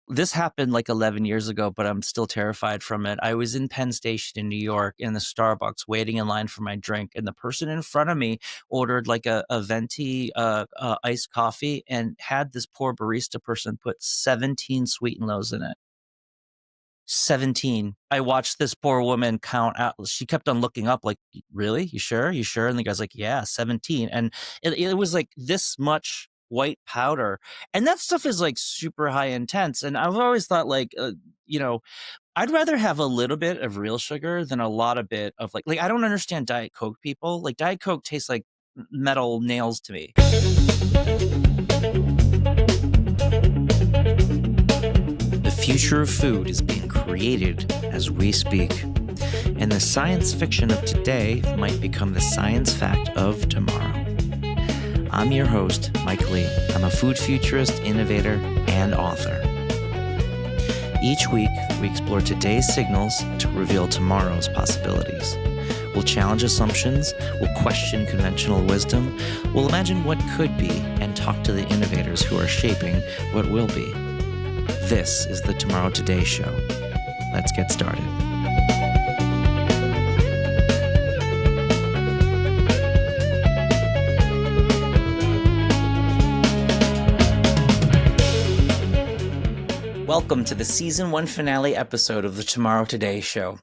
This happened like 11 years ago, but I'm still terrified from it. I was in Penn Station in New York in the Starbucks waiting in line for my drink, and the person in front of me ordered like a venti iced coffee and had this poor barista person put 17 sweet and lows in it. 17. I watched this poor woman count out. She kept on looking up like, really? You sure? You sure? And the guy's like, yeah, 17. And it was like this much white powder. And that stuff is like super high intense. And I've always thought like, I'd rather have a little bit of real sugar than a lot of bit of like I don't understand Diet Coke people. Like Diet Coke tastes like metal nails to me. The future of food is being created as we speak, and the science fiction of today might become the science fact of tomorrow. I'm your host, Mike Lee. I'm a food futurist, innovator, and author. Each week, we explore today's signals to reveal tomorrow's possibilities. We'll challenge assumptions, we'll question conventional wisdom, we'll imagine what could be, and talk to the innovators who are shaping what will be. This is the Tomorrow Today Show. Let's get started. Welcome to the Season 1 finale episode of the Tomorrow Today Show.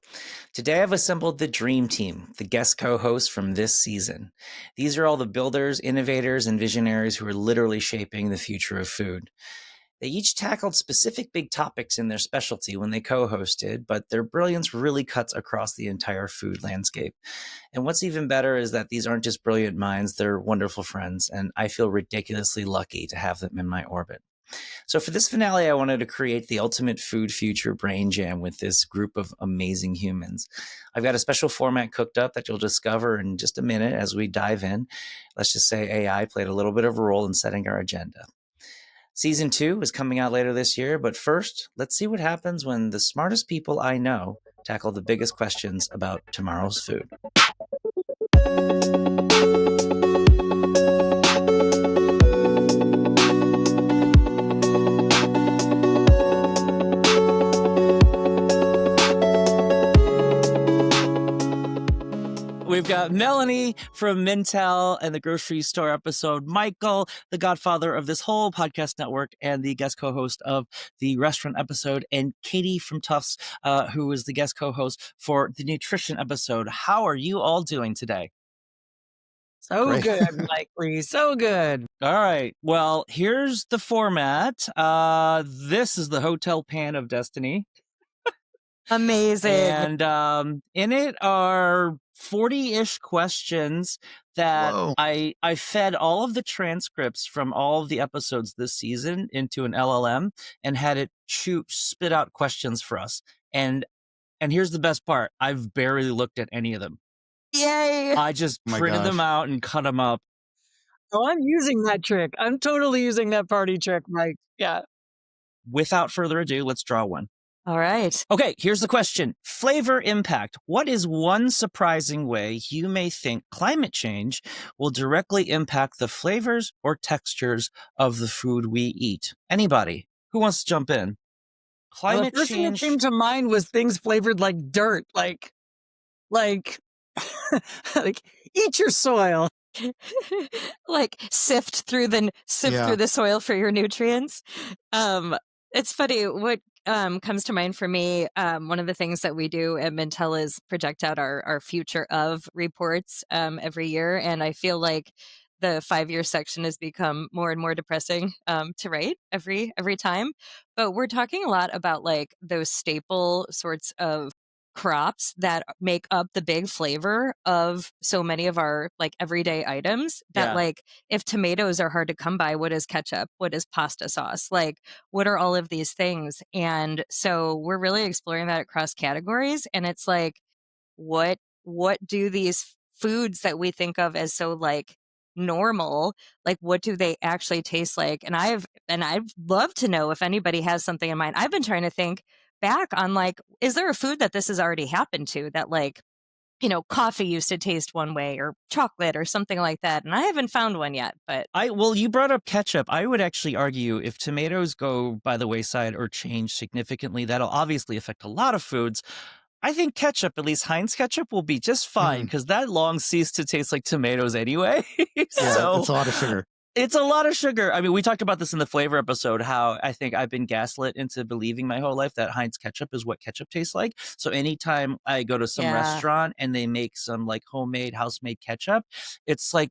Today I've assembled the dream team, the guest co-hosts from this season. These are all the builders, innovators, and visionaries who are literally shaping the future of food. They each tackled specific big topics in their specialty when they co-hosted, but their brilliance really cuts across the entire food landscape. And what's even better is that these aren't just brilliant minds, they're wonderful friends, and I feel ridiculously lucky to have them in my orbit. So for this finale, I wanted to create the ultimate food future brain jam with this group of amazing humans. I've got a special format cooked up that you'll discover in just a minute as we dive in. Let's just say AI played a little bit of a role in setting our agenda. Season 2 is coming out later this year, but first, let's see what happens when the smartest people I know tackle the biggest questions about tomorrow's food. We've got Melanie from Mintel and the grocery store episode, Michael, the godfather of this whole podcast network and the guest co-host of the restaurant episode, and Katie from Tufts, who is the guest co-host for the nutrition episode. How are you all doing today? So Great. Good, Mike Lee. So good. All right. Well, here's the format. This is the Hotel Pan of Destiny. Amazing. And in it are 40-ish questions that I fed all of the transcripts from all of the episodes this season into an LLM and had it spit out questions for us. And here's the best part. I've barely looked at any of them. Yay! I just printed them out and cut them up. Oh, I'm using that trick. I'm totally using that party trick, Mike. Yeah. Without further ado, let's draw one. All right. Okay, here's the question. Flavor impact. What is one surprising way you may think climate change will directly impact the flavors or textures of the food we eat? Anybody? Who wants to jump in? Climate the first change. thing that came to mind was things flavored like dirt, like like eat your soil. Like sift through the soil for your nutrients. It's funny what comes to mind for me. One of the things that we do at Mintel is project out our future of reports every year, and I feel like the 5-year section has become more and more depressing to write every time. But we're talking a lot about like those staple sorts of crops that make up the big flavor of so many of our like everyday items that like if tomatoes are hard to come by, what is ketchup? What is pasta sauce? Like what are all of these things? And so we're really exploring that across categories. And it's like, what do these foods that we think of as so like normal, like what do they actually taste like? And I'd love to know if anybody has something in mind. I've been trying to think back on like, is there a food that this has already happened to that like coffee used to taste one way or chocolate or something like that. And I haven't found one yet, but Well, you brought up ketchup. I would actually argue if tomatoes go by the wayside or change significantly, that'll obviously affect a lot of foods. I think ketchup, at least Heinz ketchup, will be just fine because that long ceased to taste like tomatoes anyway. So it's a lot of sugar. It's a lot of sugar. I mean, we talked about this in the flavor episode, how I think I've been gaslit into believing my whole life that Heinz ketchup is what ketchup tastes like. So anytime I go to some restaurant and they make some like homemade, house-made ketchup, it's like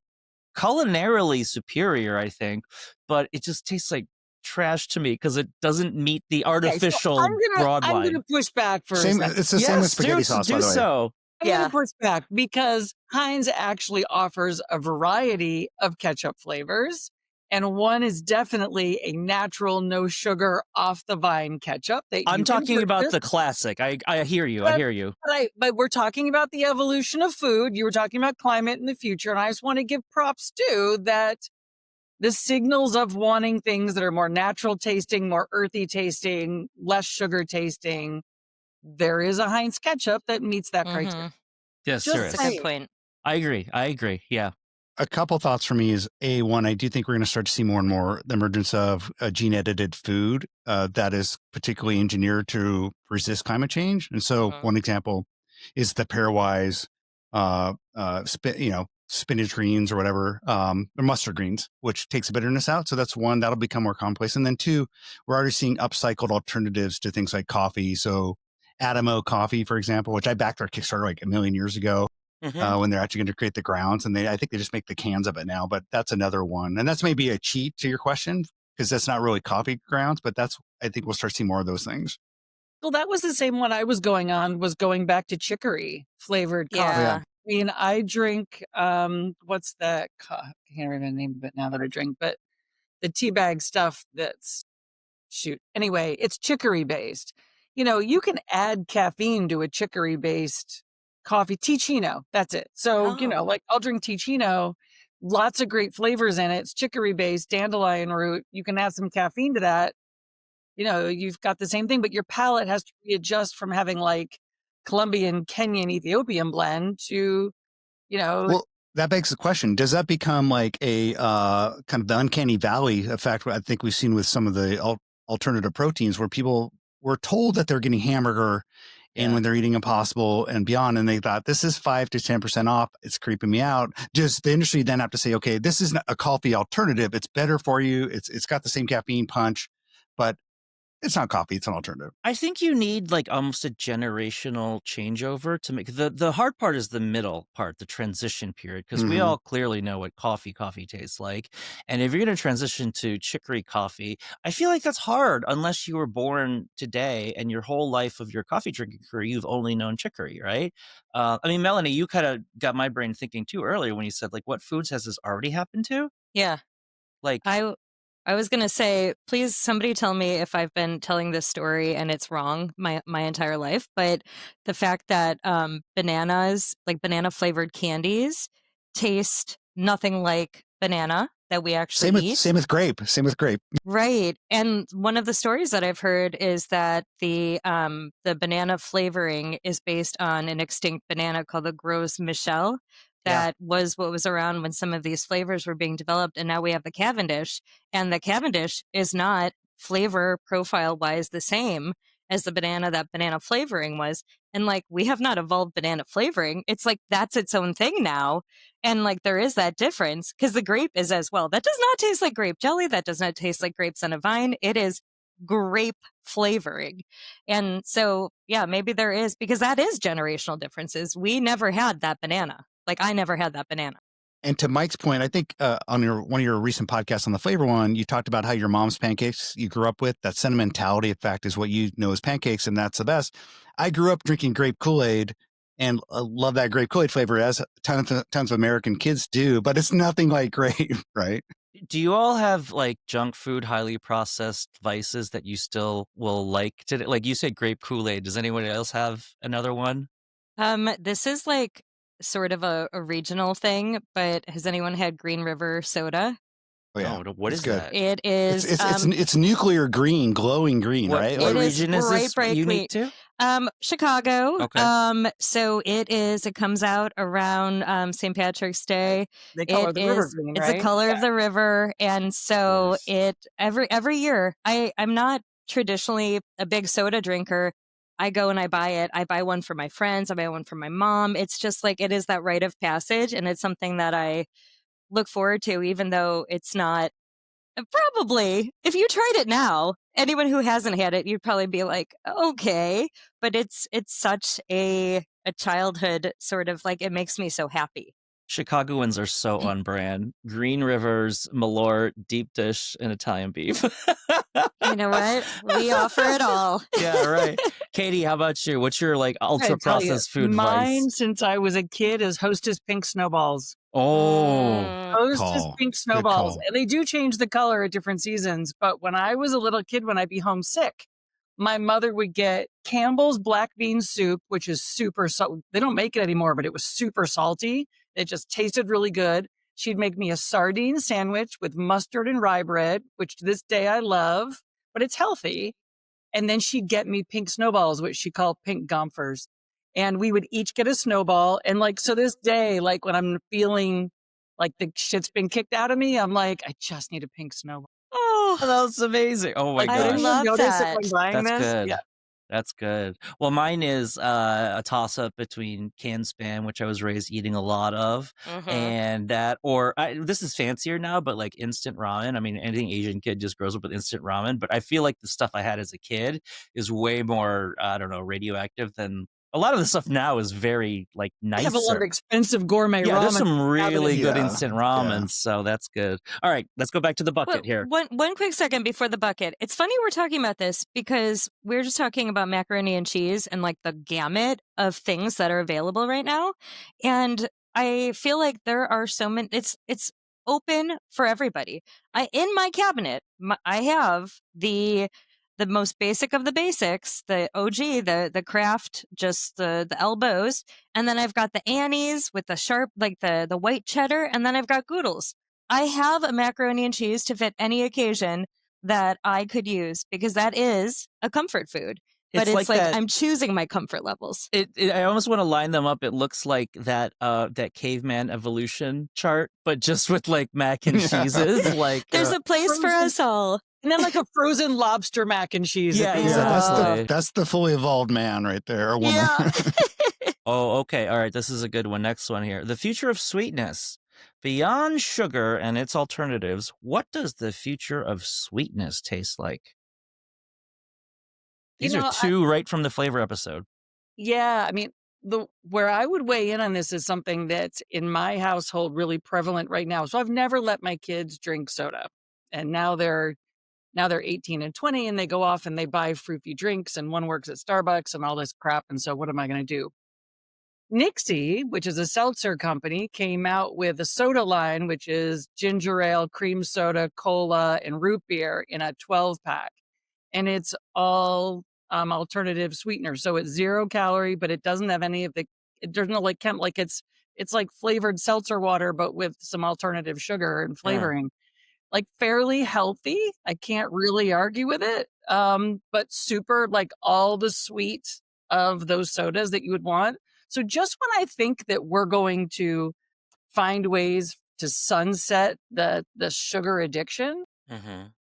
culinarily superior, I think, but it just tastes like trash to me because it doesn't meet the artificial broad line. I'm going to push back for a second. It's the same with spaghetti sauce, by the way. So. I'm going to push back because Heinz actually offers a variety of ketchup flavors. And one is definitely a natural, no sugar, off the vine ketchup. I'm talking about the classic. I hear you. I hear you. But we're talking about the evolution of food. You were talking about climate in the future. And I just want to give props to that. The signals of wanting things that are more natural tasting, more earthy tasting, less sugar tasting. There is a Heinz ketchup that meets that criteria. Yes, there is. That's a good point. I agree. Yeah. A couple thoughts for me is one, I do think we're going to start to see more and more the emergence of gene-edited food that is particularly engineered to resist climate change. And so one example is the pairwise, spinach greens or whatever, or mustard greens, which takes the bitterness out. So that's one, that'll become more commonplace. And then two, we're already seeing upcycled alternatives to things like coffee. So Adamo coffee, for example, which I backed our Kickstarter like 1 million years ago when they're actually going to create the grounds. And I think they just make the cans of it now, but that's another one. And that's maybe a cheat to your question because that's not really coffee grounds, but I think we'll start seeing more of those things. Well, that was the same one I was going back to chicory flavored coffee. Yeah. I mean, I drink, what's that? I can't remember the name of it now that I drink, but the tea bag stuff anyway, it's chicory based. You can add caffeine to a chicory based coffee. Ticino, that's it. So, I'll drink Ticino, lots of great flavors in it. It's chicory based, dandelion root. You can add some caffeine to that. You've got the same thing, but your palate has to readjust from having like Colombian, Kenyan, Ethiopian blend to, Well, that begs the question, does that become like a kind of the uncanny valley effect? I think we've seen with some of the alternative proteins where people were told that they're getting hamburger and when they're eating Impossible and beyond, and they thought this is 5 to 10% off. It's creeping me out. Does the industry then have to say, okay, this is a coffee alternative. It's better for you. It's got the same caffeine punch, but it's not coffee. It's an alternative. I think you need like almost a generational changeover to make the hard part is the middle part, the transition period, because we all clearly know what coffee tastes like. And if you're going to transition to chicory coffee, I feel like that's hard unless you were born today and your whole life of your coffee drinking career, you've only known chicory, right? I mean, Melanie, you kind of got my brain thinking too earlier when you said like, what foods has this already happened to? Yeah. Like I was going to say, please, somebody tell me if I've been telling this story and it's wrong my entire life. But the fact that bananas, like banana flavored candies, taste nothing like banana that we actually eat. Same with grape. Right. And one of the stories that I've heard is that the banana flavoring is based on an extinct banana called the Gros Michel. That was what was around when some of these flavors were being developed. And now we have the Cavendish. And the Cavendish is not flavor profile wise the same as the banana that banana flavoring was. And like, we have not evolved banana flavoring. It's like, that's its own thing now. And like, there is that difference because the grape is as well. That does not taste like grape jelly. That does not taste like grapes on a vine. It is grape flavoring. And so, yeah, maybe there is, because that is generational differences. We never had that banana. Like, I never had that banana. And to Mike's point, I think on one of your recent podcasts on the flavor one, you talked about how your mom's pancakes you grew up with, that sentimentality, in fact, is what you know as pancakes, and that's the best. I grew up drinking grape Kool-Aid and love that grape Kool-Aid flavor, as tons of American kids do, but it's nothing like grape, right? Do you all have like junk food, highly processed vices that you still will like today? Like you said, grape Kool-Aid. Does anyone else have another one? This is like sort of a regional thing, but has anyone had Green River soda? Oh, yeah. Oh, what is good. that? It is. It's nuclear green, glowing green, right? What It is region is bright, this bright unique green. to? Chicago. Okay. So it comes out around St. Patrick's Day. They color the river green, It's right? the color of the river. And so every year, I'm not traditionally a big soda drinker. I go and I buy it. I buy one for my friends. I buy one for my mom. It's just like, it is that rite of passage. And it's something that I look forward to, even though it's not. Probably, if you tried it now, anyone who hasn't had it, you'd probably be like, okay. But it's such a childhood sort of, like, it makes me so happy. Chicagoans are so on brand. Green Rivers, Malort, deep dish, and Italian beef. You know what? We offer it all. Yeah, right. Katie, how about you? What's your like ultra processed food Mine, vice? since I was a kid, is Hostess pink snowballs. Oh, Hostess pink snowballs. And they do change the color at different seasons. But when I was a little kid, when I'd be homesick, my mother would get Campbell's black bean soup, which is super salt. They don't make it anymore, but it was super salty. It just tasted really good. She'd make me a sardine sandwich with mustard and rye bread, which to this day I love, but it's healthy. And then she'd get me pink snowballs, which she called pink gomphers. And we would each get a snowball. And like, so this day, like when I'm feeling like the shit's been kicked out of me, I'm like, I just need a pink snowball. Oh, that's amazing. Oh my Like, gosh. I love that. That's good. Yeah. That's good. Well, mine is a toss-up between canned Spam, which I was raised eating a lot of, and that, or this is fancier now, but like instant ramen. I mean, anything Asian kid just grows up with instant ramen, but I feel like the stuff I had as a kid is way more, I don't know, radioactive than a lot of the stuff now is very like nicer. I have a lot of expensive gourmet ramen. There's some really good instant ramen, so that's good. All right, let's go back to the bucket here. One quick second before the bucket. It's funny we're talking about this because we're just talking about macaroni and cheese and like the gamut of things that are available right now. And I feel like there are so many, it's open for everybody. In my cabinet, I have the most basic of the basics, the OG, the Kraft, just the elbows. And then I've got the Annie's with the sharp, like the white cheddar. And then I've got Goodles. I have a macaroni and cheese to fit any occasion that I could use because that is a comfort food. But it's like I'm choosing my comfort levels. I almost want to line them up. It looks like that caveman evolution chart, but just with like mac and cheeses. Like there's a place for us all. And then like a frozen lobster mac and cheese. Yeah, exactly. That's the fully evolved man right there. Or woman. Yeah. Oh, okay. All right. This is a good one. Next one here. The future of sweetness. Beyond sugar and its alternatives, what does the future of sweetness taste like? These are two right from the flavor episode. Yeah. I mean, where I would weigh in on this is something that's in my household really prevalent right now. So I've never let my kids drink soda. And now they're 18 and 20 and they go off and they buy fruity drinks and one works at Starbucks and all this crap. And so what am I going to do? Nixie, which is a seltzer company, came out with a soda line, which is ginger ale, cream soda, cola, and root beer in a 12-pack. And it's all alternative sweeteners. So it's 0 calorie, but it doesn't have any of there's no like it's like flavored seltzer water, but with some alternative sugar and flavoring. Like fairly healthy. I can't really argue with it. But super like all the sweet of those sodas that you would want. So just when I think that we're going to find ways to sunset the sugar addiction,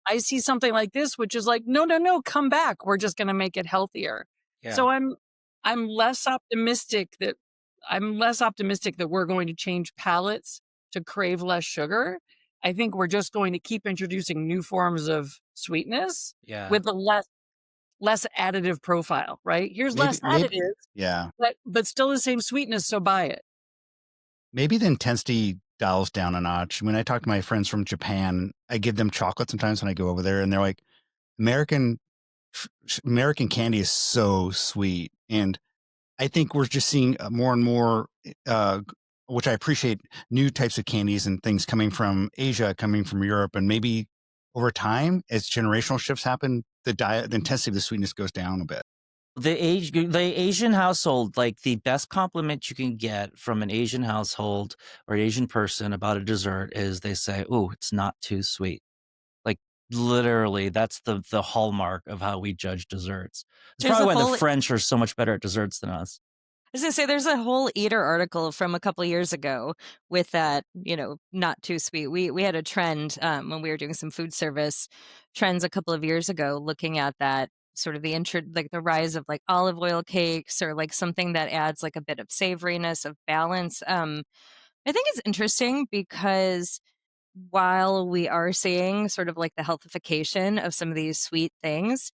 I see something like this, which is like, no, come back. We're just going to make it healthier. Yeah. So I'm less optimistic that we're going to change palates to crave less sugar. I think we're just going to keep introducing new forms of sweetness with a less additive profile, right? Here's less additives, but still the same sweetness, so buy it. Maybe the intensity dials down a notch. When I talk to my friends from Japan, I give them chocolate sometimes when I go over there, and they're like, American candy is so sweet. And I think we're just seeing more and more, which I appreciate, new types of candies and things coming from Asia, coming from Europe, and maybe over time, as generational shifts happen, the intensity of the sweetness goes down a bit. The Asian household, like the best compliment you can get from an Asian household or Asian person about a dessert is they say, "Oh, it's not too sweet." Like Literally, that's the hallmark of how we judge desserts. It's There's probably a why the whole French are so much better at desserts than us. I was gonna say there's a whole Eater article from a couple years ago with that, not too sweet. We had a trend when we were doing some food service trends a couple of years ago, looking at that sort of the rise of like olive oil cakes or like something that adds like a bit of savoriness of balance. I think it's interesting because while we are seeing sort of like the healthification of some of these sweet things,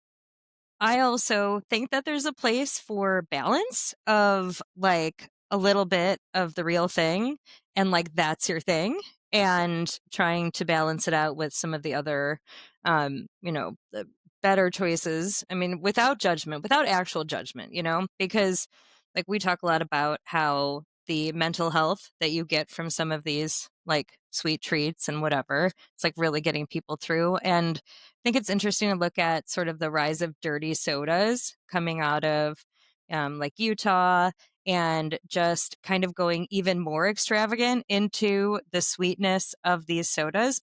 I also think that there's a place for balance of like a little bit of the real thing and like that's your thing, and trying to balance it out with some of the other the better choices. I mean, without judgment, without actual judgment, because like we talk a lot about how the mental health that you get from some of these like sweet treats and whatever, it's like really getting people through. And think it's interesting to look at sort of the rise of dirty sodas coming out of like Utah, and just kind of going even more extravagant into the sweetness of these sodas,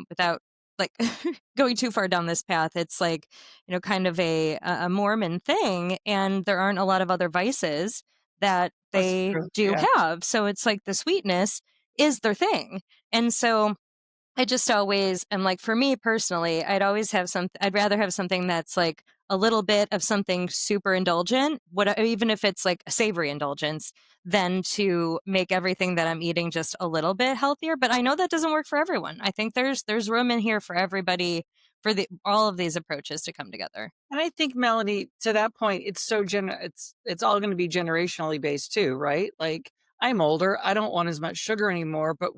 without like going too far down this path. It's like, kind of a Mormon thing, and there aren't a lot of other vices that they do have. So it's like the sweetness is their thing. And so I just always am like, for me personally, I'd rather have something that's like a little bit of something super indulgent, even if it's like a savory indulgence, than to make everything that I'm eating just a little bit healthier. But I know that doesn't work for everyone. I think there's room in here for everybody, for all of these approaches to come together. And I think, Melanie, to that point, it's all going to be generationally based too, right? Like, I'm older. I don't want as much sugar anymore. But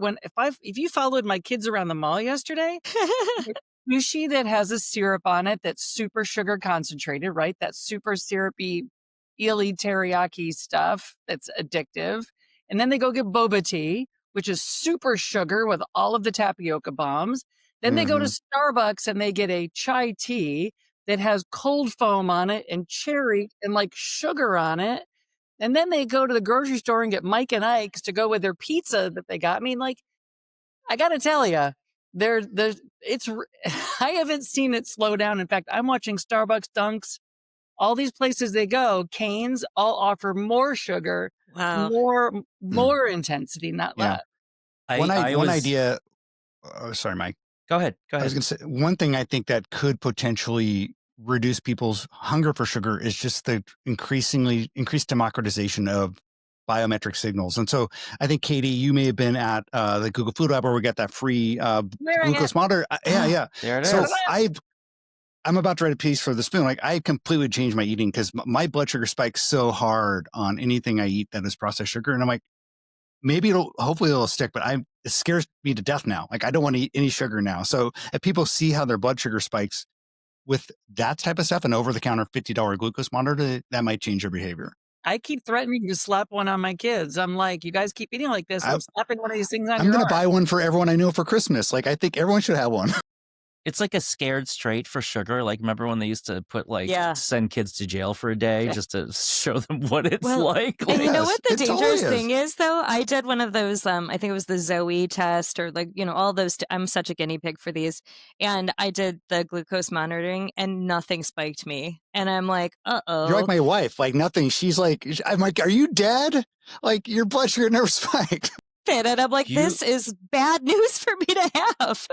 if you followed my kids around the mall yesterday, sushi that has a syrup on it that's super sugar concentrated, right? That super syrupy, eel teriyaki stuff that's addictive. And then they go get boba tea, which is super sugar with all of the tapioca bombs. Then they go to Starbucks and they get a chai tea that has cold foam on it and cherry and like sugar on it. And then they go to the grocery store and get Mike and Ike's to go with their pizza that they got. I mean, like, I got to tell you, I haven't seen it slow down. In fact, I'm watching Starbucks, Dunks, all these places they go, Canes all offer more sugar, more intensity, not less. One idea. Oh, sorry, Mike. Go ahead. I was going to say, one thing I think that could potentially reduce people's hunger for sugar is just the increased democratization of biometric signals. And so I think, Katie, you may have been at the Google Food Lab where we got that free glucose monitor. Yeah. There it so is. I'm about to write a piece for the Spoon. Like, I completely changed my eating because my blood sugar spikes so hard on anything I eat that is processed sugar. And I'm like, hopefully it'll stick, but it scares me to death now. Like, I don't want to eat any sugar now. So if people see how their blood sugar spikes with that type of stuff, an over-the-counter $50 glucose monitor, that might change their behavior. I keep threatening to slap one on my kids. I'm like, you guys keep eating like this, I'm slapping one of these things on I'm going to buy one for everyone I know for Christmas. Like, I think everyone should have one. It's like a scared straight for sugar. Like, remember when they used to send kids to jail for a day just to show them what it's like? And you know what the dangerous thing is, though? I did one of those, I think it was the Zoe test, or like, all those. I'm such a guinea pig for these. And I did the glucose monitoring and nothing spiked me. And I'm like, uh-oh. You're like my wife, like nothing. She's like, I'm like, are you dead? Like, your blood sugar never spiked. And I'm like, this is bad news for me to have.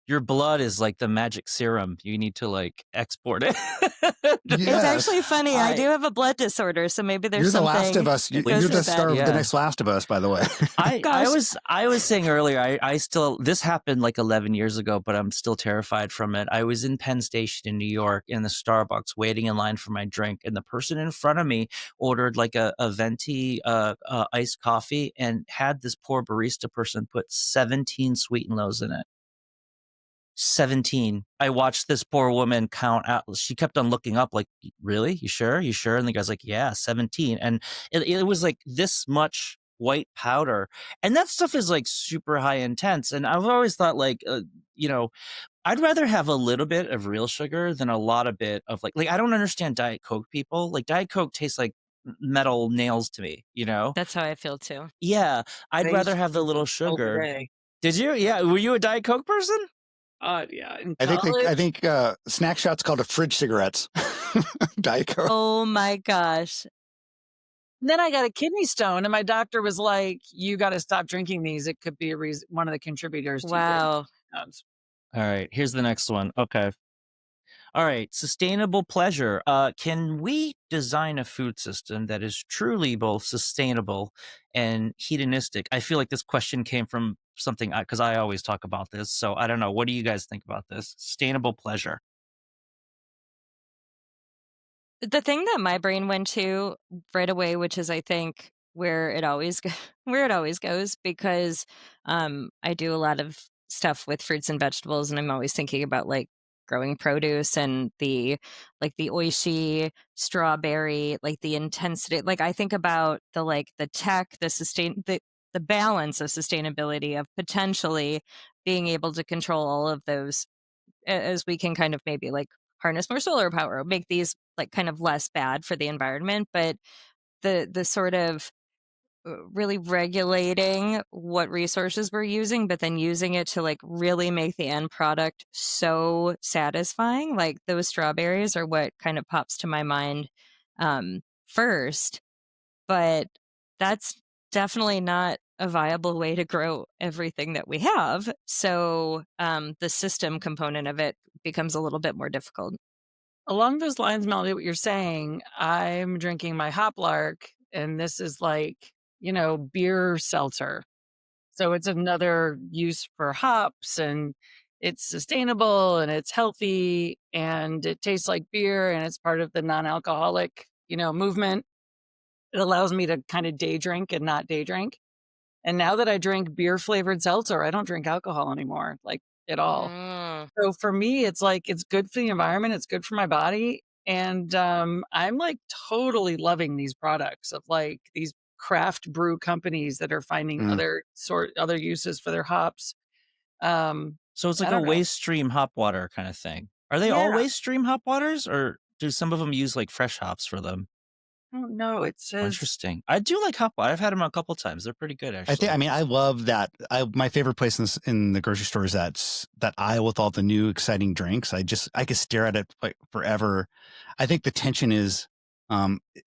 Your blood is like the magic serum. You need to like export it. It's actually funny. I do have a blood disorder, so maybe there's something. You're the Last of Us. You're the star of the next Last of Us, by the way. I was saying earlier, this happened like 11 years ago, but I'm still terrified from it. I was in Penn Station in New York in the Starbucks waiting in line for my drink, and the person in front of me ordered like a venti iced coffee and had this poor barista person put 17 sweet and lows in it. 17. I watched this poor woman count out. She kept on looking up like, really? You sure? You sure? And the guy's like, yeah, 17. And it was like this much white powder. And that stuff is like super high intense. And I've always thought like, I'd rather have a little bit of real sugar than a lot of bit of like I don't understand Diet Coke people. Like, Diet Coke tastes like metal nails to me, That's how I feel too. Yeah. I'd rather have the little sugar. Did you? Yeah. Were you a Diet Coke person? God, yeah. In I college, think Snack Shot's called a fridge cigarettes. Diet Coke. Oh my gosh. then I got a kidney stone, and my doctor was like, "You got to stop drinking these. It could be a reason, one of the contributors to your Wow. stones." All right, here's the next one. Okay. All right, sustainable pleasure. Can we design a food system that is truly both sustainable and hedonistic? I feel like this question came from something because I always talk about this. So I don't know. What do you guys think about this? Sustainable pleasure. The thing that my brain went to right away, which is I think where it always where it always goes, because I do a lot of stuff with fruits and vegetables, and I'm always thinking about like growing produce and the oishi strawberry, like the intensity. Like I think about the tech, the balance of sustainability of potentially being able to control all of those as we can kind of maybe like harness more solar power, make these like kind of less bad for the environment. But the sort of really regulating what resources we're using, but then using it to like really make the end product so satisfying. Like those strawberries are what kind of pops to my mind first, but that's definitely not a viable way to grow everything that we have. So the system component of it becomes a little bit more difficult. Along those lines, Melody, what you're saying, I'm drinking my Hoplark, and this is like, beer seltzer. So it's another use for hops, and it's sustainable and it's healthy and it tastes like beer, and it's part of the non-alcoholic, movement. It allows me to kind of day drink and not day drink. And now that I drink beer flavored seltzer, I don't drink alcohol anymore, like at all. Mm. So for me, it's like it's good for the environment, it's good for my body, and I'm like totally loving these products of like these craft brew companies that are finding other uses for their hops. So it's I like a don't know. waste stream hop water kind of thing. Are they all Yeah, waste stream hop waters, or do some of them use like fresh hops for them? I don't know. It Oh, says interesting. I do like hop water. I've had them a couple times. They're pretty good, actually. I love that. My favorite place in the grocery store is that aisle with all the new exciting drinks. I could stare at it like forever. I think the tension is,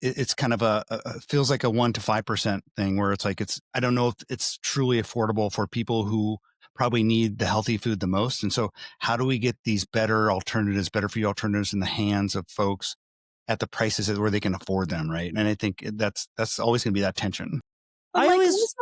it's kind of feels like a 1% to 5% thing where it's like, I don't know if it's truly affordable for people who probably need the healthy food the most. And so how do we get these better for you alternatives in the hands of folks at the prices where they can afford them, right? And I think that's always going to be that tension. but I Mike, always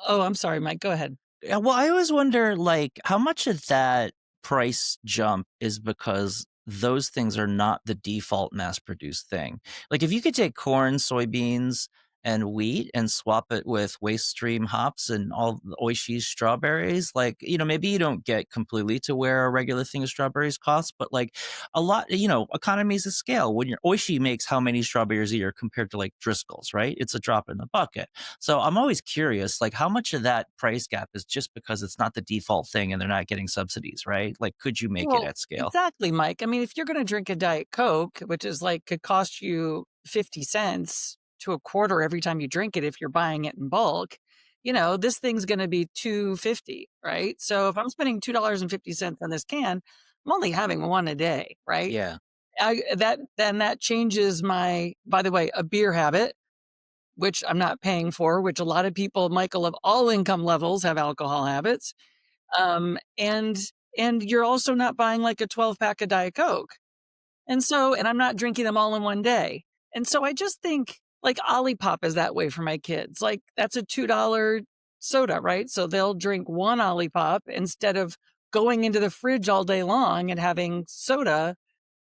I'm sorry, Mike, go ahead. Yeah, well, I always wonder, like, how much of that price jump is because those things are not the default mass-produced thing. Like, if you could take corn, soybeans, and wheat and swap it with waste stream hops and all the Oishi's strawberries, like, maybe you don't get completely to where a regular thing of strawberries costs, but like a lot, economies of scale. When your Oishi makes how many strawberries a year compared to like Driscoll's, right? It's a drop in the bucket. So I'm always curious, like how much of that price gap is just because it's not the default thing and they're not getting subsidies, right? Like, could you make it Well, at scale? exactly, Mike. I mean, if you're going to drink a Diet Coke, which is like could cost you 50 cents to a quarter every time you drink it if you're buying it in bulk, this thing's going to be $2.50, right? So if I'm spending $2.50 on this can, I'm only having one a day, right? Yeah. That changes my, by the way, a beer habit, which I'm not paying for, which a lot of people, Michael, of all income levels have alcohol habits. And you're also not buying like a 12 pack of Diet Coke. And I'm not drinking them all in one day. And so I just think like Olipop is that way for my kids. Like that's a $2 soda, right? So they'll drink one Olipop instead of going into the fridge all day long and having soda,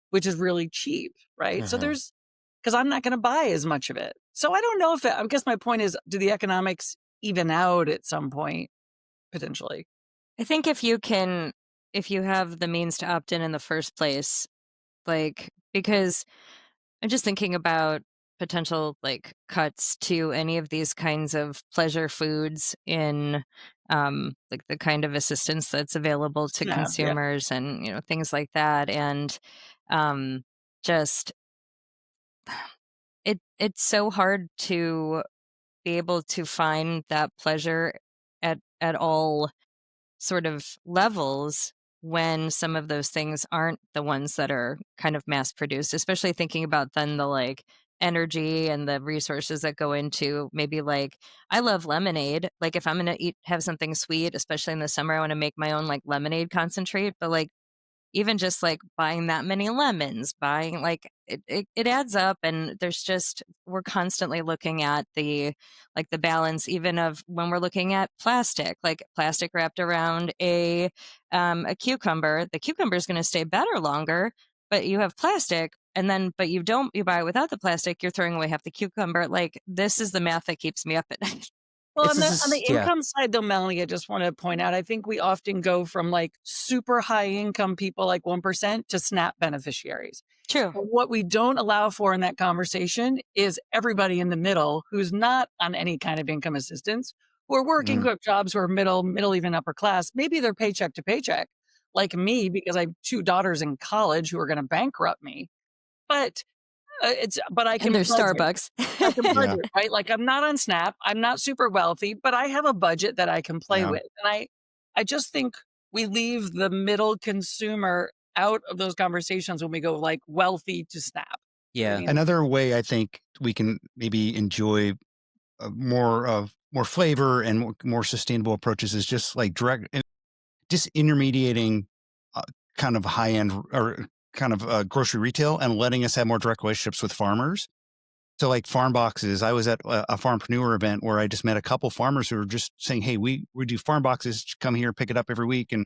which is really cheap, right? So because I'm not going to buy as much of it. So I don't know I guess my point is, do the economics even out at some point, potentially? I think if you have the means to opt in the first place, like, because I'm just thinking about potential like cuts to any of these kinds of pleasure foods in like the kind of assistance that's available to Yeah. consumers and things like that. And um just it's so hard to be able to find that pleasure at all sort of levels when some of those things aren't the ones that are kind of mass produced, especially thinking about then the like energy and the resources that go into maybe like I love lemonade. Like if I'm going to have something sweet, especially in the summer, I want to make my own like lemonade concentrate, but like even just like buying that many lemons, buying like it adds up. And there's just, we're constantly looking at the like the balance, even of when we're looking at plastic, like plastic wrapped around a cucumber. The cucumber is going to stay better longer, but you have plastic. And then, but you buy it without the plastic, you're throwing away half the cucumber. Like, this is the math that keeps me up at night. Well, It's on just, the income side, though, Melanie, I just want to point out, I think we often go from like super high income people, like 1%, to SNAP beneficiaries. True. But what we don't allow for in that conversation is everybody in the middle who's not on any kind of income assistance, who are working, who have jobs, who are middle, even upper class. Maybe they're paycheck to paycheck, like me, because I have 2 daughters in college who are going to bankrupt me. But but I can And there's budget. Starbucks. I can Yeah. budget, right? Like I'm not on SNAP. I'm not super wealthy, but I have a budget that I can play Yeah. with. And I just think we leave the middle consumer out of those conversations when we go like wealthy to SNAP. You know what I yeah. mean? Another way I think we can maybe enjoy more flavor and more sustainable approaches is just like disintermediating kind of high end or kind of grocery retail and letting us have more direct relationships with farmers. So like farm boxes, I was at a farmpreneur event where I just met a couple farmers who were just saying, hey, we do farm boxes, come here, pick it up every week. And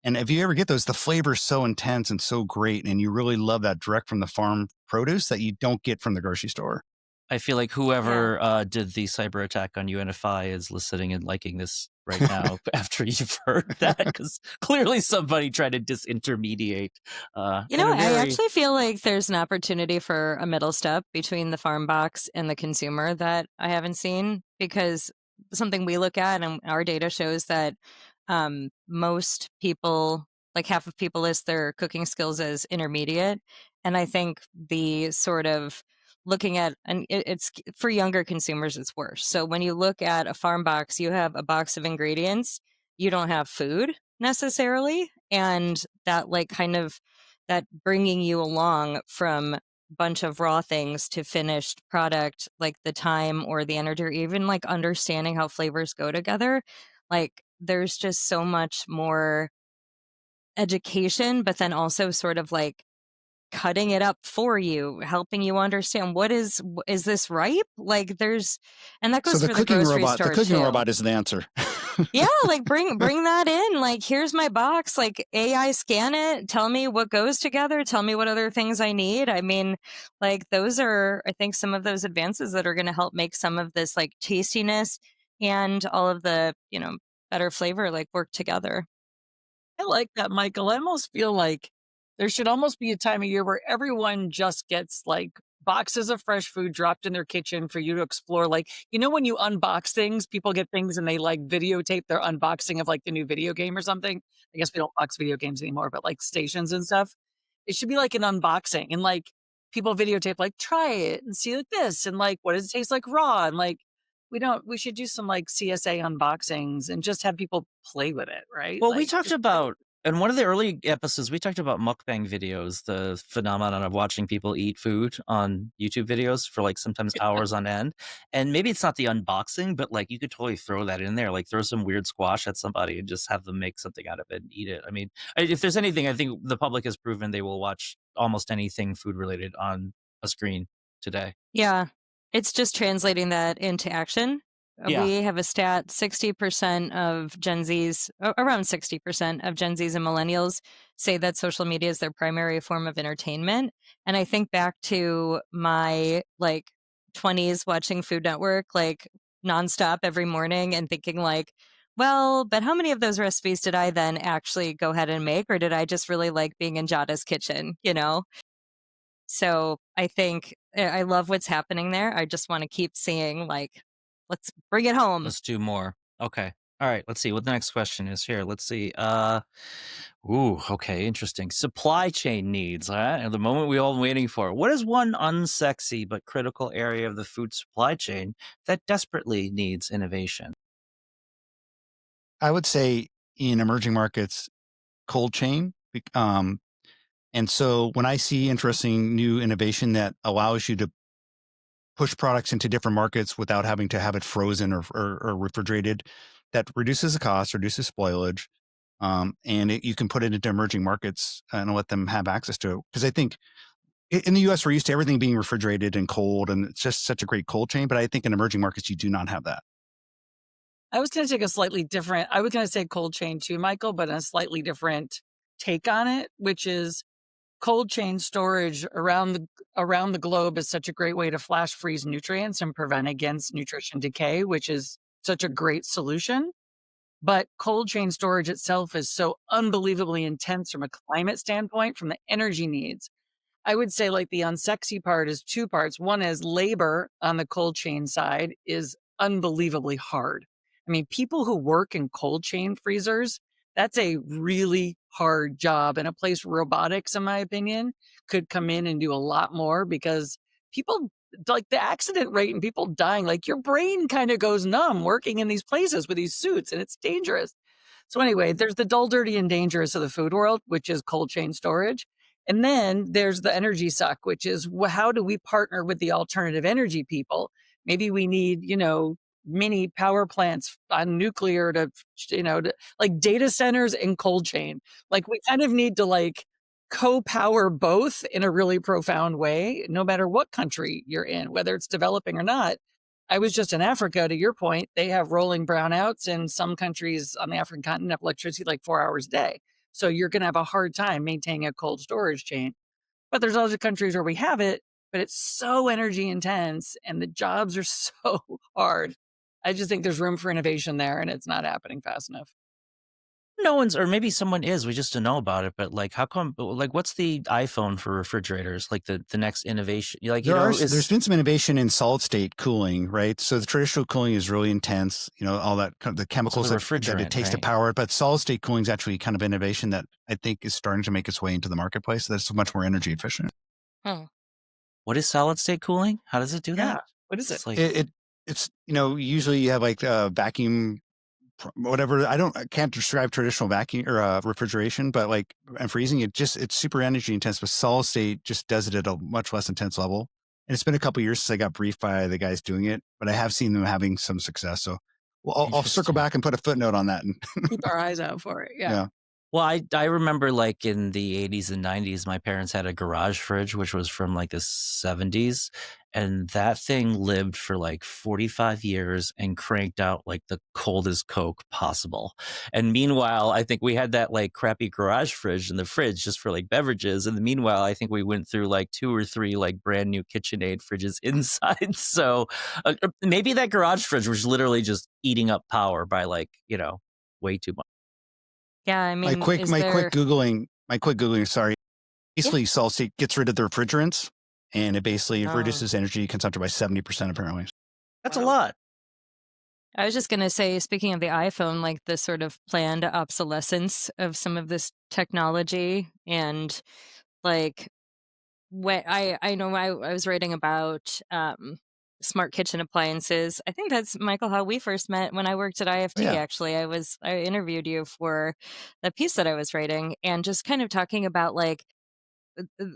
if you ever get those, the flavor is so intense and so great. And you really love that direct from the farm produce that you don't get from the grocery store. I feel like whoever did the cyber attack on UNFI is listening and liking this right now after you've heard that, because clearly somebody tried to disintermediate. I actually feel like there's an opportunity for a middle step between the farm box and the consumer that I haven't seen, because something we look at and our data shows that most people, like half of people, list their cooking skills as intermediate. And I think the sort of looking at, and it's for younger consumers, it's worse. So when you look at a farm box, you have a box of ingredients, you don't have food necessarily. And that like kind of that bringing you along from bunch of raw things to finished product, like the time or the energy, or even like understanding how flavors go together, like there's just so much more education, but then also sort of like cutting it up for you, helping you understand is this ripe? Like there's, and that goes So for the grocery store the cooking too. robot is the answer. Yeah, like bring that in. Like, here's my box, like AI scan it, tell me what goes together, tell me what other things I need. I mean, like those are, I think, some of those advances that are going to help make some of this like tastiness and all of the, better flavor like work together. I like that, Michael. I almost feel like there should almost be a time of year where everyone just gets like boxes of fresh food dropped in their kitchen for you to explore. Like, when you unbox things, people get things and they like videotape their unboxing of like the new video game or something. I guess we don't box video games anymore, but like stations and stuff. It should be like an unboxing and like people videotape, like, try it and see like this. And like, what does it taste like raw? And like, we should do some like CSA unboxings and just have people play with it, right? Well, like, we talked about, in one of the early episodes, we talked about mukbang videos, the phenomenon of watching people eat food on YouTube videos for like sometimes hours on end. And maybe it's not the unboxing, but like you could totally throw that in there, like throw some weird squash at somebody and just have them make something out of it and eat it. I mean, if there's anything, I think the public has proven they will watch almost anything food related on a screen today. Yeah. It's just translating that into action. Yeah. We have a stat, 60% of Gen Zs, around 60% of Gen Zs and millennials say that social media is their primary form of entertainment. And I think back to my like 20s watching Food Network like nonstop every morning and thinking like, well, but how many of those recipes did I then actually go ahead and make? Or did I just really like being in Jada's kitchen, So I think I love what's happening there. I just want to keep seeing like, let's bring it home. Let's do more. Okay. All right. Let's see what the next question is here. Let's see. Okay. Interesting. Supply chain needs. All right. At the moment we all been waiting for. What is one unsexy but critical area of the food supply chain that desperately needs innovation? I would say in emerging markets, cold chain. And so when I see interesting new innovation that allows you to push products into different markets without having to have it frozen or refrigerated, that reduces the cost, reduces spoilage, and you can put it into emerging markets and let them have access to it. Because I think in the US, we're used to everything being refrigerated and cold, and it's just such a great cold chain. But I think in emerging markets, you do not have that. I was going to take a slightly different, I was going to say cold chain too, Michael, but a slightly different take on it, which is cold chain storage around the globe is such a great way to flash freeze nutrients and prevent against nutrition decay, which is such a great solution. But cold chain storage itself is so unbelievably intense from a climate standpoint, from the energy needs. I would say like the unsexy part is two parts. One is labor on the cold chain side is unbelievably hard. I mean, people who work in cold chain freezers, that's a really hard job. And a place where robotics, in my opinion, could come in and do a lot more, because people, like the accident rate and people dying, like your brain kind of goes numb working in these places with these suits, and it's dangerous. So anyway, there's the dull, dirty, and dangerous of the food world, which is cold chain storage. And then there's the energy suck, which is how do we partner with the alternative energy people? Maybe we need, mini power plants on nuclear to like data centers and cold chain. Like we kind of need to like co-power both in a really profound way, no matter what country you're in, whether it's developing or not. I was just in Africa, to your point, they have rolling brownouts, and some countries on the African continent have electricity like 4 hours a day. So you're going to have a hard time maintaining a cold storage chain. But there's other countries where we have it, but it's so energy intense and the jobs are so hard. I just think there's room for innovation there, and it's not happening fast enough. No one's, or maybe someone is, we just don't know about it. But like, how come, like, what's the iPhone for refrigerators? Like the next innovation, like, there's been some innovation in solid state cooling, right? So the traditional cooling is really intense, all that the chemicals that it takes to power it. But solid state cooling is actually kind of innovation that I think is starting to make its way into the marketplace. That's much more energy efficient. What is solid state cooling? How does it do that? What is it? It's usually you have like vacuum, whatever. I can't describe traditional vacuum or refrigeration, but like and freezing, it's super energy intense. But solid state just does it at a much less intense level. And it's been a couple of years since I got briefed by the guys doing it, but I have seen them having some success. So I'll circle back and put a footnote on that and keep our eyes out for it. Yeah. Well, I remember like in the 80s and 90s, my parents had a garage fridge, which was from like the 70s. And that thing lived for like 45 years and cranked out like the coldest Coke possible. And meanwhile, I think we had that like crappy garage fridge in the fridge just for like beverages. And meanwhile, I think we went through like 2 or 3 like brand new KitchenAid fridges inside. So maybe that garage fridge was literally just eating up power by like, way too much. Yeah, I mean, my quick googling, sorry. Basically, solid state gets rid of the refrigerants, and it basically reduces energy consumption by 70%, apparently. That's a lot. I was just going to say, speaking of the iPhone, like the sort of planned obsolescence of some of this technology, and like when I know I was writing about smart kitchen appliances. I think that's, Michael, how we first met when I worked at IFT. Actually, I interviewed you for the piece that I was writing, and just kind of talking about like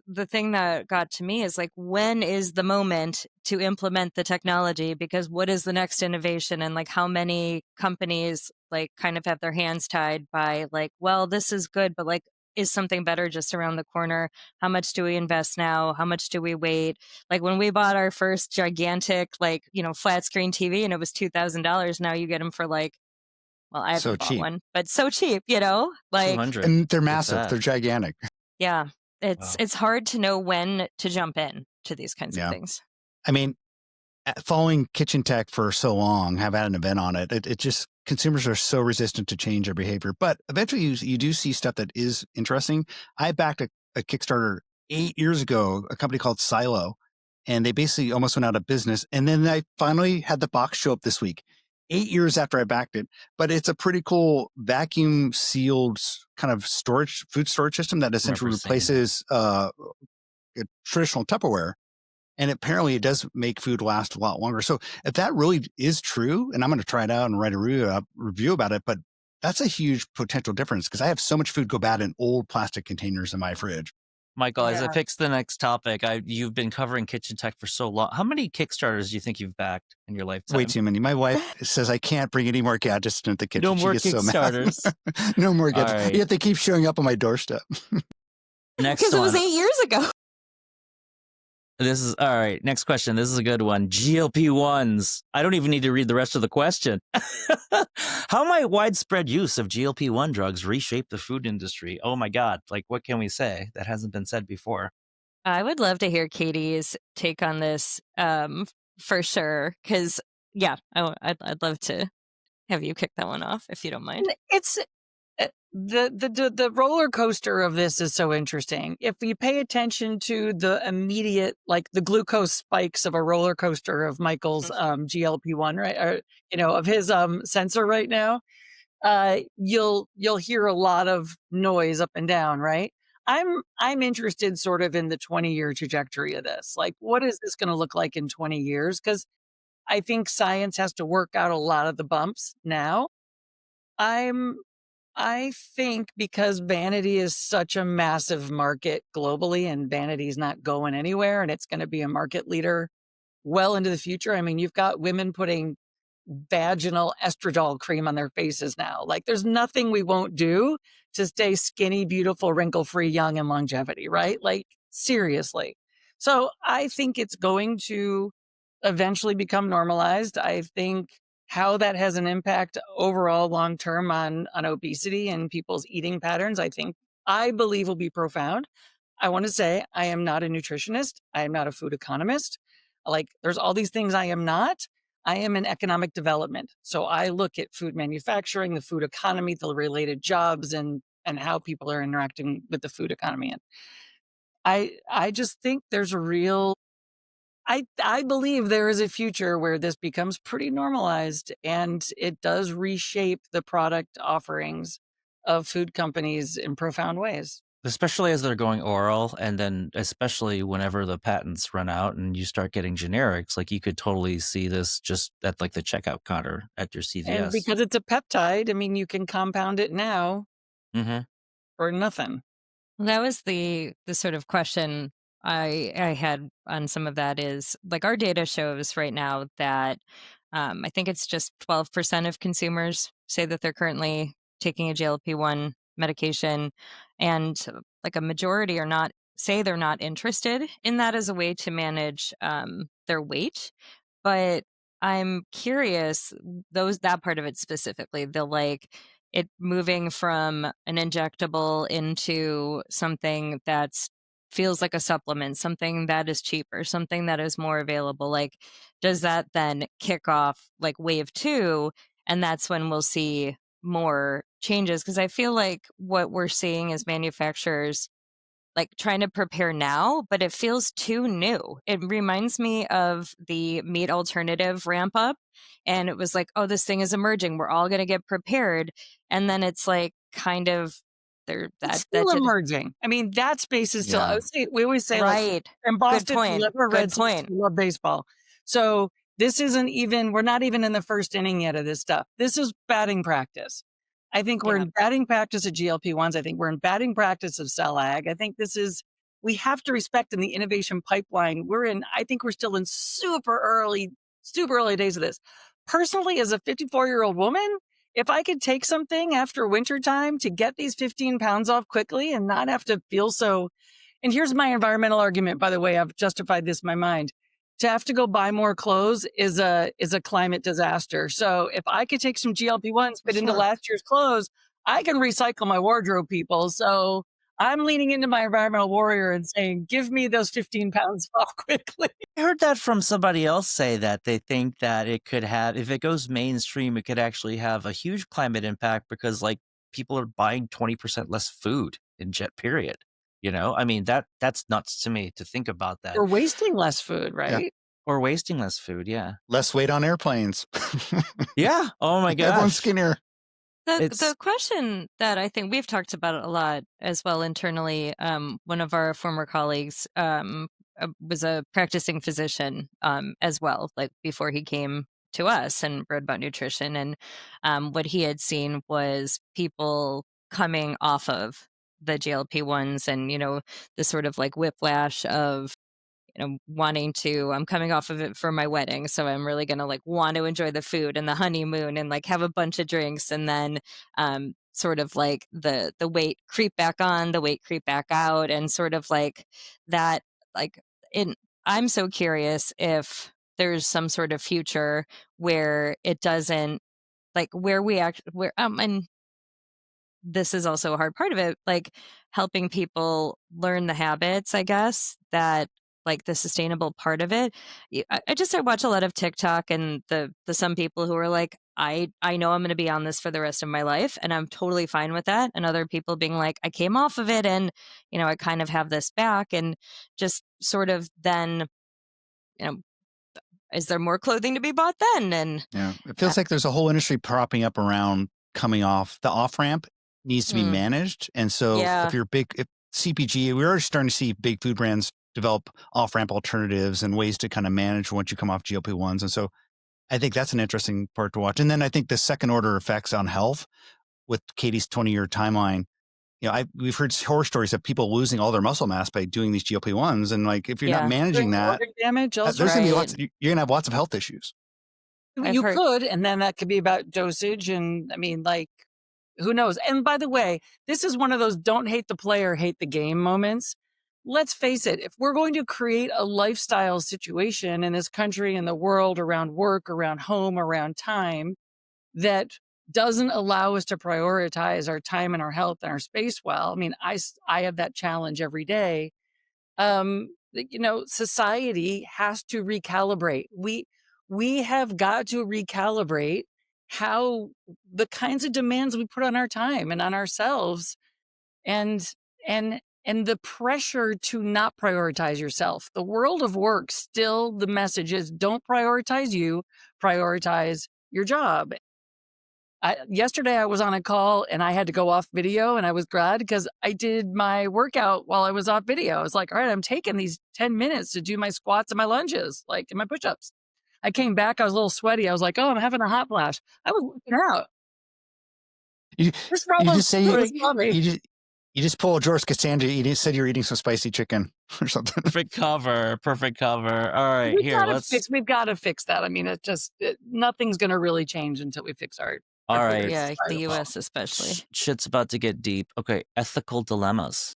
the thing that got to me is like, when is the moment to implement the technology? Because what is the next innovation? And like, how many companies like kind of have their hands tied by like, well, this is good, but like, is something better just around the corner? How much do we invest now? How much do we wait? Like when we bought our first gigantic, like, flat screen TV, and it was $2,000. Now you get them for like, well, I haven't bought one, but so cheap, like, and they're massive. They're gigantic. Yeah. It's hard to know when to jump in to these kinds of things. I mean, following kitchen tech for so long, have had an event on it. It just, consumers are so resistant to change their behavior, but eventually you do see stuff that is interesting. I backed a Kickstarter 8 years ago, a company called Silo, and they basically almost went out of business. And then I finally had the box show up this week, 8 years after I backed it. But it's a pretty cool vacuum sealed kind of food storage system that essentially replaces a traditional Tupperware. And apparently it does make food last a lot longer. So if that really is true, and I'm going to try it out and write a review about it, but that's a huge potential difference because I have so much food go bad in old plastic containers in my fridge. Michael, as Yeah. I picks the next topic, you've been covering kitchen tech for so long. How many Kickstarters do you think you've backed in your lifetime? Way too many. My wife says I can't bring any more gadgets into the kitchen. No more She gets Kickstarters. So mad. No more gadgets. Right. Yet they keep showing up on my doorstep. Next Because it was one. 8 years ago. This is all right. Next question. This is a good one. GLP-1s. I don't even need to read the rest of the question. How might widespread use of GLP-1 drugs reshape the food industry? Oh my God. Like, what can we say that hasn't been said before? I would love to hear Katie's take on this for sure. Because, yeah, I'd love to have you kick that one off if you don't mind. It's the roller coaster of this is so interesting. If we pay attention to the immediate, like the glucose spikes of a roller coaster of Michael's GLP-1, right? Or, of his sensor right now, you'll hear a lot of noise up and down, right? I'm interested sort of in the 20-year trajectory of this. Like, what is this going to look like in 20 years? Because I think science has to work out a lot of the bumps now. I think because vanity is such a massive market globally and vanity is not going anywhere and it's going to be a market leader well into the future. I mean, you've got women putting vaginal estradiol cream on their faces now. Like, there's nothing we won't do to stay skinny, beautiful, wrinkle-free, young, and longevity, right? Like, seriously. So I think it's going to eventually become normalized. I think how that has an impact overall long-term on obesity and people's eating patterns, I believe will be profound. I want to say I am not a nutritionist. I am not a food economist. Like, there's all these things I am not. I am in economic development. So I look at food manufacturing, the food economy, the related jobs, and how people are interacting with the food economy. And I just think there's a real, I believe there is a future where this becomes pretty normalized and it does reshape the product offerings of food companies in profound ways. Especially as they're going oral, and then especially whenever the patents run out and you start getting generics, like you could totally see this just at like the checkout counter at your CVS. And because it's a peptide, I mean, you can compound it now for nothing. Well, that was the sort of question I had on some of that is, like, our data shows right now that I think it's just 12% of consumers say that they're currently taking a GLP-1 medication, and like a majority are not, say they're not interested in that as a way to manage their weight. But I'm curious, that part of it specifically, the like it moving from an injectable into something that's feels like a supplement, something that is cheaper, something that is more available. Like, does that then kick off like wave 2? And that's when we'll see more changes. Because I feel like what we're seeing is manufacturers like trying to prepare now, but it feels too new. It reminds me of the meat alternative ramp up. And it was like, oh, this thing is emerging. We're all going to get prepared. And then it's like kind of It's still emerging. I mean, that space is still, Yeah. we always say, right. like, in Boston, point. we love our Good Red Sox, point. we love baseball. So this isn't even, we're not even in the first inning yet of this stuff. This is batting practice. I think we're in batting practice of GLP-1s. I think we're in batting practice of cell ag. I think we have to respect in the innovation pipeline. I think we're still in super early days of this. Personally, as a 54-year-old woman, if I could take something after wintertime to get these 15 pounds off quickly and not have to feel so, and here's my environmental argument, by the way, I've justified this in my mind. To have to go buy more clothes is a climate disaster. So if I could take some GLP-1s, fit into last year's clothes, I can recycle my wardrobe, people. So I'm leaning into my environmental warrior and saying, give me those 15 pounds off quickly. I heard that from somebody else say that they think that it could have, if it goes mainstream, it could actually have a huge climate impact because like people are buying 20% less food in jet period. I mean, that's nuts to me to think about that. We're wasting less food, right? Yeah. Or wasting less food, yeah. Less weight on airplanes. Yeah. Oh my gosh. Everyone's skinnier. The question that I think we've talked about a lot as well internally, one of our former colleagues was a practicing physician as well, like before he came to us and wrote about nutrition. And what he had seen was people coming off of the GLP-1s and, the sort of like whiplash of, wanting to, I'm coming off of it for my wedding. So I'm really going to like want to enjoy the food and the honeymoon and like have a bunch of drinks. And then sort of like the weight creep back on, the weight creep back out. And sort of like that, like I'm so curious if there's some sort of future where it doesn't, like where we actually, and this is also a hard part of it, like helping people learn the habits, I guess, that like the sustainable part of it. I watch a lot of TikTok and the some people who are like, I know I'm going to be on this for the rest of my life and I'm totally fine with that. And other people being like, I came off of it and, I kind of have this back, and just sort of then, is there more clothing to be bought then? And yeah, it feels like there's a whole industry propping up around coming off. The off-ramp needs to be managed. And so if you're if CPG, we're already starting to see big food brands develop off-ramp alternatives and ways to kind of manage once you come off GLP-1s. And so I think that's an interesting part to watch. And then I think the second order effects on health with Katie's 20-year timeline, we've heard horror stories of people losing all their muscle mass by doing these GLP-1s. And like, if you're not managing that, damage, there's going to be you're going to have lots of health issues. You could, and then that could be about dosage. And I mean, like, who knows? And by the way, this is one of those don't hate the player, hate the game moments. Let's face it, if we're going to create a lifestyle situation in this country and the world around work, around home, around time, that doesn't allow us to prioritize our time and our health and our space well, I mean, I have that challenge every day. Society has to recalibrate. We have got to recalibrate how the kinds of demands we put on our time and on ourselves, and the pressure to not prioritize yourself. The world of work, still the message is don't prioritize you, prioritize your job. Yesterday I was on a call and I had to go off video, and I was glad because I did my workout while I was off video. I was like, all right, I'm taking these 10 minutes to do my squats and my lunges, like and my push-ups. I came back, I was a little sweaty. I was like, oh, I'm having a hot flash. I was working out. You just pull a George Costanza. You said you were eating some spicy chicken or something. Perfect cover. All right, we've got to fix that. I mean, nothing's going to really change until we fix our. All right. Yeah, the U.S. especially. Shit's about to get deep. Okay, ethical dilemmas.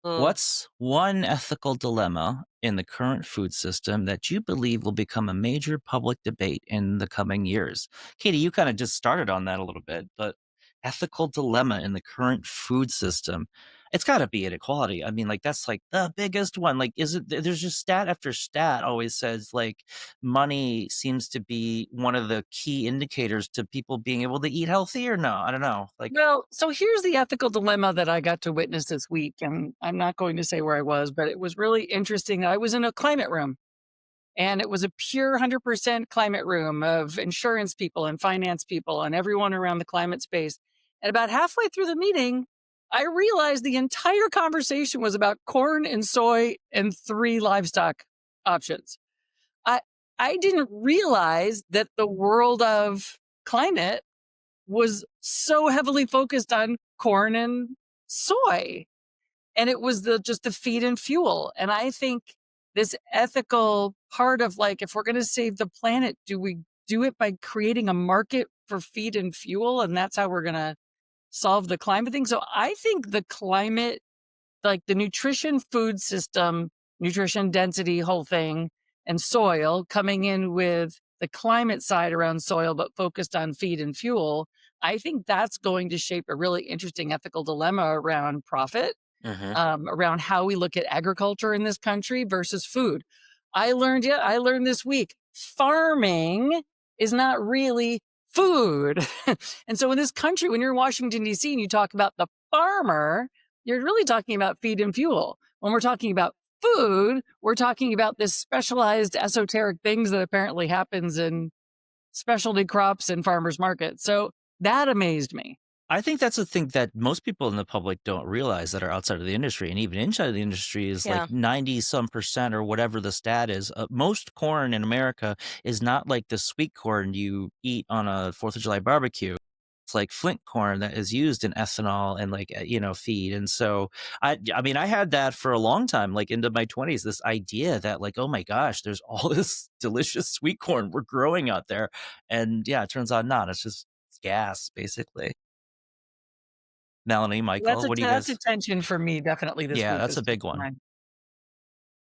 What's one ethical dilemma in the current food system that you believe will become a major public debate in the coming years? Katie, you kind of just started on that a little bit, but ethical dilemma in the current food system, it's got to be inequality. I mean, like, that's like the biggest one. Like, there's just stat after stat always says like money seems to be one of the key indicators to people being able to eat healthy or no. I don't know. Like, well, so here's the ethical dilemma that I got to witness this week. And I'm not going to say where I was, but it was really interesting. I was in a climate room, and it was a pure 100% climate room of insurance people and finance people and everyone around the climate space. And about halfway through the meeting, I realized the entire conversation was about corn and soy and 3 livestock options. I didn't realize that the world of climate was so heavily focused on corn and soy. And it was just the feed and fuel. And I think this ethical part of like, if we're going to save the planet, do we do it by creating a market for feed and fuel? And that's how we're going to solve the climate thing. So I think the climate, like the nutrition food system, nutrition density, whole thing, and soil coming in with the climate side around soil, but focused on feed and fuel. I think that's going to shape a really interesting ethical dilemma around profit, around how we look at agriculture in this country versus food. I learned this week, farming is not really food. And so in this country, when you're in Washington, D.C. and you talk about the farmer, you're really talking about feed and fuel. When we're talking about food, we're talking about this specialized esoteric things that apparently happens in specialty crops and farmers markets. So that amazed me. I think that's the thing that most people in the public don't realize that are outside of the industry, and even inside of the industry is Yeah. like 90 some percent or whatever the stat is. Most corn in America is not like the sweet corn you eat on a 4th of July barbecue. It's like flint corn that is used in ethanol and like, feed. And so I mean, I had that for a long time, like into my 20s, this idea that like, oh my gosh, there's all this delicious sweet corn we're growing out there. And yeah, it turns out not. It's just gas, basically. Melanie, Michael, what do you That's guys? attention for me definitely this Yeah, week. that's a big one.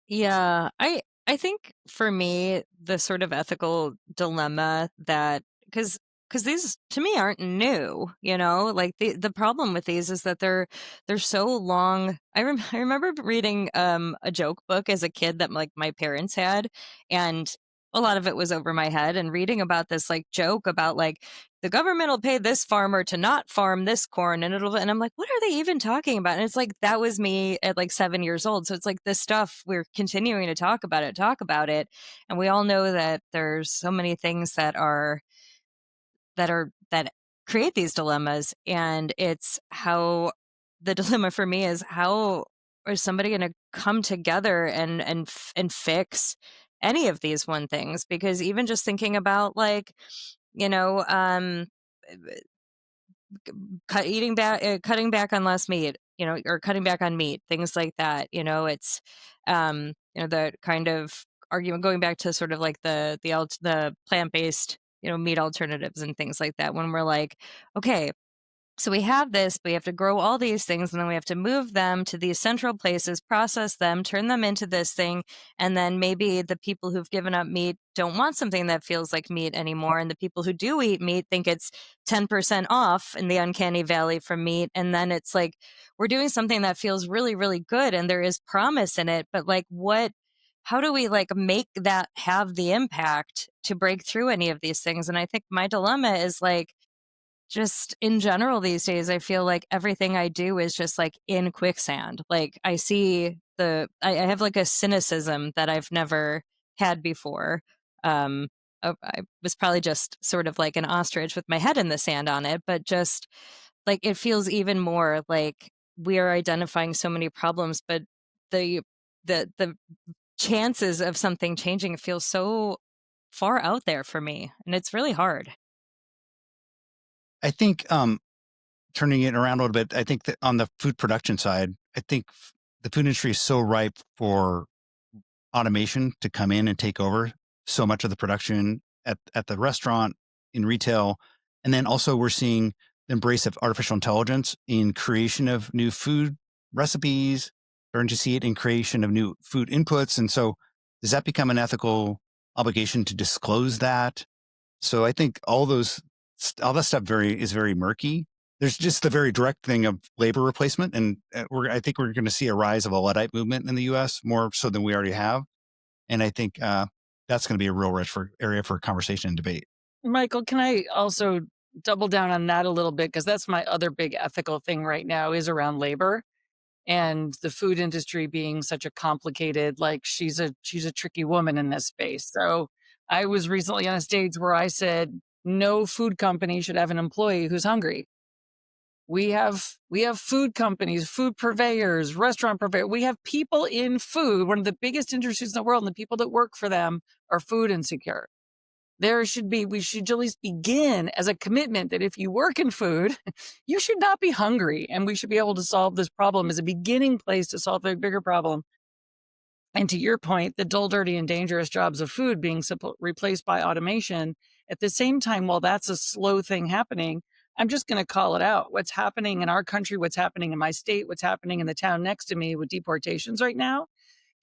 Yeah, I think for me the sort of ethical dilemma that because these to me aren't new, like the problem with these is that they're so long. I remember reading a joke book as a kid that like my parents had, and a lot of it was over my head, and reading about this like joke about like the government will pay this farmer to not farm this corn, and I'm like, what are they even talking about? And it's like that was me at like 7 years old. So it's like this stuff we're continuing to talk about it, and we all know that there's so many things that create these dilemmas, and it's how the dilemma for me is how is somebody going to come together and fix any of these one things, because even just thinking about like cutting back on less meat, or cutting back on meat, things like that. It's the kind of argument going back to sort of like the plant-based, meat alternatives and things like that. When we're like, okay, so we have this, but we have to grow all these things, and then we have to move them to these central places, process them, turn them into this thing. And then maybe the people who've given up meat don't want something that feels like meat anymore. And the people who do eat meat think it's 10% off in the uncanny valley from meat. And then it's like, we're doing something that feels really, really good, and there is promise in it. But like, how do we like make that have the impact to break through any of these things? And I think my dilemma is like, just in general these days, I feel like everything I do is just like in quicksand. Like I see I have like a cynicism that I've never had before. I was probably just sort of like an ostrich with my head in the sand on it, but just like it feels even more like we are identifying so many problems, but the the chances of something changing feel so far out there for me, and it's really hard. I think turning it around a little bit, I think that on the food production side, I think the food industry is so ripe for automation to come in and take over so much of the production at the restaurant, in retail. And then also we're seeing the embrace of artificial intelligence in creation of new food recipes, starting to see it in creation of new food inputs. And so does that become an ethical obligation to disclose that? So I think all that stuff is very murky. There's just the very direct thing of labor replacement, and I think we're going to see a rise of a Luddite movement in the U.S. more so than we already have, and I think that's going to be a real rich area for conversation and debate. Michael, can I also double down on that a little bit, because that's my other big ethical thing right now is around labor and the food industry being such a complicated, like she's a tricky woman in this space. So I was recently on a stage where I said no food company should have an employee who's hungry. We have food companies, food purveyors, restaurant purveyors. We have people in food, one of the biggest industries in the world, and the people that work for them are food insecure. We should at least begin as a commitment that if you work in food, you should not be hungry, and we should be able to solve this problem as a beginning place to solve a bigger problem. And to your point, the dull, dirty, and dangerous jobs of food being replaced by automation. At the same time, while that's a slow thing happening, I'm just going to call it out. What's happening in our country, what's happening in my state, what's happening in the town next to me with deportations right now,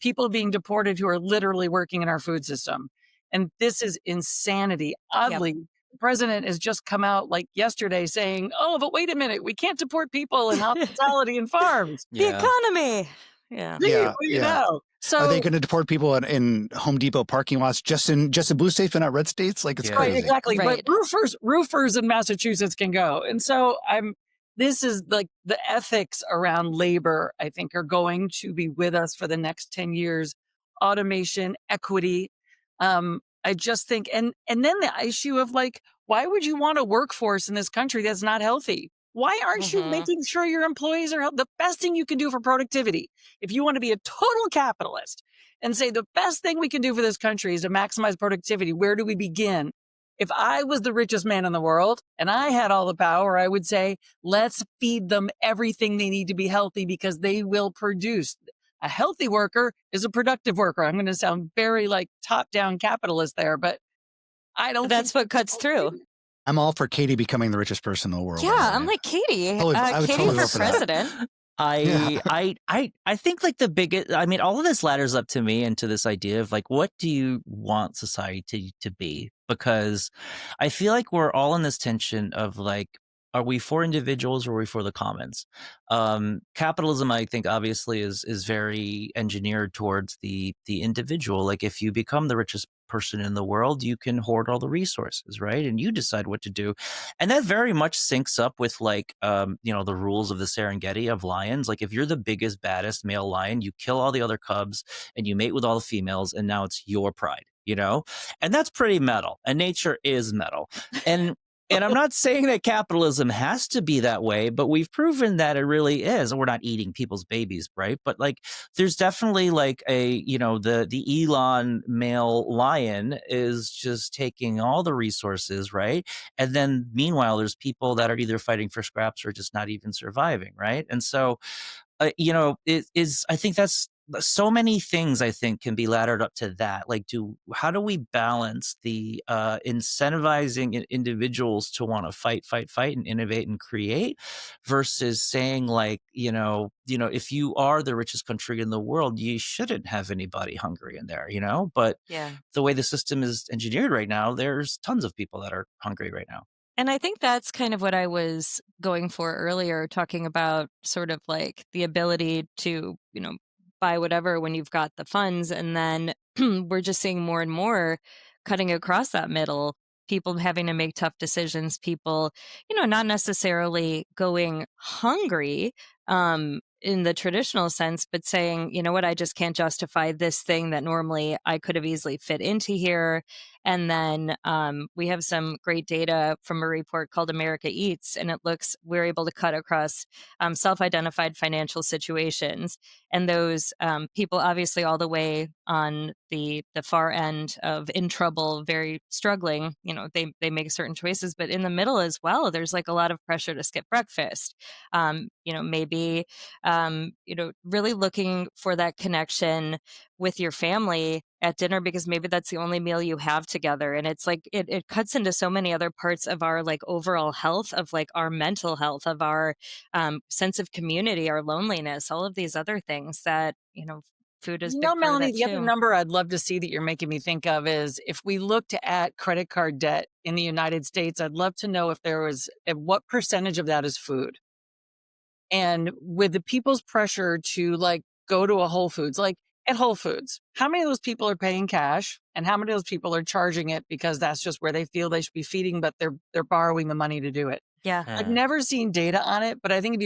people being deported who are literally working in our food system. And this is insanity. Oddly, Yep. The president has just come out like yesterday saying, oh, but wait a minute, we can't deport people in hospitality and farms. The economy. Yeah. What do you know? So are they going to deport people in Home Depot parking lots just in blue states and not red states? Like it's crazy. Right, exactly. Right. But roofers in Massachusetts can go. And so this is like the ethics around labor, I think, are going to be with us for the next 10 years. Automation, equity. I just think, and then the issue of like, why would you want a workforce in this country that's not healthy? Why aren't you making sure your employees are the best thing you can do for productivity? If you want to be a total capitalist and say the best thing we can do for this country is to maximize productivity, where do we begin? If I was the richest man in the world and I had all the power, I would say, let's feed them everything they need to be healthy because they will produce. A healthy worker is a productive worker. I'm going to sound very like top-down capitalist there, but I don't That's what cuts through. I'm all for Katie becoming the richest person in the world. Yeah, I'm like Katie. I would Katie totally for vote for that. president. I think like the biggest, I mean, all of this ladders up to me and to this idea of like, what do you want society to be? Because I feel like we're all in this tension of like, are we for individuals or are we for the commons? Capitalism, I think, obviously is very engineered towards the individual. Like if you become the richest person in the world, you can hoard all the resources, right? And you decide what to do. And that very much syncs up with like, the rules of the Serengeti of lions. Like if you're the biggest, baddest male lion, you kill all the other cubs and you mate with all the females and now it's your pride, and that's pretty metal, and nature is metal. And I'm not saying that capitalism has to be that way, but we've proven that it really is. We're not eating people's babies, right? But like, there's definitely like the Elon male lion is just taking all the resources, right? And then meanwhile, there's people that are either fighting for scraps or just not even surviving, right? And so, it is. I think that's so many things. I think can be laddered up to that. Like, how do we balance the incentivizing individuals to want to fight, and innovate and create, versus saying like, if you are the richest country in the world, you shouldn't have anybody hungry in there, But the way the system is engineered right now, there's tons of people that are hungry right now. And I think that's kind of what I was going for earlier, talking about sort of like the ability to, buy whatever when you've got the funds. And then we're just seeing more and more cutting across that middle, people having to make tough decisions, people, not necessarily going hungry in the traditional sense, but saying, you know what, I just can't justify this thing that normally I could have easily fit into here. And then we have some great data from a report called America Eats, and we're able to cut across self-identified financial situations. And those people obviously all the way on the far end of in trouble, very struggling, they make certain choices, but in the middle as well, there's like a lot of pressure to skip breakfast. Maybe, really looking for that connection with your family at dinner because maybe that's the only meal you have together. And it's like it cuts into so many other parts of our like overall health, of like our mental health, of our sense of community, our loneliness, all of these other things that, food is big part of Melanie, that the other too. number I'd love to see that you're making me think of is if we looked at credit card debt in the United States, I'd love to know if there was what percentage of that is food. And with the people's pressure to like go to a Whole Foods, like at Whole Foods, how many of those people are paying cash and how many of those people are charging it because that's just where they feel they should be feeding, but they're borrowing the money to do it. Yeah. I've never seen data on it, but I think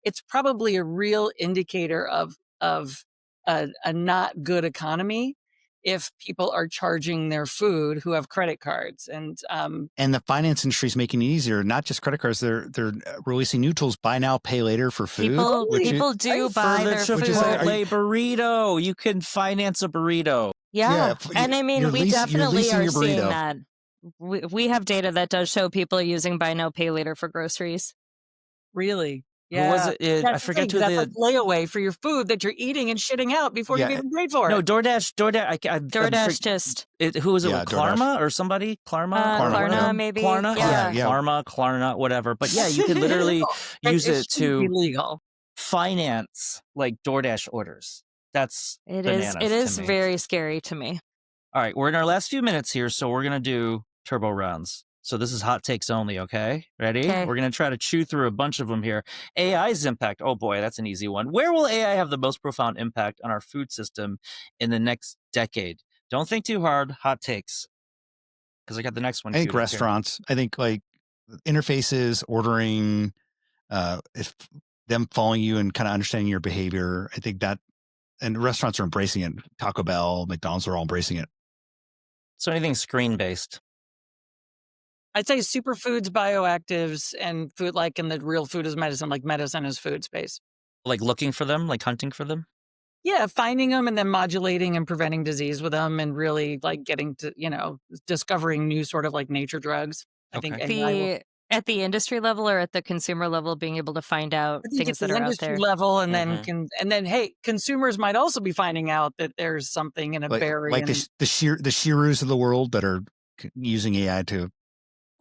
it's probably a real indicator of a not good economy if people are charging their food who have credit cards. And the finance industry is making it easier. Not just credit cards; they're releasing new tools. Buy now, pay later for food. People do buy their food. Chipotle burrito. You can finance a burrito. Yeah. And I mean, we definitely are seeing that. We have data that does show people are using buy now, pay later for groceries. Really? Yeah. Who was it? I forget who that's like layaway for your food that you're eating and shitting out before you've even paid for it. No, DoorDash. DoorDash who was it? With Klarna or somebody? Klarna, maybe. Klarna, yeah. Klarna, whatever. But yeah, you can literally use it to illegal finance like DoorDash orders. It is very scary to me. All right, we're in our last few minutes here, so we're gonna do turbo rounds. So this is hot takes only, okay? Ready? Okay. We're going to try to chew through a bunch of them here. AI's impact. Oh boy, that's an easy one. Where will AI have the most profound impact on our food system in the next decade? Don't think too hard. Hot takes. Because I got the next one. I think restaurants. I think like interfaces, ordering, if them following you and kind of understanding your behavior. I think that, and restaurants are embracing it. Taco Bell, McDonald's are all embracing it. So anything screen-based? I'd say superfoods, bioactives, and food like in the real food is medicine, like medicine is food space. Like looking for them, like hunting for them? Yeah, finding them and then modulating and preventing disease with them and really like getting to, discovering new sort of like nature drugs. I think At the industry level or at the consumer level, being able to find out I think things at that the are out industry there. level, and then hey, consumers might also be finding out that there's something in a berry, like the Shirus of the world that are using AI to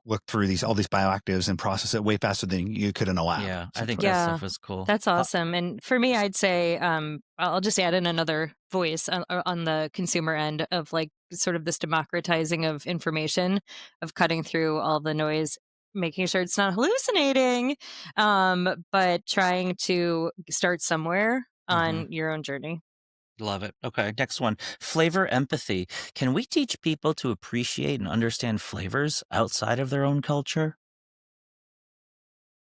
look through all these bioactives and process it way faster than you could in a lab. Yeah, I think that stuff is cool. That's awesome. And for me, I'd say I'll just add in another voice on the consumer end of like sort of this democratizing of information, of cutting through all the noise, making sure it's not hallucinating, but trying to start somewhere on your own journey. Love it. Okay, next one. Flavor empathy. Can we teach people to appreciate and understand flavors outside of their own culture?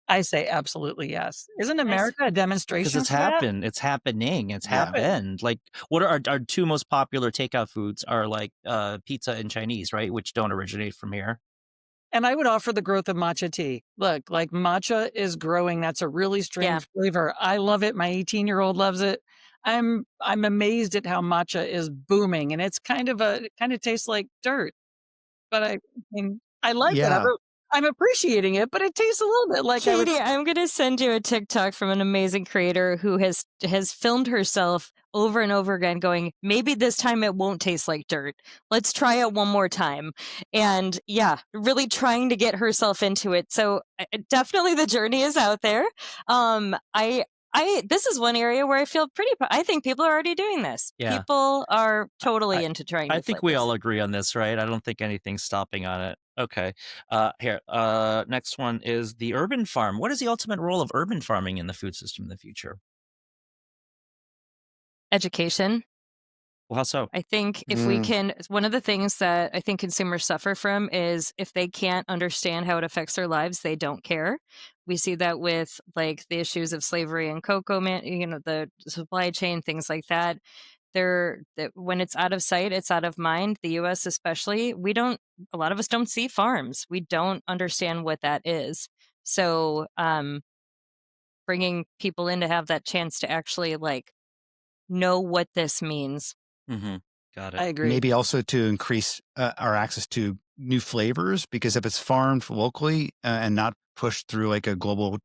I say absolutely yes. Isn't America a demonstration? Because it's happened. It's happening. It's happened. Like, what are our two most popular takeout foods are like pizza and Chinese, right? Which don't originate from here. And I would offer the growth of matcha tea. Look, like matcha is growing. That's a really strange flavor. I love it. My 18-year-old loves it. I'm amazed at how matcha is booming, and it kind of tastes like dirt. But I mean, I like it. I'm appreciating it, but it tastes a little bit like Katie, I'm going to send you a TikTok from an amazing creator who has filmed herself over and over again going, maybe this time it won't taste like dirt. Let's try it one more time. And yeah, really trying to get herself into it. So definitely the journey is out there. This is one area where I feel I think people are already doing this. Yeah. People are totally into trying. I think we all agree on this, right? I don't think anything's stopping on it. Okay. Here. Next one is the urban farm. What is the ultimate role of urban farming in the food system in the future? Education. Well, how so? I think if we can, one of the things that I think consumers suffer from is if they can't understand how it affects their lives, they don't care. We see that with like the issues of slavery and cocoa, the supply chain, things like that. When it's out of sight, it's out of mind. The U.S. especially, a lot of us don't see farms. We don't understand what that is. So bringing people in to have that chance to actually like know what this means. Got it. I agree. Maybe also to increase our access to new flavors, because if it's farmed locally and not pushed through like a global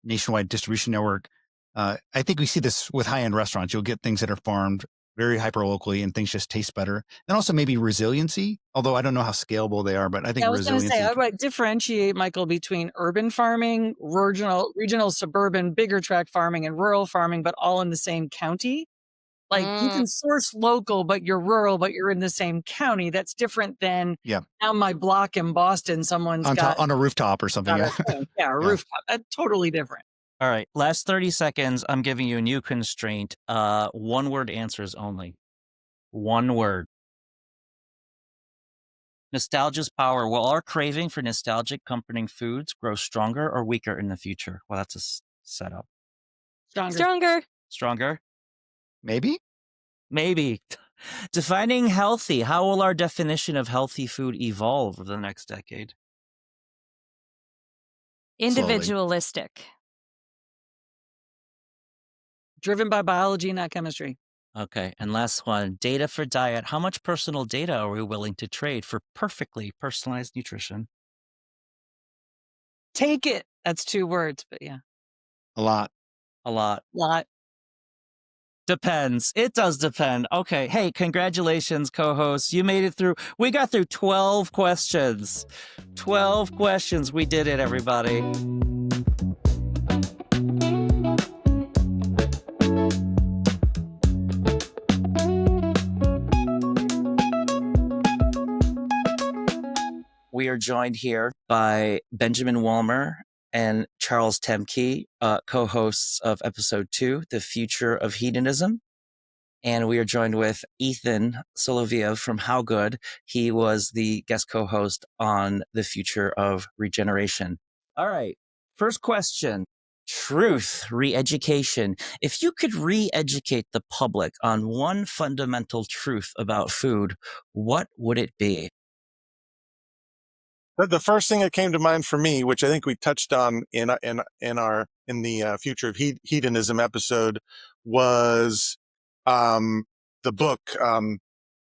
nationwide distribution network, I think we see this with high-end restaurants. You'll get things that are farmed very hyper locally and things just taste better. And also maybe resiliency, although I don't know how scalable they are, but I think resiliency. I would differentiate, Michael, between urban farming, regional, suburban, bigger tract farming, and rural farming, but all in the same county. Like you can source local, but you're rural, but you're in the same county. That's different than on my block in Boston, someone's got on a rooftop or something. A rooftop. Totally different. All right. Last 30 seconds. I'm giving you a new constraint. 1 word answers only. 1 word. Nostalgia's power. Will our craving for nostalgic, comforting foods grow stronger or weaker in the future? Well, that's a setup. Stronger? Maybe. Defining healthy. How will our definition of healthy food evolve over the next decade? Individualistic. Slowly. Driven by biology, not chemistry. Okay. And last one, data for diet. How much personal data are we willing to trade for perfectly personalized nutrition? Take it. That's 2 words, but yeah. A lot. Depends. It does depend. Okay. Hey, congratulations, co-hosts. You made it through. We got through 12 questions. 12 questions. We did it, everybody. We are joined here by Benjamin Walmer and Charles Temkey, co-hosts of episode 2, The Future of Hedonism. And we are joined with Ethan Soloviev from How Good. He was the guest co-host on The Future of Regeneration. All right. First question. Truth, re-education. If you could re-educate the public on one fundamental truth about food, what would it be? The first thing that came to mind for me, which I think we touched on in the future of hedonism episode, was the book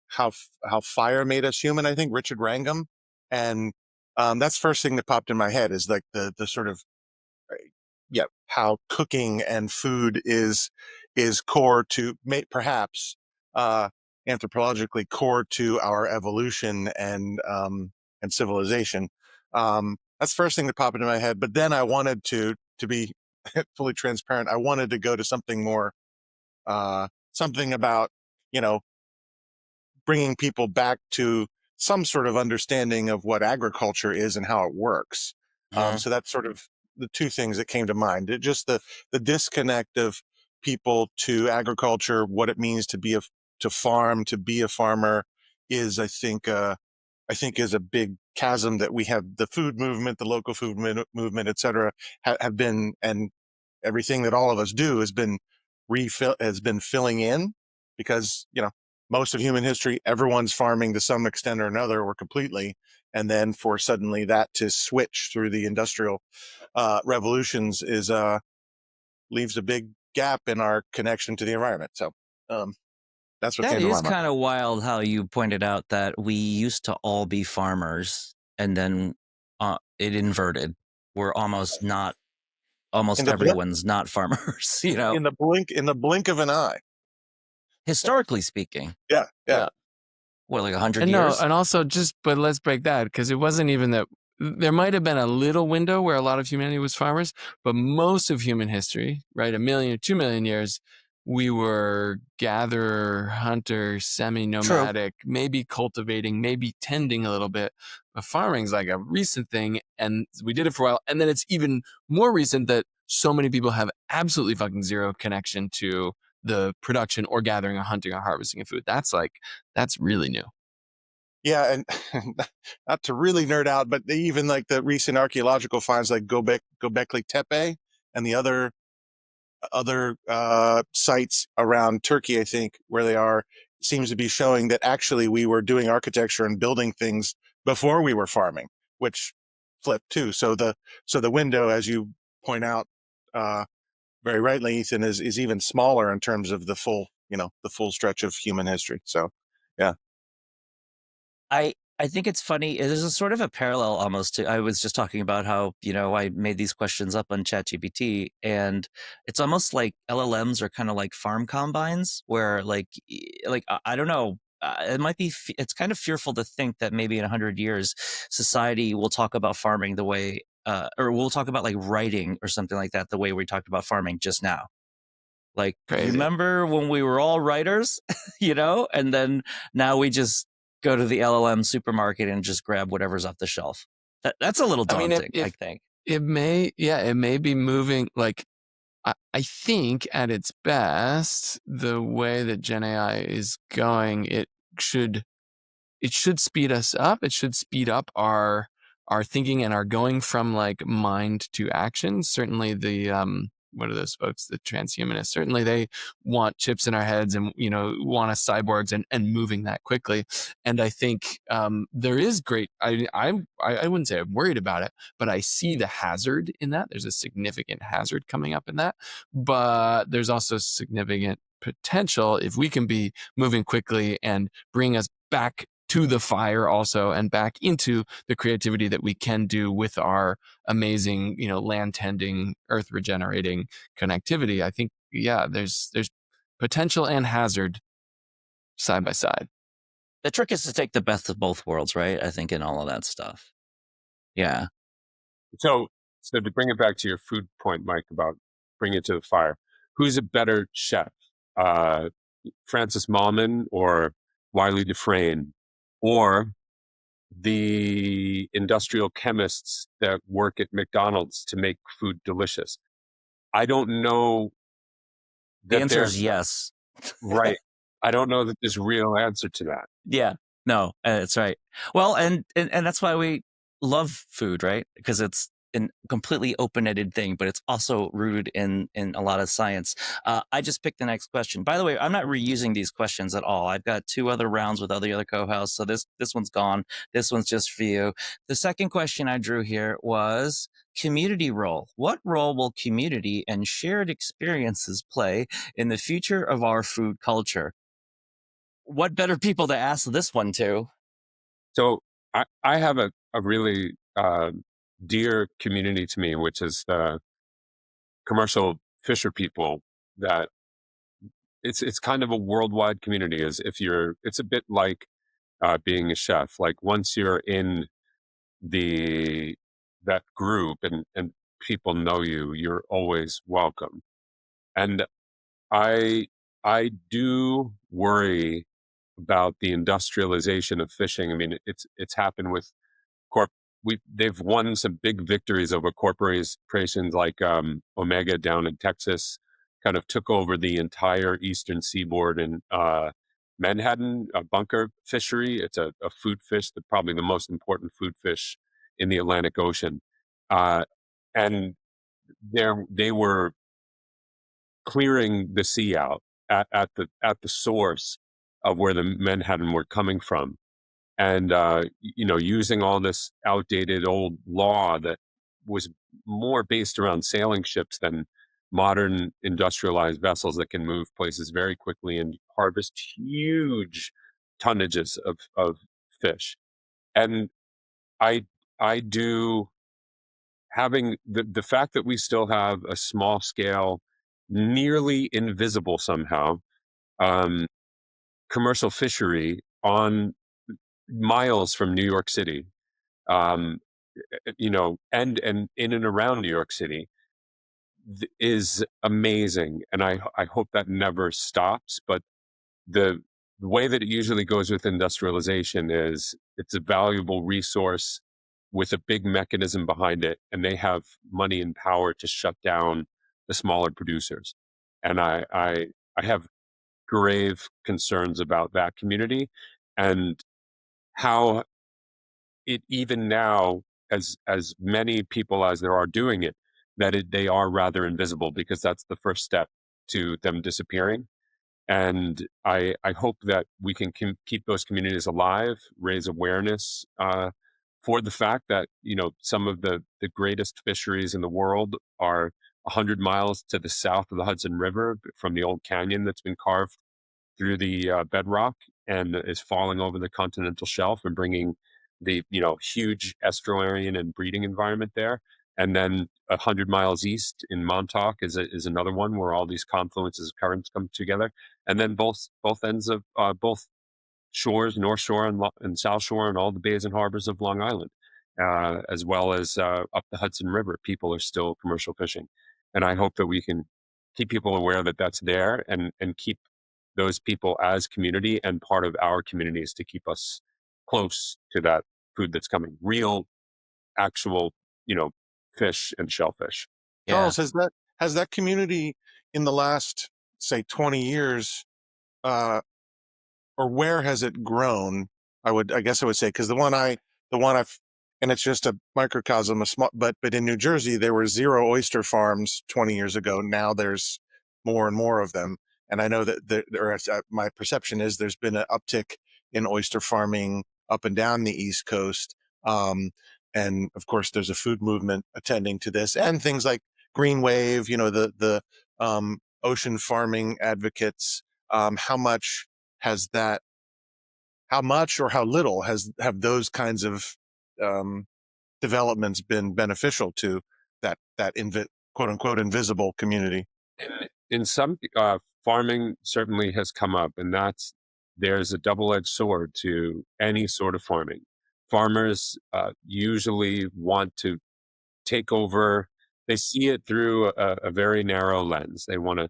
how fire made us human. I think Richard Wrangham, and that's the first thing that popped in my head is like the sort of how cooking and food is core to perhaps anthropologically core to our evolution and civilization. That's the first thing that popped into my head. But then I wanted to be fully transparent. I wanted to go to something more, something about, bringing people back to some sort of understanding of what agriculture is and how it works. So that's sort of the two things that came to mind. Just the disconnect of people to agriculture, what it means to be to farm, to be a farmer, is I think is a big chasm that we have. The food movement, the local food movement, et cetera, have been, and everything that all of us do has been filling in, because most of human history, everyone's farming to some extent or another, or completely, and then for suddenly that to switch through the industrial revolutions is leaves a big gap in our connection to the environment. So that's what That came to my is mind. kind of wild how you pointed out that we used to all be farmers, and then it inverted. We're almost everyone's not farmers, In the blink of an eye. historically speaking. Yeah. What, like 100 And years? no, and also but let's break that, because it wasn't even that. There might have been a little window where a lot of humanity was farmers, but most of human history, right, 1 million, 2 million years, we were gatherer, hunter, semi-nomadic, maybe cultivating, maybe tending a little bit. But farming's like a recent thing, and we did it for a while. And then it's even more recent that so many people have absolutely fucking zero connection to the production or gathering or hunting or harvesting of food. That's really new. Yeah, and not to really nerd out, but even like the recent archaeological finds like Göbekli Tepe and the other sites around Turkey, I think, where they are, seems to be showing that actually we were doing architecture and building things before we were farming, which flipped too. So the window, as you point out very rightly, Ethan, is even smaller in terms of the full stretch of human history. So yeah. I think it's funny. There's a sort of a parallel almost to, I was just talking about how, I made these questions up on ChatGPT, and it's almost like LLMs are kind of like farm combines where like I don't know, it's kind of fearful to think that maybe in 100 years, society will talk about farming the way, or we'll talk about like writing or something like that, the way we talked about farming just now. Like, Crazy. remember when we were all writers, and then now we just go to the LLM supermarket and just grab whatever's off the shelf. That's a little daunting, I think. It may be moving. Like, I think at its best, the way that Gen AI is going, it should speed us up. It should speed up our thinking and our going from like mind to action. Certainly the what are those folks, the transhumanists? Certainly they want chips in our heads and want us cyborgs and moving that quickly. And I think there is great. I wouldn't say I'm worried about it, but I see the hazard in that. There's a significant hazard coming up in that, but there's also significant potential if we can be moving quickly and bring us back to the fire also, and back into the creativity that we can do with our amazing, land tending, earth regenerating connectivity. I think, there's potential and hazard side by side. The trick is to take the best of both worlds, right? I think in all of that stuff. Yeah. So to bring it back to your food point, Mike, about bringing it to the fire, who's a better chef, Francis Mallmann or Wiley Dufresne, or the industrial chemists that work at McDonald's to make food delicious? I don't know. The answer is yes. Right. I don't know that there's a real answer to that. Yeah. No, that's right. Well, and that's why we love food, right? Because it's completely open-ended thing, but it's also rooted in a lot of science. I just picked the next question. By the way, I'm not reusing these questions at all. I've got 2 other rounds with other co-hosts, so this one's gone. This one's just for you. The second question I drew here was community role. What role will community and shared experiences play in the future of our food culture? What better people to ask this one to? So I have a really dear community to me, which is the commercial fisher people. That it's kind of a worldwide community. As if it's a bit like being a chef. Like once you're in that group and people know you, you're always welcome. And I do worry about the industrialization of fishing. I mean, it's happened with they've won some big victories over corporations like Omega down in Texas, kind of took over the entire eastern seaboard and Manhattan bunker fishery. It's a food fish, probably the most important food fish in the Atlantic Ocean. And they were clearing the sea out at the source of where the Manhattan were coming from. And using all this outdated old law that was more based around sailing ships than modern industrialized vessels that can move places very quickly and harvest huge tonnages of fish. And I do having the fact that we still have a small scale, nearly invisible somehow, commercial fishery on miles from New York City, and in and around New York City is amazing. And I hope that never stops. But the way that it usually goes with industrialization is it's a valuable resource with a big mechanism behind it, and they have money and power to shut down the smaller producers. And I have grave concerns about that community and how it even now, as many people as there are doing it, they are rather invisible, because that's the first step to them disappearing. And I hope that we can keep those communities alive, raise awareness for the fact that some of the greatest fisheries in the world are 100 miles to the south of the Hudson River from the old canyon that's been carved through the bedrock and is falling over the continental shelf and bringing the huge estuarine and breeding environment there. And then 100 miles east in Montauk is another one where all these confluences of currents come together. And then both ends of both shores, North Shore and South Shore, and all the bays and harbors of Long Island, as well as up the Hudson River, people are still commercial fishing. And I hope that we can keep people aware that that's there and keep those people as community and part of our communities to keep us close to that food that's coming. Real, actual, fish and shellfish. Yeah. Charles, has that community in the last, say, 20 years, or where has it grown? I guess I would say, because the one I've, and it's just a microcosm, but in New Jersey there were 0 oyster farms 20 years ago. Now there's more and more of them, and I know that my perception is there's been an uptick in oyster farming up and down the East Coast. And of course, there's a food movement attending to this, and things like Green Wave, the ocean farming advocates. How much or how little have those kinds of developments been beneficial to that quote unquote invisible community? In some farming certainly has come up, and there's a double-edged sword to any sort of farming. Farmers usually want to take over. They see it through a very narrow lens. They want to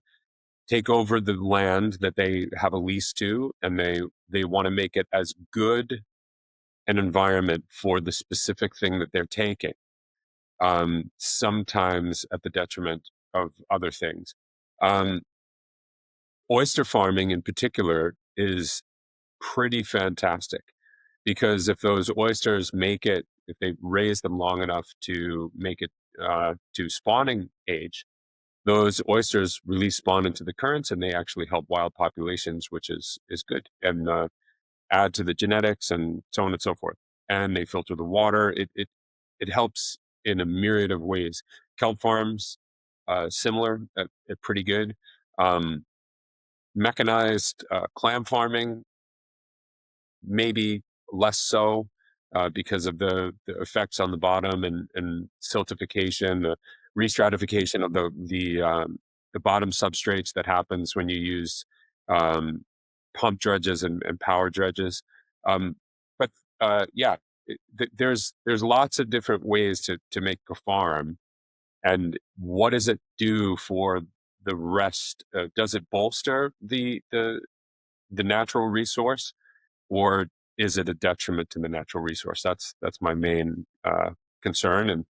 take over the land that they have a lease to, and they want to make it as good an environment for the specific thing that they're taking, sometimes at the detriment of other things. Oyster farming in particular is pretty fantastic, because if those oysters make it if they raise them long enough to make it to spawning age, those oysters release spawn into the currents, and they actually help wild populations, which is good, and add to the genetics and so on and so forth. And they filter the water. It helps in a myriad of ways. Kelp farms, similar, pretty good. Mechanized clam farming, maybe less so, because of the effects on the bottom and siltification, the restratification of the bottom substrates that happens when you use pump dredges and power dredges. But yeah, there's lots of different ways to make a farm. And what does it do for the rest? Does it bolster the natural resource, or is it a detriment to the natural resource? That's my main concern. And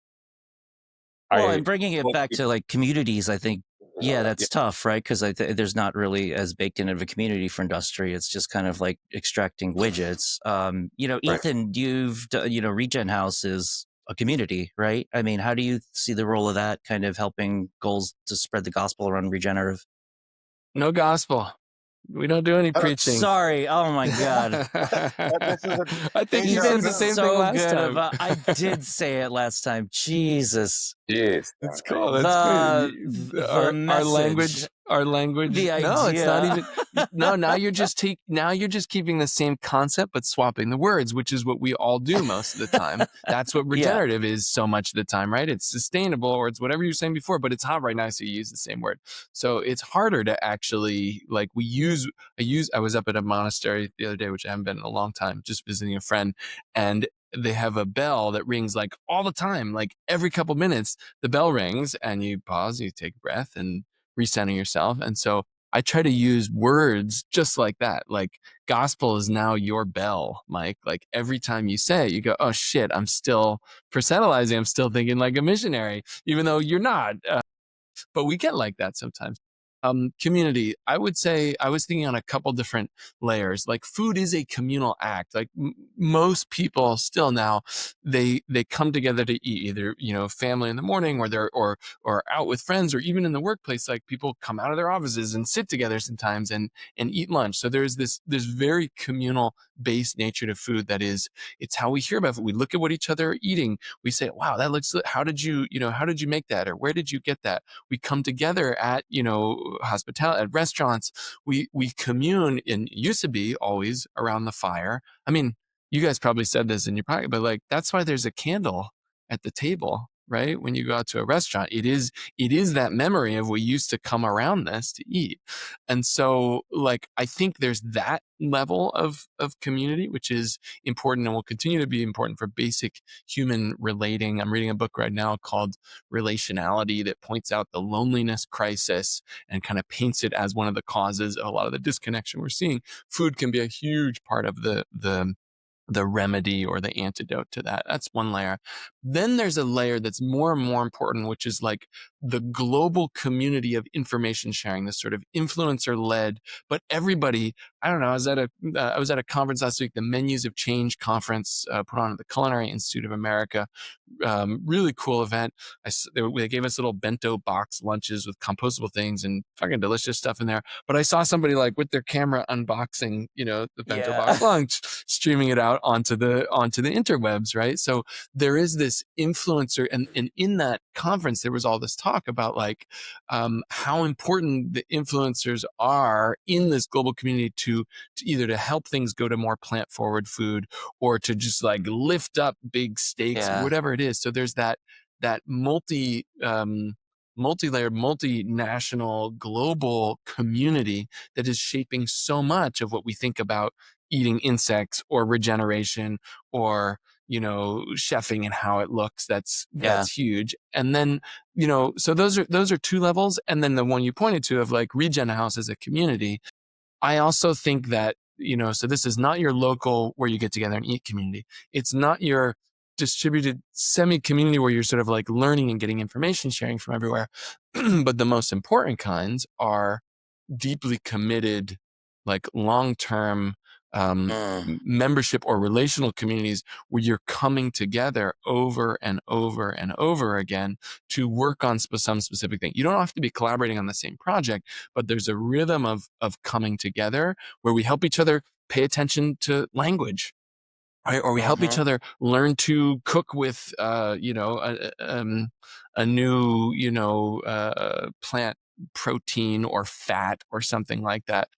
and bringing it back to like communities, I think, that's tough, right? Because there's not really as baked in of a community for industry. It's just kind of like extracting widgets. Ethan, you've Regen House is a community, right? I mean, how do you see the role of that kind of helping goals to spread the gospel around regenerative? No gospel. We don't do any preaching. Sorry. Oh my God. I think you said the same thing last time. I did say it last time. Jesus. Yes. That's cool. That's good. Our language. The idea. No, it's not even. No, now you're just keeping the same concept but swapping the words, which is what we all do most of the time. That's what regenerative is so much of the time, right? It's sustainable, or it's whatever you were saying before, but it's hot right now, so you use the same word. So it's harder to actually I was up at a monastery the other day, which I haven't been in a long time, just visiting a friend, and they have a bell that rings like all the time, like every couple minutes the bell rings, and you pause, you take a breath and recenter yourself. And so I try to use words just like that. Like gospel is now your bell, Mike. Like every time you say it, you go, oh shit, I'm still percentalizing. I'm still thinking like a missionary, even though you're not. But we get like that sometimes. Community, I would say I was thinking on a couple different layers. Like food is a communal act. Like most people still now, they come together to eat, either, family in the morning, or they're or out with friends, or even in the workplace. Like people come out of their offices and sit together sometimes and eat lunch. So there's this very communal based nature to food. It's how we hear about it. We look at what each other are eating. We say, wow, that looks, how did you make that? Or where did you get that? We come together at, hospitality, at restaurants. We commune, and used to be always around the fire. I mean, you guys probably said this in your pocket, but like, that's why there's a candle at the table, right? When you go out to a restaurant, it is that memory of we used to come around this to eat. And so like, I think there's that level of community, which is important and will continue to be important for basic human relating. I'm reading a book right now called Relationality that points out the loneliness crisis and kind of paints it as one of the causes of a lot of the disconnection we're seeing. Food can be a huge part of the remedy or the antidote to that. That's one layer. Then there's a layer that's more and more important, which is like the global community of information sharing, this sort of influencer led, but everybody, I don't know, I was at a conference last week, the Menus of Change conference put on at the Culinary Institute of America. Really cool event. They gave us little bento box lunches with compostable things and fucking delicious stuff in there. But I saw somebody like with their camera unboxing, the bento box lunch, streaming it out onto the interwebs, right? So there is this influencer, and in that conference there was all this talk about like how important the influencers are in this global community to either to help things go to more plant forward food, or to just like lift up big stakes, whatever it is. So there's that multi-layered, multinational, global community that is shaping so much of what we think about eating insects or regeneration or, chefing and how it looks. That's huge. And then, so those are two levels. And then the one you pointed to of like Regen House as a community, I also think that, so this is not your local where you get together and eat community. It's not your distributed semi-community where you're sort of like learning and getting information sharing from everywhere. But the most important kinds are deeply committed, like long-term, membership or relational communities where you're coming together over and over and over again to work on some specific thing. You don't have to be collaborating on the same project, but there's a rhythm of coming together where we help each other pay attention to language. Right? Or we help each other learn to cook with, a new, plant protein or fat or something like that.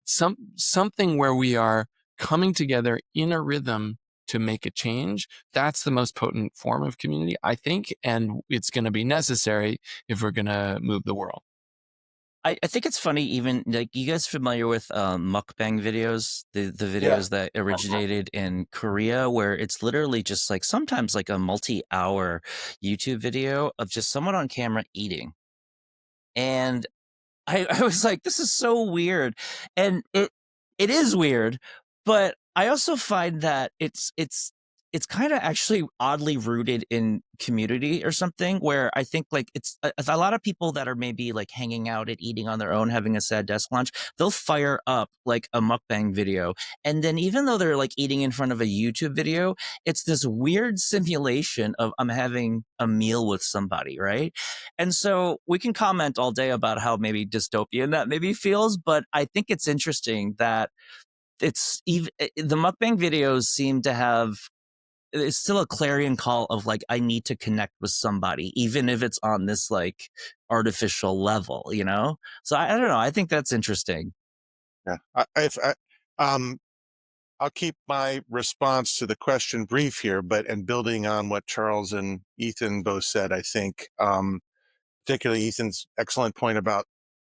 Something where we are coming together in a rhythm to make a change. That's the most potent form of community, I think, and it's going to be necessary if we're going to move the world. I think it's funny, even like, you guys familiar with mukbang videos, the videos that originated in Korea, where it's literally just like sometimes like a multi-hour YouTube video of just someone on camera eating. And I was like, this is so weird. And it is weird, but I also find that it's kind of actually oddly rooted in community or something, where I think like it's a lot of people that are maybe like hanging out and eating on their own, having a sad desk lunch, they'll fire up like a mukbang video. And then even though they're like eating in front of a YouTube video, it's this weird simulation of I'm having a meal with somebody, right? And so we can comment all day about how maybe dystopian that maybe feels, but I think it's interesting that it's even the mukbang videos seem to have, it's still a clarion call of like, I need to connect with somebody, even if it's on this like artificial level, you know? So I don't know. I think that's interesting. Yeah. I'll keep my response to the question brief here, and building on what Charles and Ethan both said, I think, particularly Ethan's excellent point about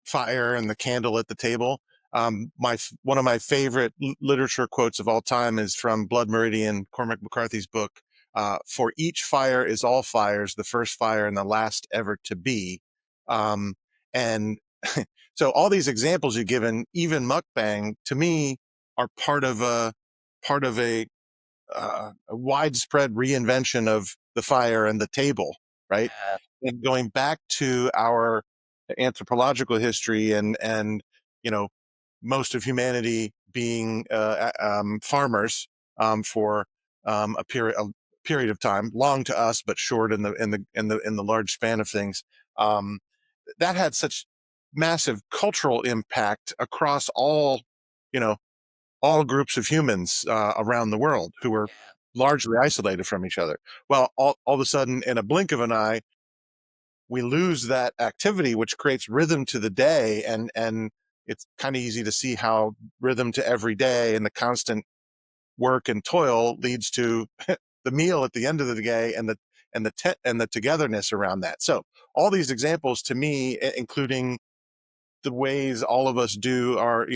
fire and the candle at the table. One of my favorite literature quotes of all time is from Blood Meridian, Cormac McCarthy's book. For each fire is all fires, the first fire and the last ever to be. And so all these examples you've given, even mukbang, to me, are part of a widespread reinvention of the fire and the table, right? And going back to our anthropological history and most of humanity being farmers for a period of time, long to us but short in the large span of things. That had such massive cultural impact across all groups of humans around the world who were largely isolated from each other. Well, all of a sudden, in a blink of an eye, we lose that activity, which creates rhythm to the day, and it's kind of easy to see how rhythm to every day and the constant work and toil leads to the meal at the end of the day and the togetherness around that. So all these examples to me, including the ways all of us do our,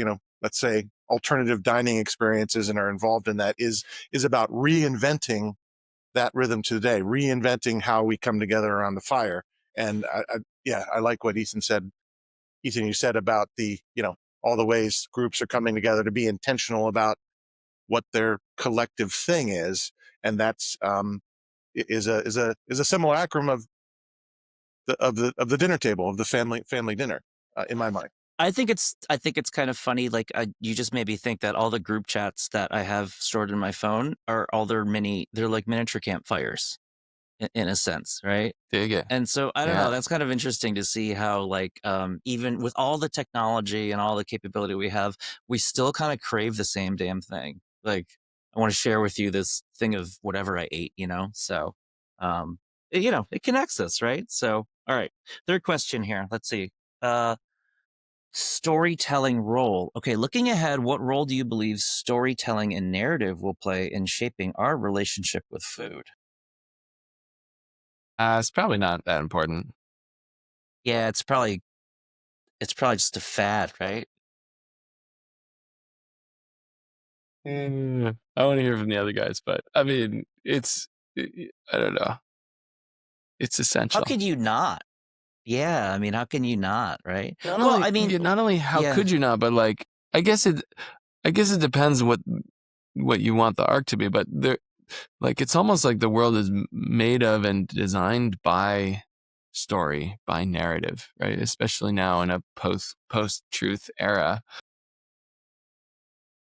let's say, alternative dining experiences and are involved in that, is about reinventing that rhythm today, reinventing how we come together around the fire. And I like what Ethan said. Ethan, you said about all the ways groups are coming together to be intentional about what their collective thing is, and that's is a simulacrum of the dinner table, of the family dinner, in my mind. I think it's kind of funny. Like, you just made me think that all the group chats that I have stored in my phone are all they're like miniature campfires in a sense, right? Dig it. And so I don't know, that's kind of interesting to see how like even with all the technology and all the capability we have, we still kind of crave the same damn thing. Like, I want to share with you this thing of whatever I ate, so it connects us, right? So all right, third question here, let's see. Storytelling role. Okay, looking ahead, what role do you believe storytelling and narrative will play in shaping our relationship with food? It's probably not that important. Yeah, it's probably just a fad, right? I want to hear from the other guys, but I mean, I don't know. It's essential. How could you not? Yeah, I mean, how can you not, right? Not only how could you not, but like, I guess it depends what you want the arc to be, but it's almost like the world is made of and designed by story, by narrative, right? Especially now in a post-truth era.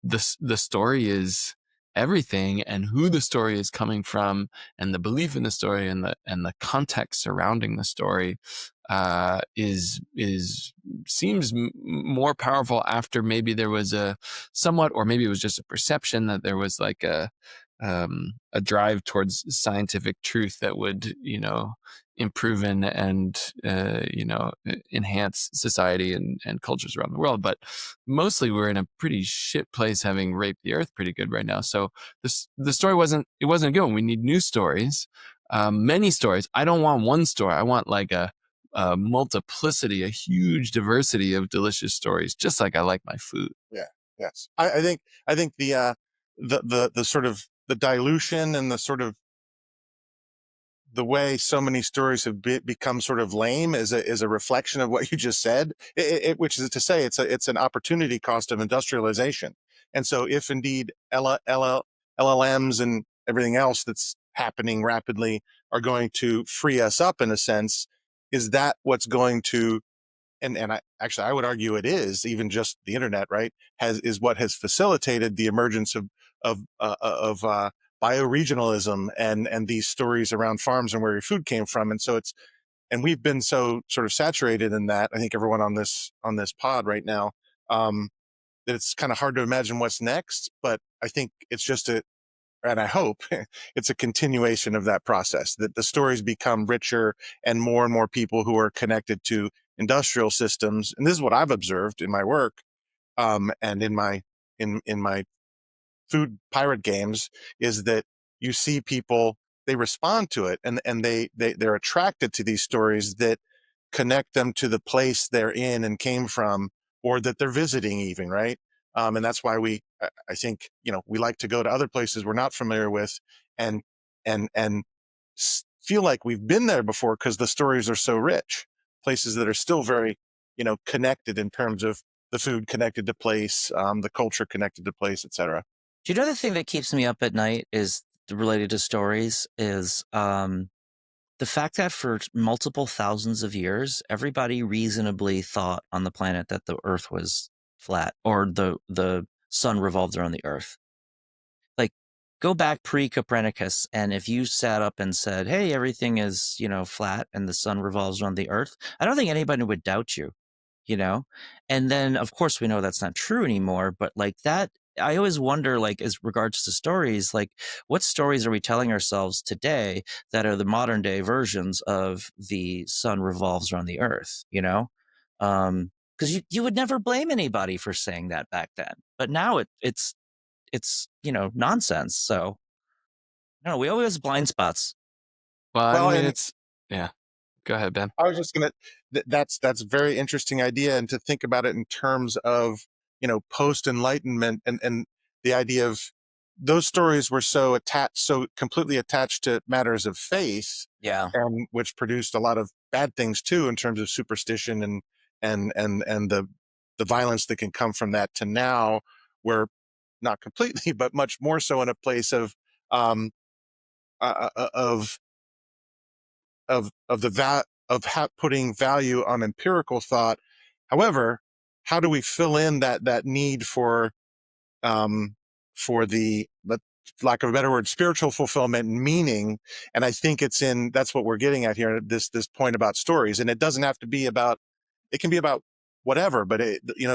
the story is everything, and who the story is coming from, and the belief in the story, and the context surrounding the story seems more powerful after maybe there was a somewhat, or maybe it was just a perception that there was like a drive towards scientific truth that would, improve and enhance society and cultures around the world. But mostly we're in a pretty shit place, having raped the earth pretty good right now. So the story wasn't a good one. We need new stories, many stories. I don't want one story. I want like a multiplicity, a huge diversity of delicious stories, just like I like my food. Yeah. Yes. I think the sort of the dilution and the sort of the way so many stories have become sort of lame is a reflection of what you just said, which is to say it's an opportunity cost of industrialization. And so if indeed LLMs and everything else that's happening rapidly are going to free us up in a sense, is that what's going to, and I would argue it is, even just the internet, right, is what has facilitated the emergence of bioregionalism and these stories around farms and where your food came from. And so and we've been so sort of saturated in that, I think everyone on this pod right now, that it's kind of hard to imagine what's next. But I think it's just and I hope it's a continuation of that process, that the stories become richer and more people who are connected to industrial systems. And this is what I've observed in my work, and in my food pirate games, is that you see people, they respond to it, and they're attracted to these stories that connect them to the place they're in and came from, or that they're visiting even, right? And that's why I think, we like to go to other places we're not familiar with and feel like we've been there before, because the stories are so rich. Places that are still very, connected in terms of the food connected to place, the culture connected to place, etc. Do you know the thing that keeps me up at night is related to stories is the fact that for multiple thousands of years, everybody reasonably thought on the planet that the Earth was flat, or the sun revolved around the Earth. Like, go back pre-Copernicus, and if you sat up and said, "Hey, everything is flat and the sun revolves around the Earth," I don't think anybody would doubt you. And then of course we know that's not true anymore, but like that, I always wonder, like, as regards to stories, like what stories are we telling ourselves today that are the modern day versions of the sun revolves around the Earth? Because you would never blame anybody for saying that back then, but now it's nonsense. So no, we always have blind spots. Well, I mean, yeah. Go ahead, Ben. I was just gonna. That's a very interesting idea, and to think about it in terms of post Enlightenment, and the idea of those stories were so completely attached to matters of faith, Yeah, and which produced a lot of bad things too in terms of superstition and the violence that can come from that. To now, we're not completely, but much more so in a place of um of putting value on empirical thought. However, how do we fill in that need for the lack of a better word, spiritual fulfillment and meaning? And I think that's what we're getting at here, this point about stories. And it doesn't have to be about, it can be about whatever, but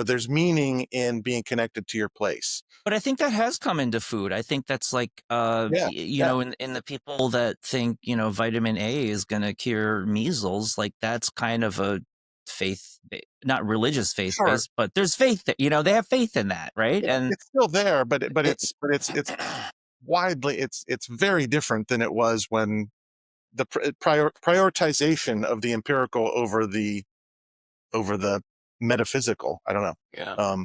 there's meaning in being connected to your place. but I think that has come into food. I think that's like, in the people that think, vitamin A is going to cure measles, like that's kind of a faith, not religious faith Sure. based, but there's faith that, they have faith in that. Right. And it's still there, but it's widely, it's very different than it was when the prioritization of the empirical over the metaphysical. I don't know. Yeah.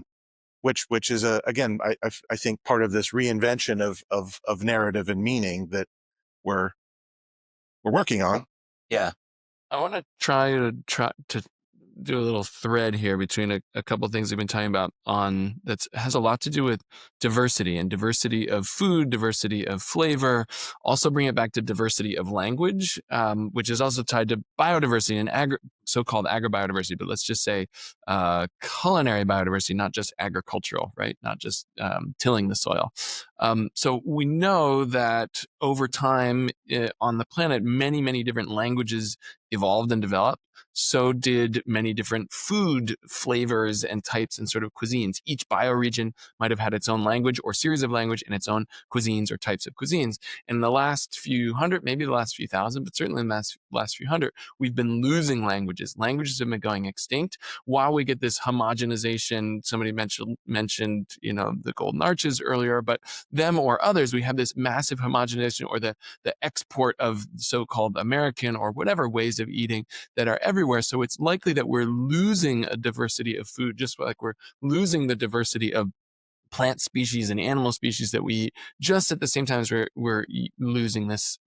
Which is again, I think part of this reinvention of narrative and meaning that we're working on. yeah, I want to try to do a little thread here between a couple of things we've been talking about that has a lot to do with diversity, and diversity of food, diversity of flavor. Also bring it back to diversity of language, which is also tied to biodiversity and so-called agrobiodiversity, but let's just say culinary biodiversity, not just agricultural, right? Not just tilling the soil. So we know that over time on the planet, many, many different languages evolved and developed. So did many different food flavors and types and sort of cuisines. Each bioregion might have had its own language or series of language and its own cuisines or types of cuisines. In the last few hundred, maybe the last few thousand, but certainly in the last few hundred, we've been losing languages. Languages have been going extinct while we get this homogenization. Somebody mentioned, the Golden Arches earlier, but them or others, we have this massive homogenization or the export of so-called American or whatever ways of eating that are everywhere. So it's likely that we're losing a diversity of food, just like we're losing the diversity of plant species and animal species that we eat, just at the same time as we're losing this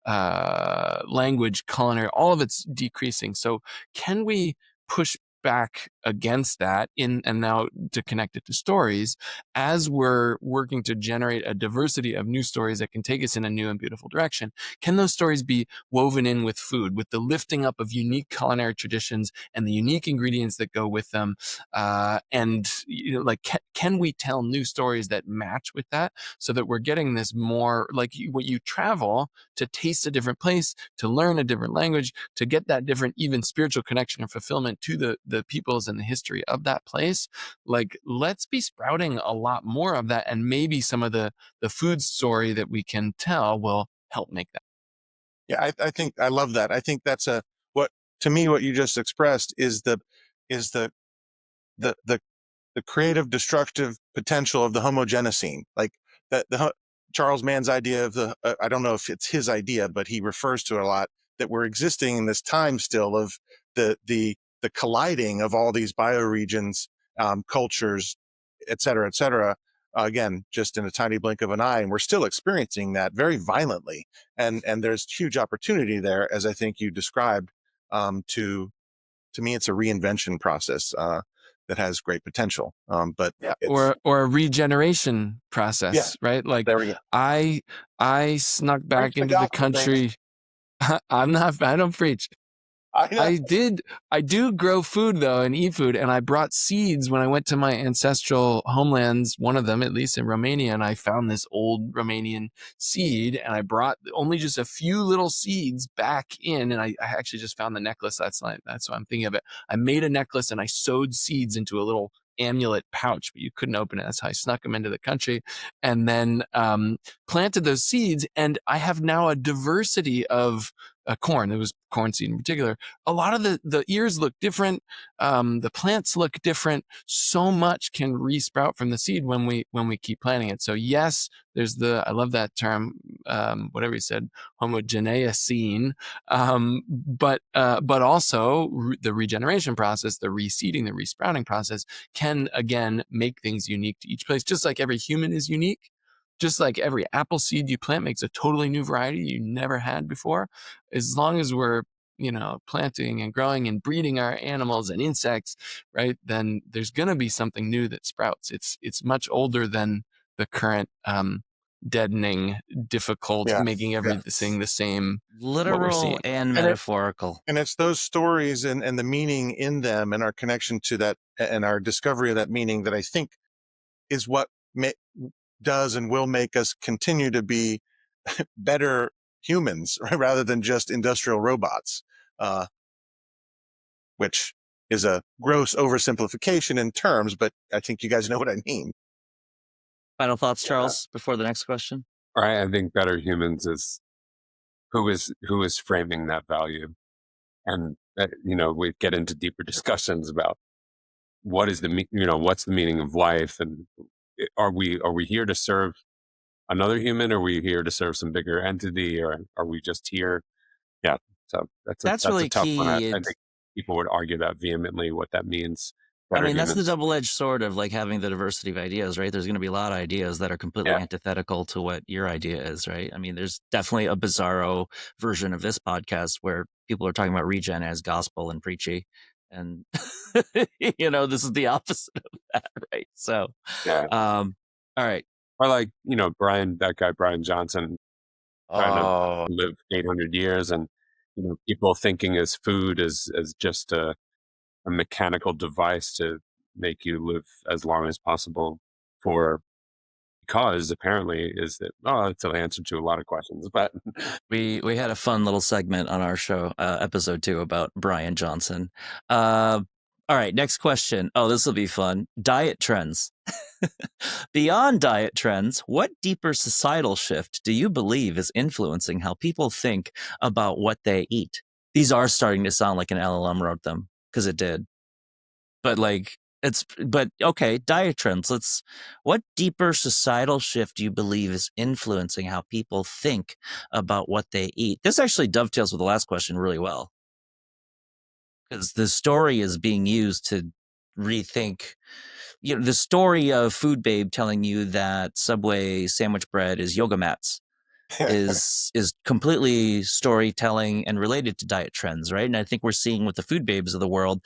language, culinary, all of it's decreasing. So can we push back against that and now to connect it to stories as we're working to generate a diversity of new stories that can take us in a new and beautiful direction? Can those stories be woven in with food, with the lifting up of unique culinary traditions and the unique ingredients that go with them? Can we tell new stories that match with that so that we're getting this more like when you travel to taste a different place, to learn a different language, to get that different, even spiritual connection and fulfillment to the peoples and the history of that place. Like, let's be sprouting a lot more of that. And maybe some of the food story that we can tell will help make that. Yeah, I think I love that. I think that's what you just expressed is the creative destructive potential of the homogenocene. Like Charles Mann's idea of I don't know if it's his idea, but he refers to it a lot, that we're existing in this time still of the colliding of all these bioregions, cultures, et cetera, again, just in a tiny blink of an eye. And we're still experiencing that very violently. And there's huge opportunity there, as I think you described. To me, it's a reinvention process that has great potential. But or a regeneration process, right? Like, there we go. I snuck back into the country. I don't preach. I do grow food though and eat food, and I brought seeds when I went to my ancestral homelands, one of them at least in Romania, and I found this old Romanian seed, and I brought only just a few little seeds back in, and I actually just found the necklace. That's what I'm thinking of it. I made a necklace and I sewed seeds into a little amulet pouch, but you couldn't open it. That's how I snuck them into the country, and then planted those seeds, and I have now a diversity of corn. There was corn seed in particular. A lot of the ears look different. The plants look different. So much can resprout from the seed when we keep planting it. So yes, there's I love that term, whatever you said, homogeneous-ine, but also the regeneration process, the reseeding, the resprouting process can again make things unique to each place. Just like every human is unique, just like every apple seed you plant makes a totally new variety you never had before. As long as we're planting and growing and breeding our animals and insects, right, then there's going to be something new that sprouts. It's much older than the current deadening, difficult, making everything the same, literal and metaphorical. And it's those stories and the meaning in them and our connection to that and our discovery of that meaning that I think is what does and will make us continue to be better humans, right, rather than just industrial robots, which is a gross oversimplification in terms, but I think you guys know what I mean. Final thoughts, Charles, before the next question? All right, I think better humans is who is framing that value, and we get into deeper discussions about what's the meaning of life, and are we here to serve another human? Are we here to serve some bigger entity, or are we just here? Yeah, so that's really a tough key. one. I think people would argue that vehemently, what that means. I mean, that's the double-edged sword of like having the diversity of ideas, right? There's going to be a lot of ideas that are completely antithetical to what your idea is, right? I mean, there's definitely a bizarro version of this podcast where people are talking about regen as gospel and preachy. And, this is the opposite of that, right? So, all right. Or like, that guy, Brian Johnson, trying to live 800 years. And, people thinking as food as just a mechanical device to make you live as long as possible because apparently is that, it's an answer to a lot of questions, but We had a fun little segment on our show, episode 2, about Brian Johnson. All right, next question. Oh, this will be fun. Diet trends. Beyond diet trends, what deeper societal shift do you believe is influencing how people think about what they eat? These are starting to sound like an LLM wrote them, because it did. But okay, diet trends. What deeper societal shift do you believe is influencing how people think about what they eat? This actually dovetails with the last question really well, because the story is being used to rethink, the story of Food Babe telling you that Subway sandwich bread is yoga mats is completely storytelling and related to diet trends, right? And I think we're seeing with the Food Babes of the world,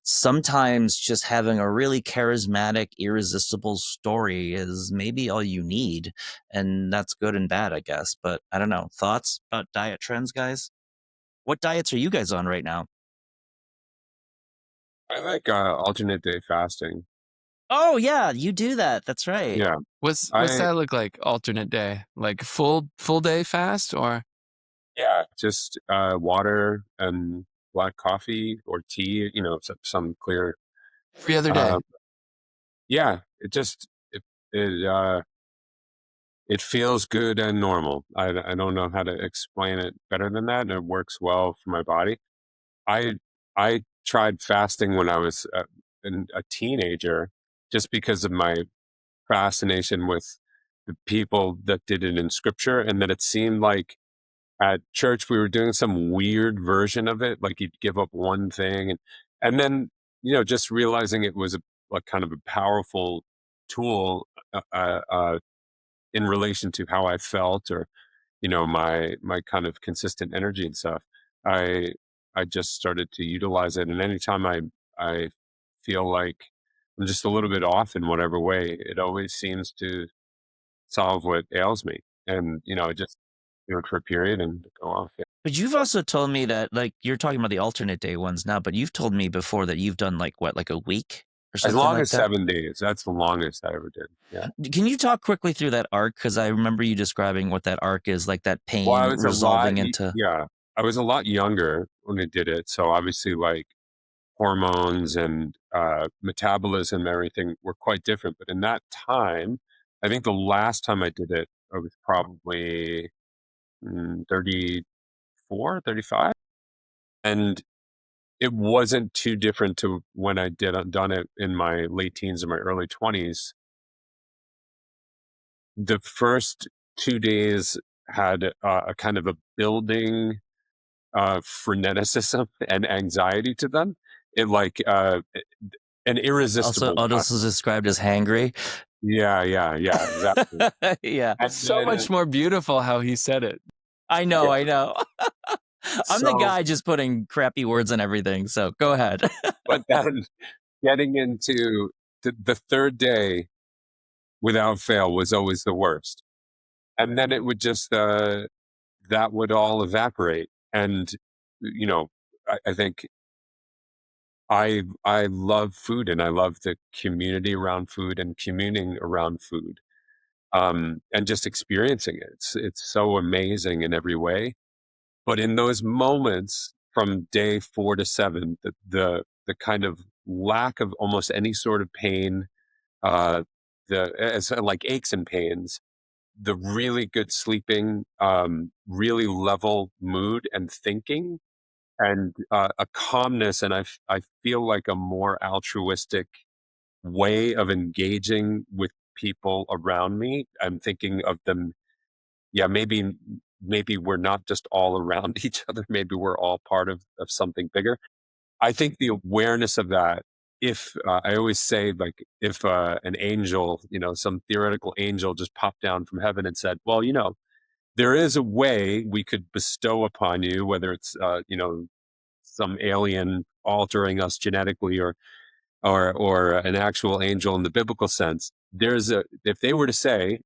sometimes just having a really charismatic, irresistible story is maybe all you need, and that's good and bad, I guess. But I don't know. Thoughts about diet trends, guys? What diets are you guys on right now? I like alternate day fasting. Oh yeah, you do that. That's right. Yeah. What's that look like? Alternate day, like full day fast, or? Yeah, just water and black coffee or tea. Some clear. Every other day. Yeah, it feels good and normal. I don't know how to explain it better than that, and it works well for my body. I tried fasting when I was a teenager, just because of my fascination with the people that did it in scripture, and that it seemed like at church we were doing some weird version of it, like you'd give up one thing, and then just realizing it was a kind of a powerful tool in relation to how I felt, or my kind of consistent energy and stuff. I I just started to utilize it, and anytime I feel like I'm just a little bit off in whatever way, it always seems to solve what ails me. And I just do it for a period and go off. Yeah. But you've also told me that, like, you're talking about the alternate day ones now, but you've told me before that you've done like a week or As something long like as that. 7 days, that's the longest I ever did. Yeah. Can you talk quickly through that arc? Because I remember you describing what that arc is, like that pain Well, I was resolving into. I was a lot younger when I did it. So obviously, like, hormones and metabolism, everything were quite different. But in that time, I think the last time I did it, I was probably 34, 35. And it wasn't too different to when I done it in my late teens and my early 20s. The first 2 days had a kind of a building freneticism and anxiety to them. It like an irresistible. Also, this is described as hangry. Yeah, exactly. Yeah, And so much more beautiful how he said it. I know. I'm the So- guy just putting crappy words in everything. So go ahead. But then getting into the third day without fail was always the worst. And then it would just, that would all evaporate. And, I think I love food, and I love the community around food and communing around food, and just experiencing it. It's so amazing in every way. But in those moments from day 4 to 7, the kind of lack of almost any sort of pain, like aches and pains, the really good sleeping, really level mood and thinking, and a calmness, and I feel like a more altruistic way of engaging with people around me. I'm thinking of them. Yeah, maybe we're not just all around each other. Maybe we're all part of something bigger. I think the awareness of that, if I always say, like, if an angel, some theoretical angel just popped down from heaven and said, well, there is a way we could bestow upon you, whether it's, some alien altering us genetically, or an actual angel in the biblical sense. If they were to say,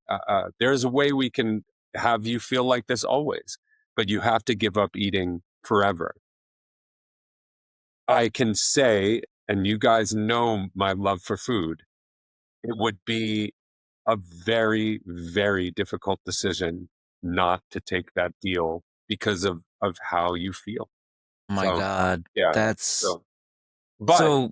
there's a way we can have you feel like this always, but you have to give up eating forever, I can say, and you guys know my love for food, it would be a very, very difficult decision not to take that deal because of how you feel. Oh my So, God. yeah. That's But so,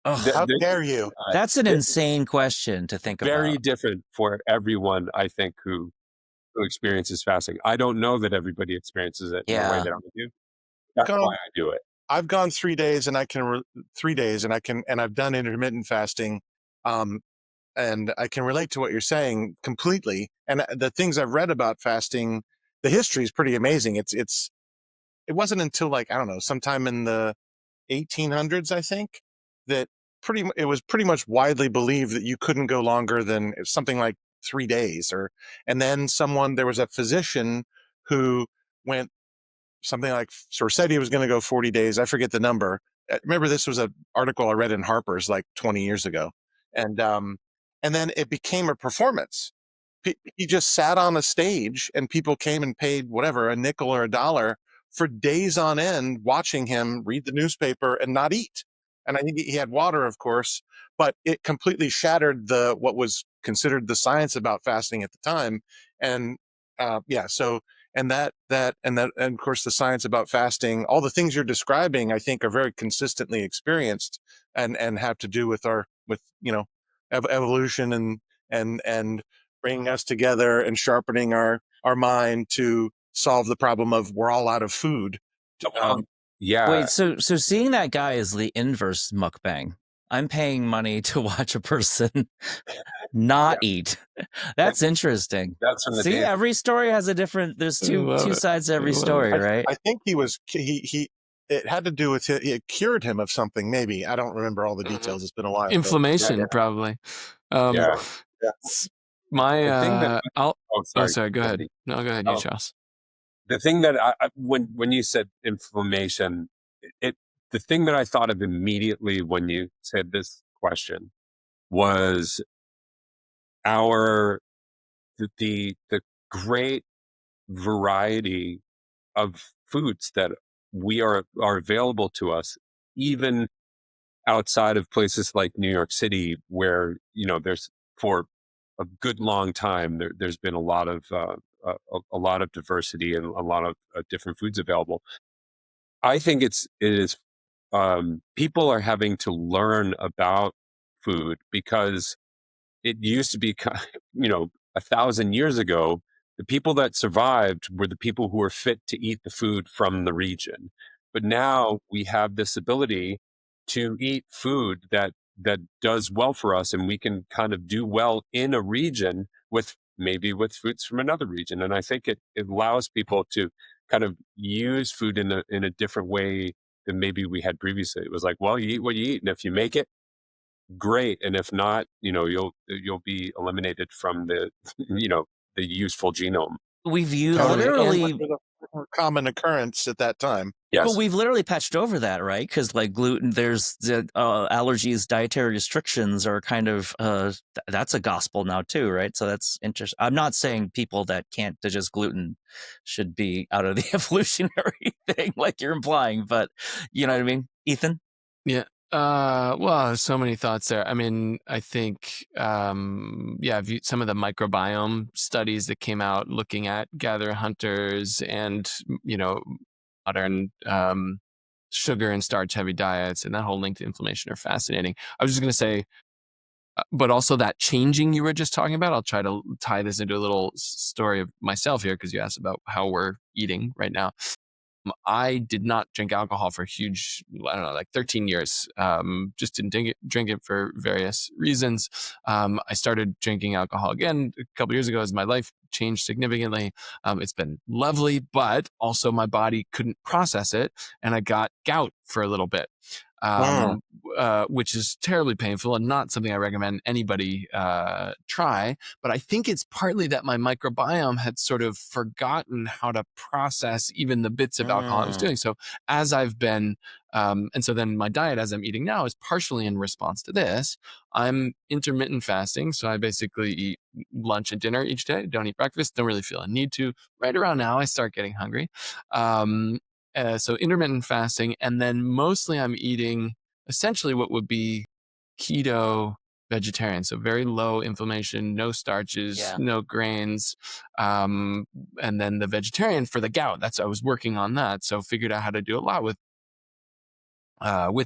How dare you? that's an insane question to think very about. different for everyone, I think, who experiences fasting. I don't know that everybody experiences it in the way Yeah. that I do. That's why I do it. I've gone 3 days and I can 3 days and I've done intermittent fasting. And I can relate to what you're saying completely. And the things I've read about fasting, the history is pretty amazing. It wasn't until, like, I don't know, sometime in the 1800s, I think, that it was pretty much widely believed that you couldn't go longer than something like 3 days. And then there was a physician who went something like, or said he was going to go 40 days. I forget the number. Remember, this was an article I read in Harper's like 20 years ago. And then it became a performance. He just sat on a stage and people came and paid whatever, a nickel or a dollar for days on end, watching him read the newspaper and not eat. And I think he had water, of course, but it completely shattered what was considered the science about fasting at the time. And so and and of course the science about fasting, all the things you're describing, I think, are very consistently experienced and have to do with evolution and bringing us together and sharpening our mind to solve the problem of we're all out of food. Yeah. Wait, so seeing that guy is the inverse mukbang. I'm paying money to watch a person not eat. That's interesting. That's from the See, days. every story has a different. There's two sides to every story, right? I think it had to do with it cured him of something. Maybe I don't remember all the details. It's been a while. Inflammation, probably. Yeah. My sorry. Go ahead. No, go ahead, you, Charles. The thing that when you said inflammation, the thing that I thought of immediately when you said this question was the great variety of foods that are available to us, even outside of places like New York City, where there's, for a good long time, there's been a lot of diversity and a lot of different foods available. I think it is people are having to learn about food because it used to be, 1,000 years ago, the people that survived were the people who were fit to eat the food from the region. But now we have this ability to eat food that does well for us, and we can kind of do well in a region with foods from another region. And I think it allows people to kind of use food in a different way than maybe we had previously. It was like, well, you eat what you eat, and if you make it, great, and if not, you'll be eliminated from the the useful genome. We've literally common occurrence at that time. Yes. But we've literally patched over that, right? Because like gluten, there's the allergies, dietary restrictions are kind of that's a gospel now too, right? So that's interesting. I'm not saying people that can't digest gluten should be out of the evolutionary thing like you're implying, but you know what I mean, Ethan? Yeah. Well, so many thoughts there. I mean, I think, some of the microbiome studies that came out looking at gatherer hunters and, modern sugar and starch heavy diets and that whole link to inflammation are fascinating. I was just going to say, but also that changing you were just talking about, I'll try to tie this into a little story of myself here because you asked about how we're eating right now. I did not drink alcohol for like 13 years. Just didn't drink it for various reasons. I started drinking alcohol again a couple years ago as my life changed significantly. It's been lovely, but also my body couldn't process it, and I got gout for a little bit. Which is terribly painful and not something I recommend anybody try. But I think it's partly that my microbiome had sort of forgotten how to process even the bits of alcohol I was doing. So as I've been, and so then my diet as I'm eating now is partially in response to this. I'm intermittent fasting. So I basically eat lunch and dinner each day. Don't eat breakfast. Don't really feel a need to. Right around now, I start getting hungry. So intermittent fasting, and then mostly I'm eating essentially what would be keto vegetarian, so very low inflammation, no starches, no grains, and then the vegetarian for the gout. I was working on that, so figured out how to do a lot with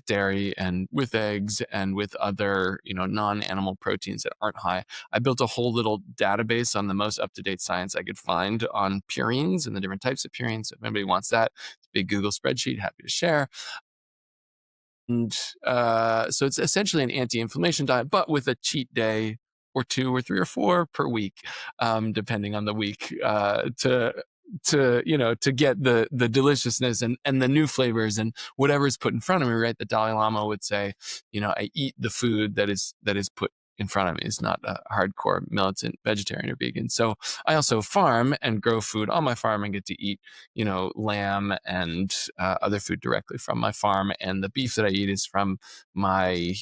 dairy and with eggs and with other, non-animal proteins that aren't high. I built a whole little database on the most up-to-date science I could find on purines and the different types of purines. If anybody wants that, it's a big Google spreadsheet, happy to share. And so it's essentially an anti-inflammation diet, but with a cheat day or 2 or 3 or 4 per week, depending on the week, to get the deliciousness and the new flavors and whatever's put in front of me. Right, the Dalai Lama would say, I eat the food that is put in front of me. Is not a hardcore militant vegetarian or vegan. So I also farm and grow food on my farm and get to eat, lamb and other food directly from my farm. And the beef that I eat is from my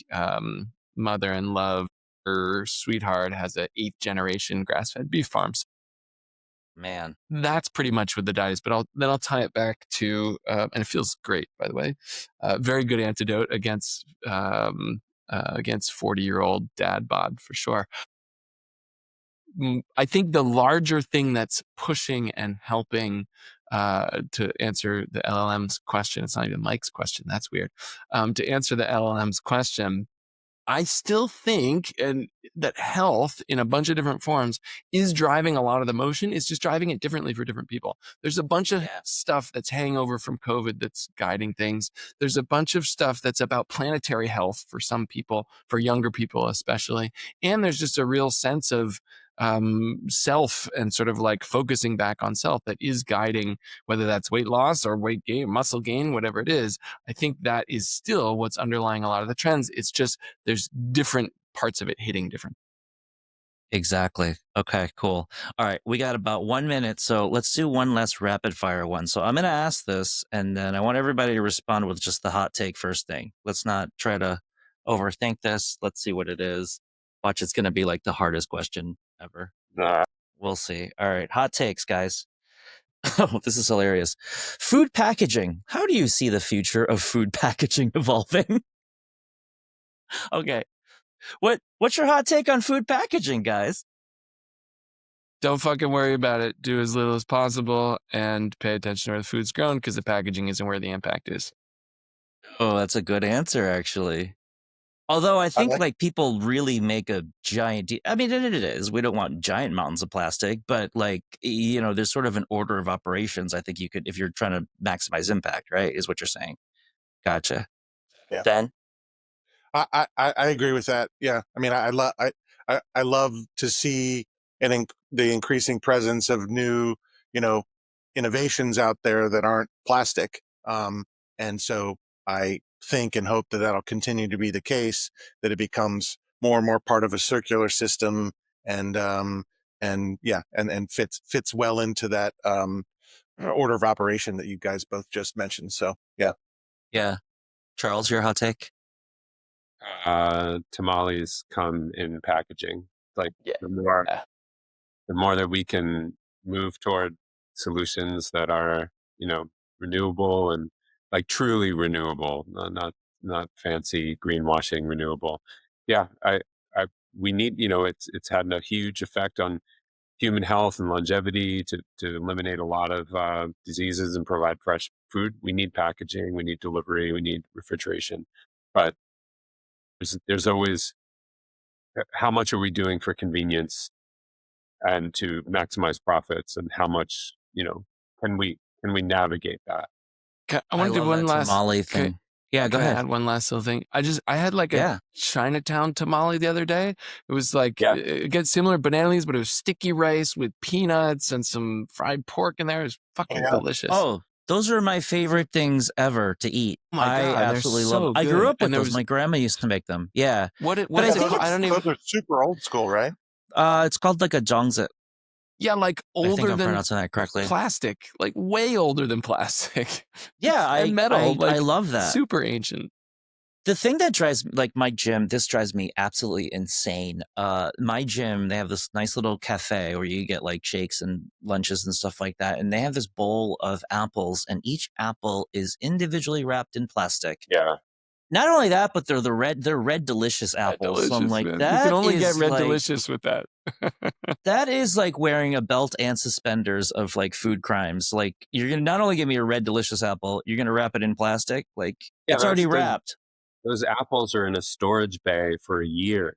mother-in-law. Her sweetheart has a 8th generation grass-fed beef farm. Man, that's pretty much what the diet is. But I'll tie it back to, and it feels great, by the way. Very good antidote against 40-year-old dad bod for sure. I think the larger thing that's pushing and helping to answer the LLM's question, it's not even Mike's question, that's weird. To answer the LLM's question, I still think that health in a bunch of different forms is driving a lot of the motion. It's just driving it differently for different people. There's a bunch of stuff that's hangover from COVID that's guiding things. There's a bunch of stuff that's about planetary health for some people, for younger people especially. And there's just a real sense of self and sort of like focusing back on self that is guiding, whether that's weight loss or weight gain, muscle gain, whatever it is. I think that is still what's underlying a lot of the trends. It's just there's different parts of it hitting different. Exactly. Okay, cool. All right, we got about 1 minute, so let's do one last rapid fire one. So I'm going to ask this, and then I want everybody to respond with just the hot take first thing. Let's not try to overthink this. Let's see what it is. Watch, it's going to be like the hardest question ever. We'll see. All right, hot takes, guys. Oh, this is hilarious. Food packaging. How do you see the future of food packaging evolving? Okay. What's your hot take on food packaging, guys? Don't fucking worry about it. Do as little as possible and pay attention to where the food's grown, because the packaging isn't where the impact is. Oh, that's a good answer, actually. Although I think like people really make a giant I mean, it is. We don't want giant mountains of plastic, but like, there's sort of an order of operations. I think you could, if you're trying to maximize impact, right? Is what you're saying. Gotcha. Yeah. Ben? I agree with that. Yeah. I mean, I love to see the increasing presence of new, innovations out there that aren't plastic. And so I think and hope that that'll continue to be the case, that it becomes more and more part of a circular system and fits well into that order of operation that you guys both just mentioned. So yeah. Yeah. Charles, your hot take? Tamales come in packaging. Like the more that we can move toward solutions that are, renewable and like truly renewable, not fancy greenwashing renewable. Yeah, we need, it's had a huge effect on human health and longevity to eliminate a lot of diseases and provide fresh food. We need packaging, we need delivery, we need refrigeration, but there's always how much are we doing for convenience and to maximize profits, and how much can we navigate that? I want to do one last tamale thing. Yeah, go ahead. Add one last little thing. I had like a Chinatown tamale the other day. It was like again similar banana leaves, but it was sticky rice with peanuts and some fried pork in there. It was fucking delicious. Oh, those are my favorite things ever to eat. Oh my God, I absolutely love them. I grew up with those. My grandma used to make them. Yeah. What I don't even. Those are super old school, right? It's called like a zhongzi. Yeah, like older I think I'm than pronouncing that correctly. Plastic, like way older than plastic. Yeah, and metal. I love that. Super ancient. The thing that drives, like my gym, this drives me absolutely insane. My gym, they have this nice little cafe where you get like shakes and lunches and stuff like that. And they have this bowl of apples, and each apple is individually wrapped in plastic. Yeah. Not only that, but they're red delicious apples. So I'm like, man. that you can only get is red like, delicious with that. that is like wearing a belt and suspenders of like food crimes. Like, you're gonna not only give me a red delicious apple, you're gonna wrap it in plastic. Like, Yeah, it's already that's the- wrapped. Those apples are in a storage bay for a year,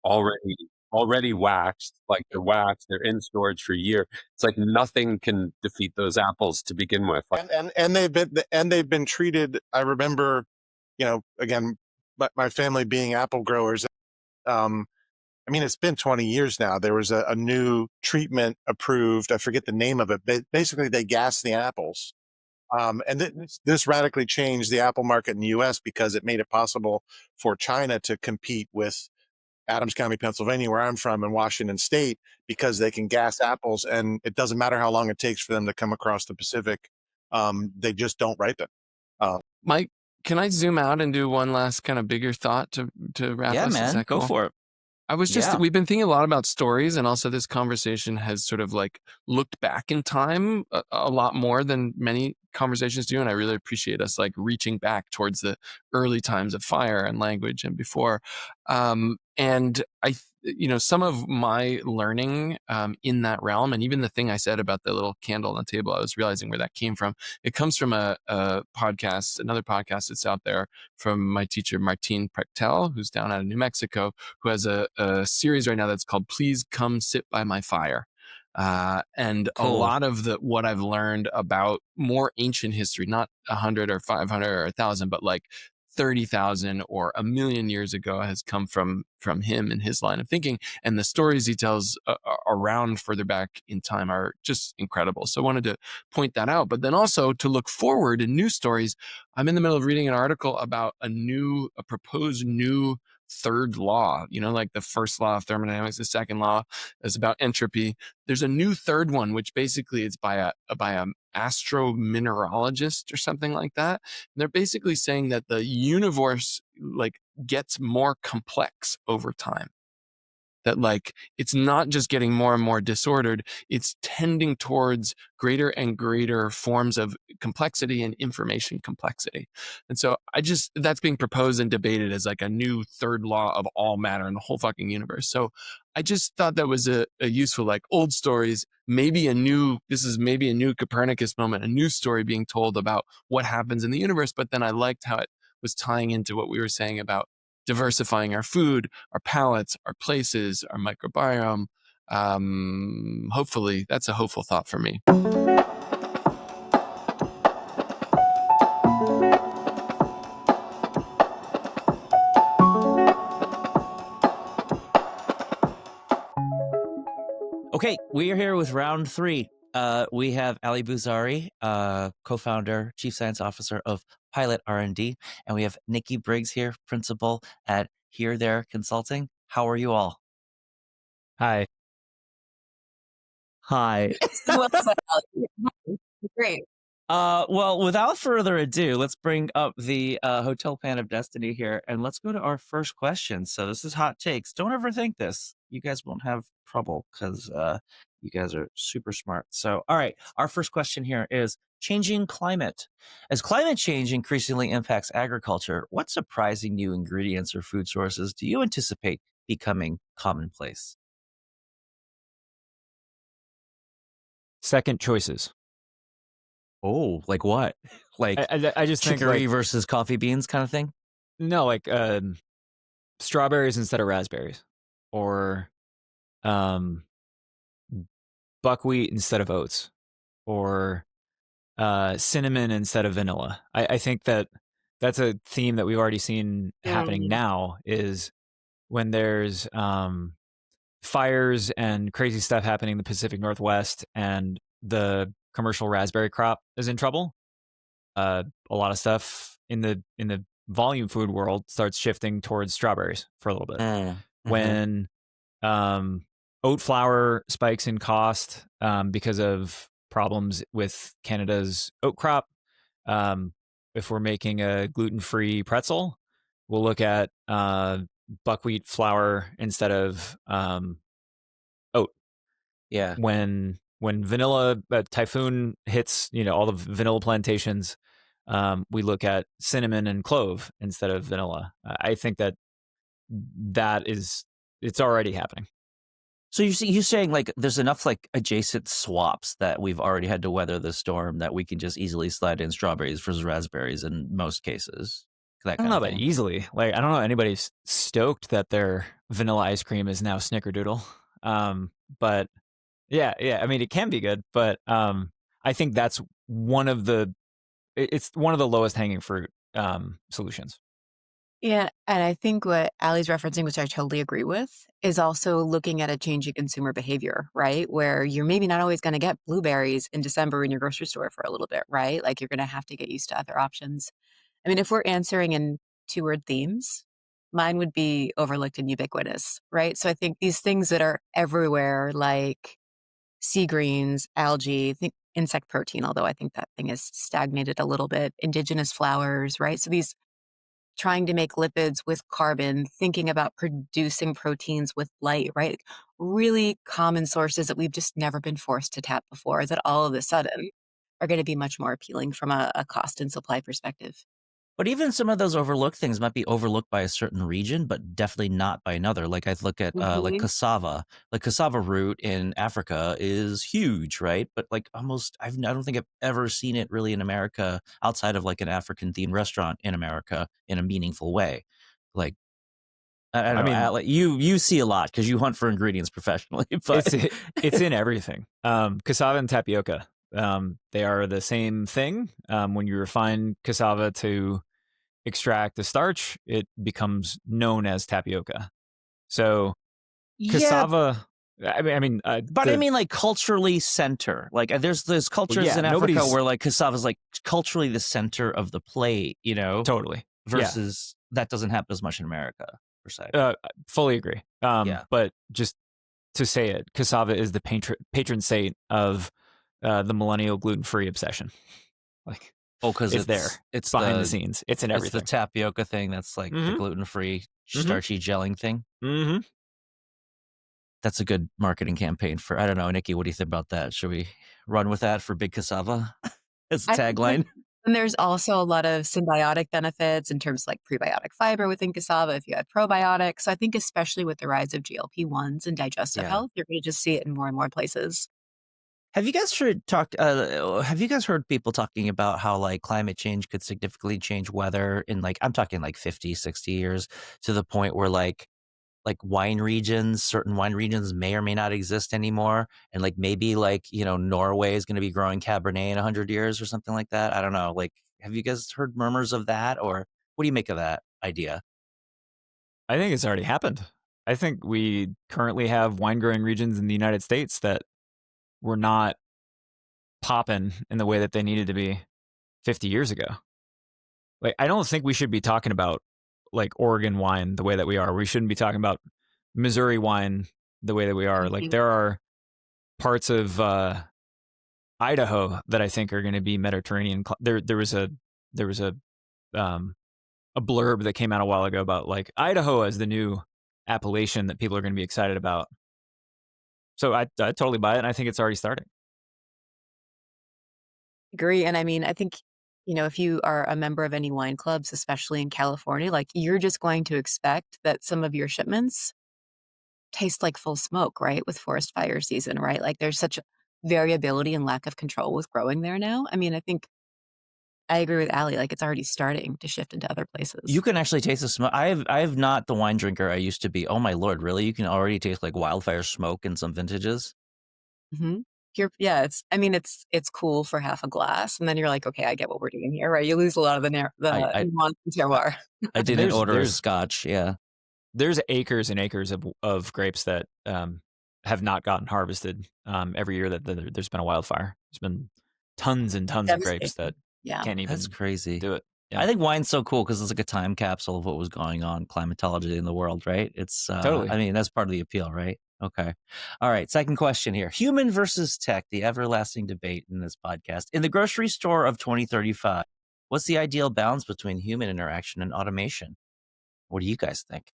already waxed. Like they're waxed, they're in storage for a year. It's like nothing can defeat those apples to begin with. Like, and they've been treated. I remember, again, my family being apple growers. I mean, it's been 20 years now. There was a new treatment approved. I forget the name of it, but basically they gas the apples. And this radically changed the apple market in the U.S. because it made it possible for China to compete with Adams County, Pennsylvania, where I'm from, and Washington State, because they can gas apples, and it doesn't matter how long it takes for them to come across the Pacific. They just don't ripen. Mike, can I zoom out and do one last kind of bigger thought to wrap Yeah, us? Is man, that go cool? for it. I was just, Yeah. we've been thinking a lot about stories, and also this conversation has sort of like looked back in time a lot more than many conversations do. And I really appreciate us like reaching back towards the early times of fire and language and before. And some of my learning in that realm, and even the thing I said about the little candle on the table, I was realizing where that came from. It comes from a podcast, another podcast that's out there from my teacher, Martine Prechtel, who's down out of New Mexico, who has a series right now that's called Please Come Sit by My Fire. And Cool. a lot of what I've learned about more ancient history, not 100 or 500 or 1,000, but like 30,000 or 1,000,000 years ago, has come from him and his line of thinking. And the stories he tells around further back in time are just incredible. So I wanted to point that out, but then also to look forward in new stories. I'm in the middle of reading an article about a proposed new third law, like the first law of thermodynamics, the second law is about entropy. There's a new third one, which basically is by a astromineralogist or something like that. And they're basically saying that the universe like gets more complex over time. That like it's not just getting more and more disordered, it's tending towards greater and greater forms of complexity and information complexity. And so that's being proposed and debated as like a new third law of all matter in the whole fucking universe. So I just thought that was a useful, like, old stories, this is maybe a new Copernicus moment, a new story being told about what happens in the universe. But then I liked how it was tying into what we were saying about diversifying our food, our palates, our places, our microbiome. Hopefully, that's a hopeful thought for me. Okay, we are here with round 3. We have Ali Bouzari, co-founder, chief science officer of Pilot R&D, and we have Nicki Briggs here, principal at Here There Consulting. How are you all? Hi. Great. Well, without further ado, let's bring up the Hotel Pan of Destiny here, and let's go to our first question. So this is hot takes. Don't overthink this. You guys won't have trouble because you guys are super smart. So, all right, our first question here is changing climate. As climate change increasingly impacts agriculture, what surprising new ingredients or food sources do you anticipate becoming commonplace? Second choices. Oh, like what? Like I just think chicory like, versus coffee beans kind of thing? no, like strawberries instead of raspberries, or buckwheat instead of oats, or cinnamon instead of vanilla. I think that's a theme that we've already seen happening now, is when there's fires and crazy stuff happening in the Pacific Northwest and the commercial raspberry crop is in trouble. A lot of stuff in the volume food world starts shifting towards strawberries for a little bit. Mm-hmm. When oat flour spikes in cost because of problems with Canada's oat crop, if we're making a gluten-free pretzel, We'll look at buckwheat flour instead of oat. Yeah. When vanilla typhoon hits, all the vanilla plantations, we look at cinnamon and clove instead of vanilla. I think it's already happening. So you're saying like there's enough like adjacent swaps that we've already had to weather the storm that we can just easily slide in strawberries versus raspberries in most cases. I don't know about easily. Like I don't know anybody's stoked that their vanilla ice cream is now Snickerdoodle. But yeah. I mean, it can be good, but I think that's it's one of the lowest hanging fruit solutions. Yeah, and I think what Allie's referencing, which I totally agree with, is also looking at a change in consumer behavior, right? Where you're maybe not always going to get blueberries in December in your grocery store for a little bit, right? Like you're going to have to get used to other options. I mean, if we're answering in 2-word themes, mine would be overlooked and ubiquitous, right? So I think these things that are everywhere, like sea greens, algae, think insect protein, although I think that thing has stagnated a little bit, indigenous flowers, right? So these trying to make lipids with carbon, thinking about producing proteins with light, right? Really common sources that we've just never been forced to tap before that all of a sudden are going to be much more appealing from a cost and supply perspective. But even some of those overlooked things might be overlooked by a certain region, but definitely not by another. Like I look at like cassava. Like cassava root in Africa is huge, right? But like almost, I don't think I've ever seen it really in America outside of like an African themed restaurant in America in a meaningful way. Like I don't know. Like you see a lot because you hunt for ingredients professionally. But it's in everything. Cassava and tapioca. They are the same thing. When you refine cassava to extract the starch, it becomes known as tapioca. So cassava. Yeah. I mean, I mean, like culturally center. Like there's cultures in Africa where like cassava is like culturally the center of the plate. Totally. Versus that doesn't happen as much in America per se. Fully agree. But just to say it, cassava is the patron saint of the millennial gluten-free obsession. Like, because it's there. It's behind the scenes. It's in everything. It's the tapioca thing that's like the gluten-free, starchy gelling thing. Mm-hmm. That's a good marketing campaign for, I don't know, Nikki, what do you think about that? Should we run with that for Big Cassava as a tagline? And there's also a lot of symbiotic benefits in terms of like prebiotic fiber within cassava if you had probiotics. So I think especially with the rise of GLP-1s and digestive health, you're going to just see it in more and more places. Have you guys heard people talking about how like climate change could significantly change weather in like, I'm talking like 50, 60 years to the point where like certain wine regions may or may not exist anymore. And like maybe like, Norway is going to be growing Cabernet in 100 years or something like that. I don't know. Like, have you guys heard murmurs of that, or what do you make of that idea? I think it's already happened. I think we currently have wine growing regions in the United States that were not popping in the way that they needed to be 50 years ago. Like, I don't think we should be talking about like Oregon wine the way that we are. We shouldn't be talking about Missouri wine the way that we are. Like, there are parts of Idaho that I think are going to be Mediterranean. There was a blurb that came out a while ago about like Idaho as the new appellation that people are going to be excited about. So I totally buy it, and I think it's already starting. Agree. And I mean, I think, if you are a member of any wine clubs, especially in California, like you're just going to expect that some of your shipments taste like full smoke, right? With forest fire season, right? Like there's such variability and lack of control with growing there now. I mean, I think I agree with Allie. Like it's already starting to shift into other places. You can actually taste the smoke. I've not the wine drinker I used to be. Oh my Lord, really? You can already taste like wildfire smoke in some vintages? Mm-hmm. It's cool for half a glass, and then you're like, okay, I get what we're doing here, right? You lose a lot of the nuance and terroir. I didn't order a scotch. Yeah, there's acres and acres of grapes that have not gotten harvested every year that there's been a wildfire. There's been tons and tons of grapes that can't even. That's crazy. Do it. Yeah. I think wine's so cool because it's like a time capsule of what was going on climatology in the world, right? It's totally. I mean, that's part of the appeal, right? Okay. All right. Second question here. Human versus tech, the everlasting debate in this podcast. In the grocery store of 2035, what's the ideal balance between human interaction and automation? What do you guys think?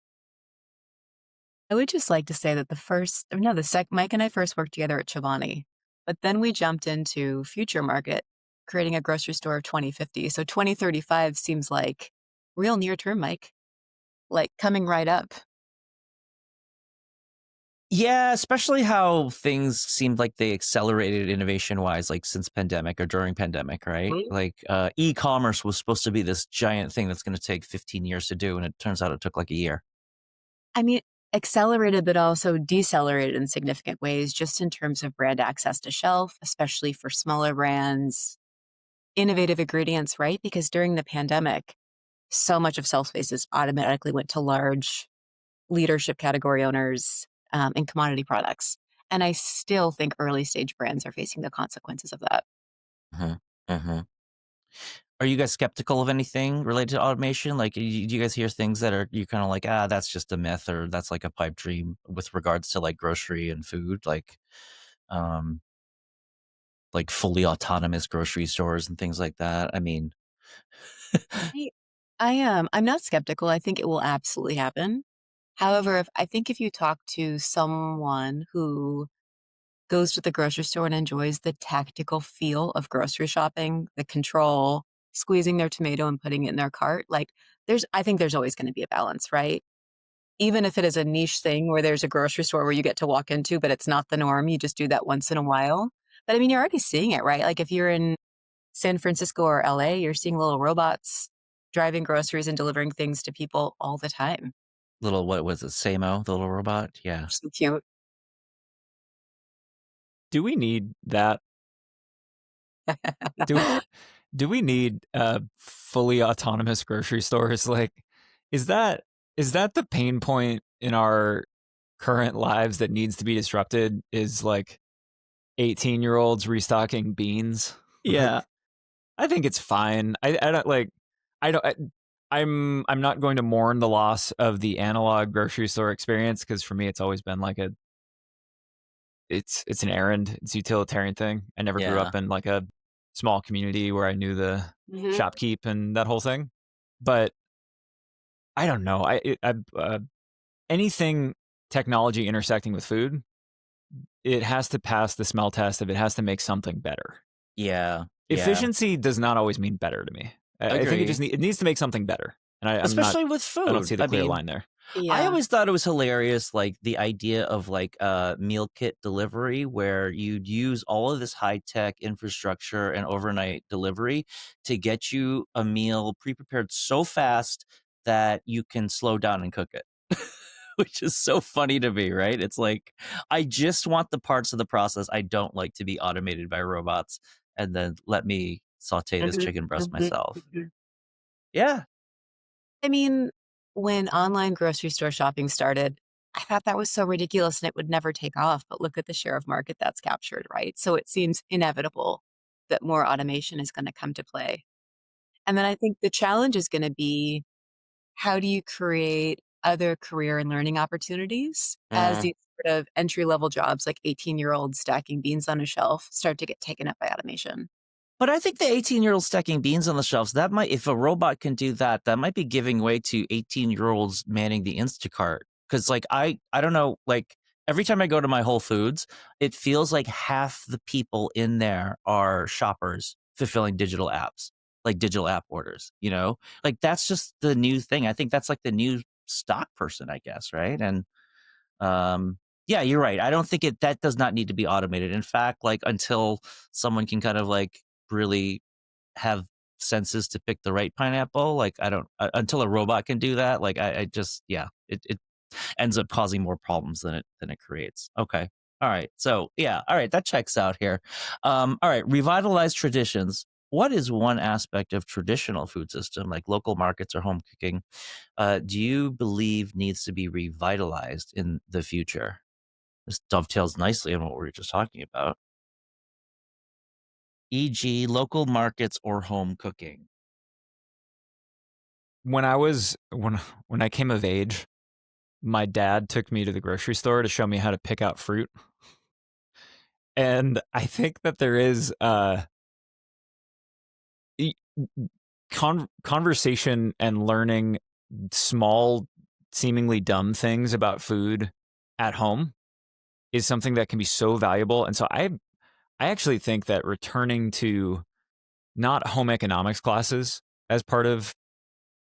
I would just like to say that Mike and I first worked together at Chobani, but then we jumped into Future Market, creating a grocery store of 2050. So 2035 seems like real near term, Mike, like coming right up. Yeah, especially how things seemed like they accelerated innovation-wise, like since pandemic or during pandemic, right? Like e-commerce was supposed to be this giant thing that's going to take 15 years to do, and it turns out it took like a year. I mean, accelerated, but also decelerated in significant ways, just in terms of brand access to shelf, especially for smaller brands, innovative ingredients, right? Because during the pandemic, so much of shelf spaces automatically went to large leadership category owners in commodity products. And I still think early stage brands are facing the consequences of that. Mm-hmm. Are you guys skeptical of anything related to automation? Like, do you guys hear things that are you kind of like, that's just a myth, or that's like a pipe dream with regards to like grocery and food, um, like fully autonomous grocery stores and things like that? I mean, I am. I'm not skeptical. I think it will absolutely happen. However, if you talk to someone who goes to the grocery store and enjoys the tactical feel of grocery shopping, the control, squeezing their tomato and putting it in their cart, I think there's always going to be a balance, right? Even if it is a niche thing where there's a grocery store where you get to walk into, but it's not the norm, you just do that once in a while. But I mean, you're already seeing it, right? Like if you're in San Francisco or LA, you're seeing little robots driving groceries and delivering things to people all the time. what was it, Samo, the little robot? Yeah. So cute. Do we need that? Do we need fully autonomous grocery stores? Like, is that the pain point in our current lives that needs to be disrupted? Is like 18-year-olds restocking beans? Yeah. Like, I think it's fine. I don't like. I don't. I'm not going to mourn the loss of the analog grocery store experience, because for me it's always been like it's an errand, it's a utilitarian thing. I never grew up in like a small community where I knew the shopkeep and that whole thing. But I don't know. Anything technology intersecting with food, it has to pass the smell test if it has to make something better. Yeah. Efficiency does not always mean better to me. I think it needs to make something better. And especially with food. I don't see the clear line there. Yeah. I always thought it was hilarious, like the idea of like meal kit delivery, where you'd use all of this high tech infrastructure and overnight delivery to get you a meal pre-prepared so fast that you can slow down and cook it. Which is so funny to me, right? It's like, I just want the parts of the process I don't like to be automated by robots, and then let me saute this chicken breast myself. Yeah. I mean, when online grocery store shopping started, I thought that was so ridiculous and it would never take off. But look at the share of market that's captured, right? So it seems inevitable that more automation is going to come to play. And then I think the challenge is going to be, how do you create other career and learning opportunities as these sort of entry level jobs, like 18-year-olds stacking beans on a shelf, start to get taken up by automation? But I think the 18-year-old stacking beans on the shelves, that might, if a robot can do that, that might be giving way to 18-year-olds manning the Instacart. Because like, I don't know, like every time I go to my Whole Foods, it feels like half the people in there are shoppers fulfilling digital apps, like digital app orders, like that's just the new thing. I think that's like the new stock person, I guess. Right. And yeah, you're right. I don't think that does not need to be automated. In fact, like until someone can kind of like really have senses to pick the right pineapple, like I don't until a robot can do that, like I just, it ends up causing more problems than it creates. Okay. All right. So yeah, all right, that checks out here. All right, revitalize traditions. What is one aspect of traditional food system, like local markets or home cooking, do you believe needs to be revitalized in the future? This dovetails nicely on what we were just talking about, e.g., local markets or home cooking. When I came of age, my dad took me to the grocery store to show me how to pick out fruit. And I think that there is conversation and learning small, seemingly dumb things about food at home is something that can be so valuable. And so I actually think that returning to not home economics classes as part of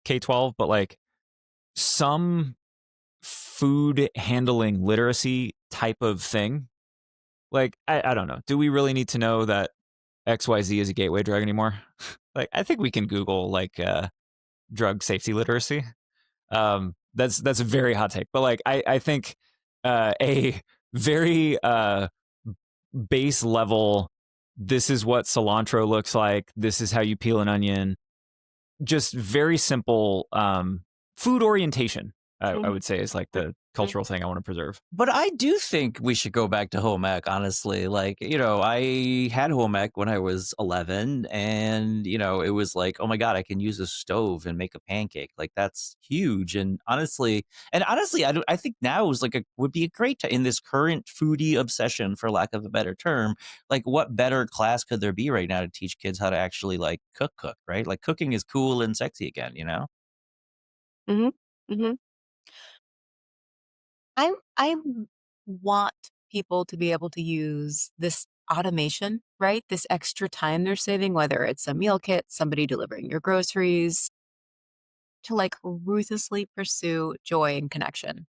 K-12, but like some food handling literacy type of thing. Like, I don't know. Do we really need to know that XYZ is a gateway drug anymore? Like, I think we can Google like drug safety literacy. That's a very hot take, but like I think a very base level. This is what cilantro looks like. This is how you peel an onion. Just very simple food orientation. I would say is like the cultural thing I want to preserve. But I do think we should go back to home ec, honestly. Like, I had home ec when I was 11, and, it was like, oh my God, I can use a stove and make a pancake. Like, that's huge. And honestly, I think now is like would be a great time in this current foodie obsession, for lack of a better term. Like, what better class could there be right now to teach kids how to actually like cook, right? Like, cooking is cool and sexy again, Mm-hmm. Mm-hmm. I want people to be able to use this automation, right? This extra time they're saving, whether it's a meal kit, somebody delivering your groceries, to like ruthlessly pursue joy and connection,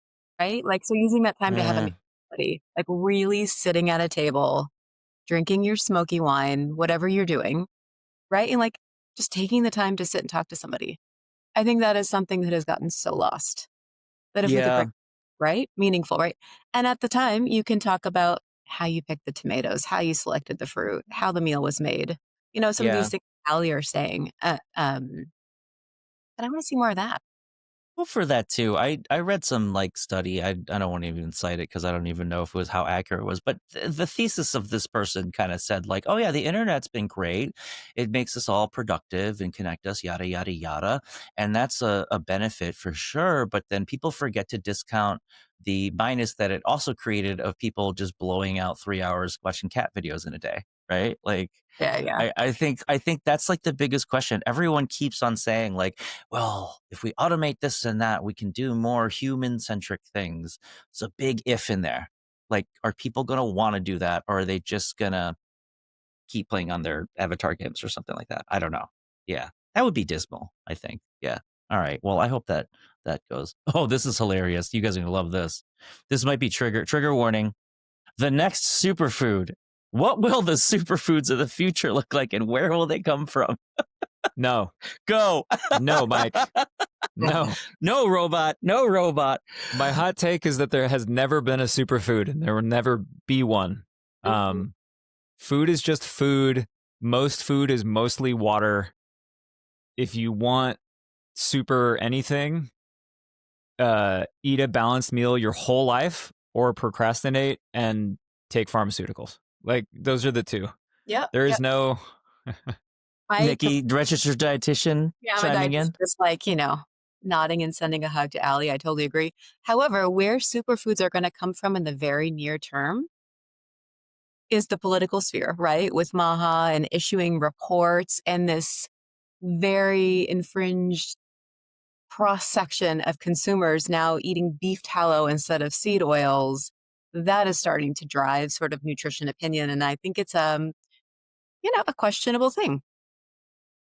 right? Like, so using that time to have a meal with somebody, like really sitting at a table, drinking your smoky wine, whatever you're doing, right? And like just taking the time to sit and talk to somebody. I think that is something that has gotten so lost. That if we could bring, right? Meaningful, right? And at the time, you can talk about how you picked the tomatoes, how you selected the fruit, how the meal was made. Some of these things Allie are saying. And I want to see more of that. Well, for that too, I read some like study. I don't want to even cite it because I don't even know if it was how accurate it was. But the thesis of this person kind of said like, oh yeah, the internet's been great. It makes us all productive and connect us, yada yada yada, and that's a benefit for sure. But then people forget to discount the minus that it also created of people just blowing out 3 hours watching cat videos in a day, right? Like, Yeah. I think that's like the biggest question. Everyone keeps on saying like, well, if we automate this and that, we can do more human-centric things. It's a big if in there. Like, are people going to want to do that, or are they just going to keep playing on their avatar games or something like that? I don't know. Yeah, that would be dismal, I think. Yeah. All right. Well, I hope that goes. Oh, this is hilarious. You guys are going to love this. This might be trigger warning. The next superfood. What will the superfoods of the future look like, and where will they come from? No. Go. No, Mike. No. No robot. No robot. My hot take is that there has never been a superfood, and there will never be one. Food is just food. Most food is mostly water. If you want super anything, eat a balanced meal your whole life, or procrastinate and take pharmaceuticals. Like, those are the two. Yeah. There is no... Nikki, registered dietitian, chiming in. Just like, nodding and sending a hug to Allie. I totally agree. However, where superfoods are going to come from in the very near term is the political sphere, right? With Maha and issuing reports and this very infringed cross-section of consumers now eating beef tallow instead of seed oils. That is starting to drive sort of nutrition opinion. And I think it's, a questionable thing.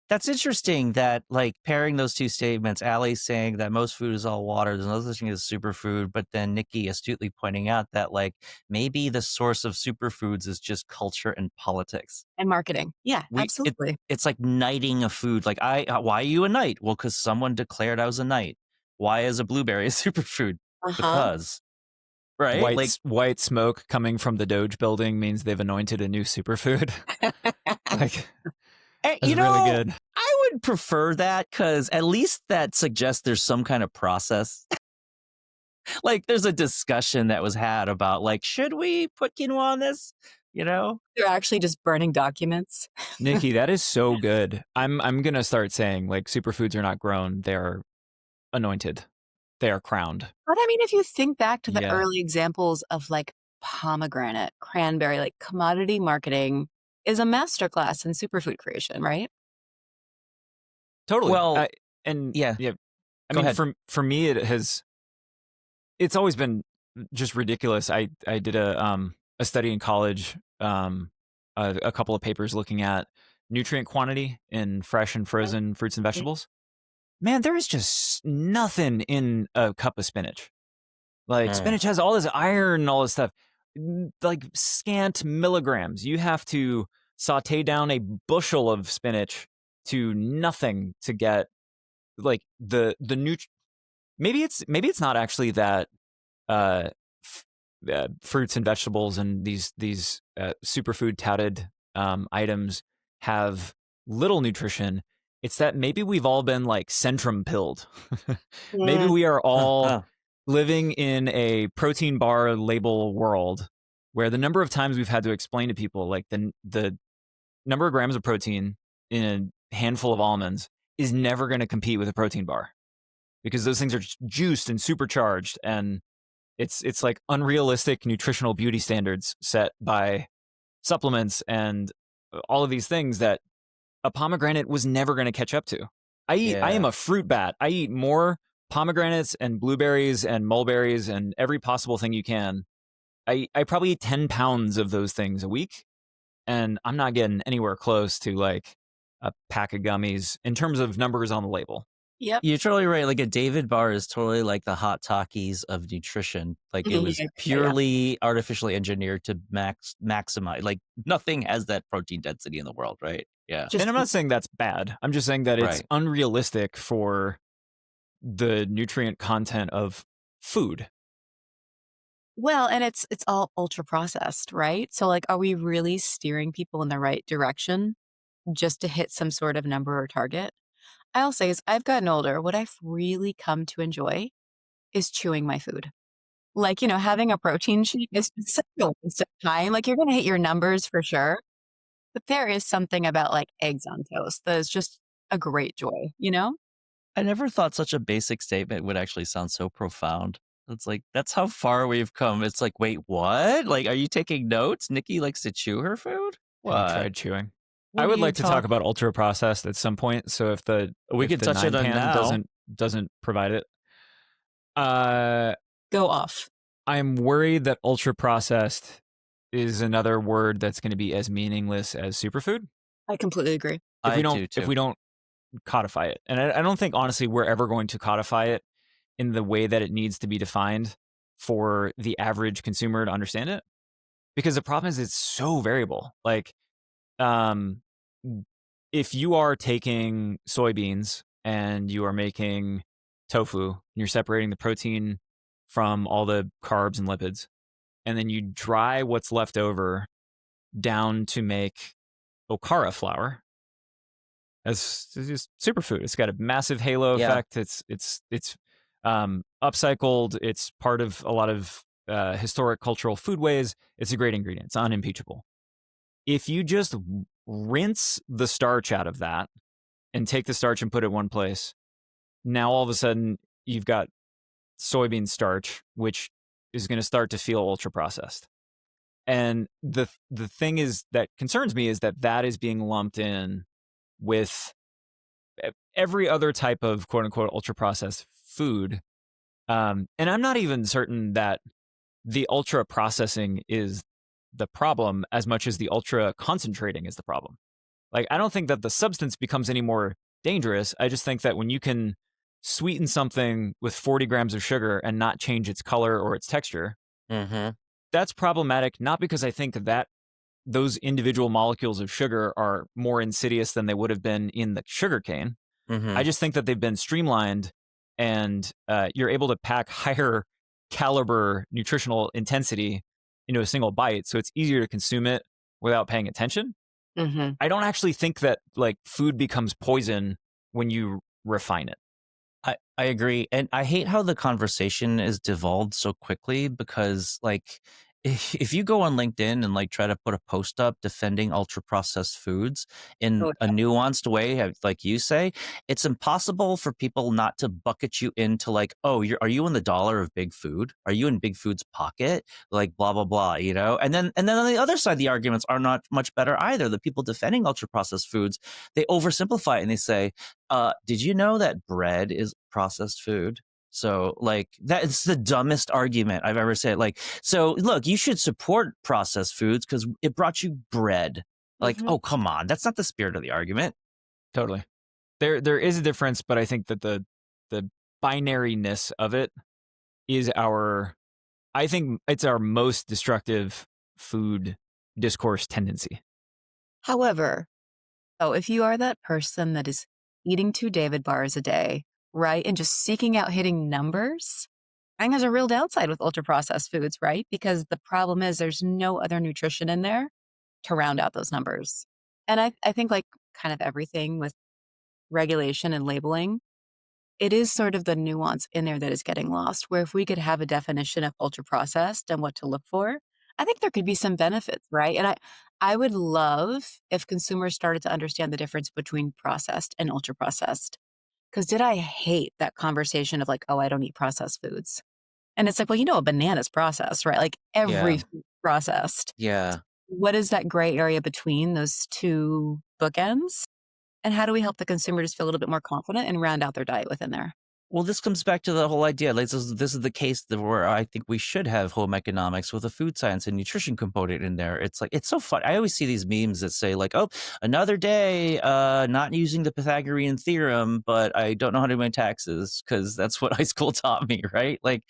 That's interesting that, like, pairing those two statements, Allie's saying that most food is all water, there's no such thing as superfood, but then Nikki astutely pointing out that, like, maybe the source of superfoods is just culture and politics. And marketing. Yeah, absolutely. It's like knighting a food. Like, why are you a knight? Well, because someone declared I was a knight. Why is a blueberry a superfood? Because. Right? White smoke coming from the Doge building means they've anointed a new superfood. Like... That's really good. I would prefer that because at least that suggests there's some kind of process. Like, there's a discussion that was had about, like, should we put quinoa on this? They're actually just burning documents. Nikki, that is so good. I'm going to start saying, like, superfoods are not grown. They're anointed. They are crowned. But I mean, if you think back to the early examples of, like, pomegranate, cranberry, like, commodity marketing is a masterclass in superfood creation, right? Totally. Well, I I mean, for me, it's always been just ridiculous. I did a study in college, a couple of papers looking at nutrient quantity in fresh and frozen fruits and vegetables. Man, there is just nothing in a cup of spinach. Like spinach has all this iron and all this stuff, like scant milligrams. You have to saute down a bushel of spinach to nothing to get like the maybe it's not actually that fruits and vegetables and these superfood touted items have little nutrition. It's that maybe we've all been like Centrum pilled. Maybe we are all living in a protein bar label world where the number of times we've had to explain to people like the number of grams of protein in a handful of almonds is never going to compete with a protein bar because those things are juiced and supercharged, and it's like unrealistic nutritional beauty standards set by supplements and all of these things that a pomegranate was never going to catch up to. I am a fruit bat. I eat more pomegranates and blueberries and mulberries and every possible thing you can. I probably eat 10 pounds of those things a week, and I'm not getting anywhere close to like a pack of gummies in terms of numbers on the label. Yep. You're totally right. Like a David bar is totally like the hot Takis of nutrition. Like it was purely artificially engineered to maximize. Like nothing has that protein density in the world, right? Yeah. And I'm not saying that's bad. I'm just saying that it's unrealistic for the nutrient content of food. Well, and it's all ultra processed, right? So like, are we really steering people in the right direction just to hit some sort of number or target? I'll say as I've gotten older, what I've really come to enjoy is chewing my food. Like, having a protein shake is such a waste of time. Like, you're going to hit your numbers for sure. But there is something about like eggs on toast that is just a great joy, I never thought such a basic statement would actually sound so profound. It's like, that's how far we've come. It's like, wait, what? Like, are you taking notes? Nikki likes to chew her food? What? I tried chewing. I would like to talk about ultra processed at some point. So if we could touch it on now. doesn't provide it, go off. I'm worried that ultra processed is another word that's going to be as meaningless as superfood. I completely agree. If we don't codify it, and I don't think honestly we're ever going to codify it in the way that it needs to be defined for the average consumer to understand it, because the problem is it's so variable. Like, if you are taking soybeans and you are making tofu, and you're separating the protein from all the carbs and lipids, and then you dry what's left over down to make okara flour, it's just superfood. It's got a massive halo effect. It's upcycled. It's part of a lot of historic cultural foodways. It's a great ingredient. It's unimpeachable. If you just rinse the starch out of that and take the starch and put it one place, now all of a sudden you've got soybean starch, which is going to start to feel ultra processed. And the thing is that concerns me is that is being lumped in with every other type of quote unquote ultra processed food. And I'm not even certain that the ultra processing is the problem as much as the ultra concentrating is the problem. Like, I don't think that the substance becomes any more dangerous. I just think that when you can sweeten something with 40 grams of sugar and not change its color or its texture, that's problematic, not because I think that those individual molecules of sugar are more insidious than they would have been in the sugar cane. I just think that they've been streamlined and you're able to pack higher caliber nutritional intensity into a single bite, so it's easier to consume it without paying attention. I don't actually think that like food becomes poison when you refine it. I agree. And I hate how the conversation is devolved so quickly because like if you go on LinkedIn and like try to put a post up defending ultra processed foods in Oh, a nuanced way, like you say, it's impossible for people not to bucket you into like, oh, are you in the dollar of big food? Are you in big food's pocket? Like blah blah blah, you know. And then on the other side, the arguments are not much better either. The people defending ultra processed foods, they oversimplify it and they say, did you know that bread is processed food? So like that's the dumbest argument I've ever said. Like, so look, you should support processed foods because it brought you bread. Like, Mhm. oh, come on. That's not the spirit of the argument. Totally. There is a difference, but I think that the binariness of it is I think it's our most destructive food discourse tendency. However, if you are that person that is eating 2 David bars a day, right, and just seeking out hitting numbers, I think there's a real downside with ultra processed foods, right? Because the problem is there's no other nutrition in there to round out those numbers. And I think like kind of everything with regulation and labeling, it is sort of the nuance in there that is getting lost, where if we could have a definition of ultra processed and what to look for, I think there could be some benefits, right? And I would love if consumers started to understand the difference between processed and ultra processed. Because did I hate that conversation of like, oh, I don't eat processed foods. And it's like, well, a banana's processed, right? Like every Yeah. food's processed. Yeah. What is that gray area between those two bookends? And how do we help the consumer just feel a little bit more confident and round out their diet within there? Well, this comes back to the whole idea. Like, this is the case where I think we should have home economics with a food science and nutrition component in there. It's like, it's so fun. I always see these memes that say like, oh, another day, not using the Pythagorean theorem, but I don't know how to do my taxes because that's what high school taught me, right? Like,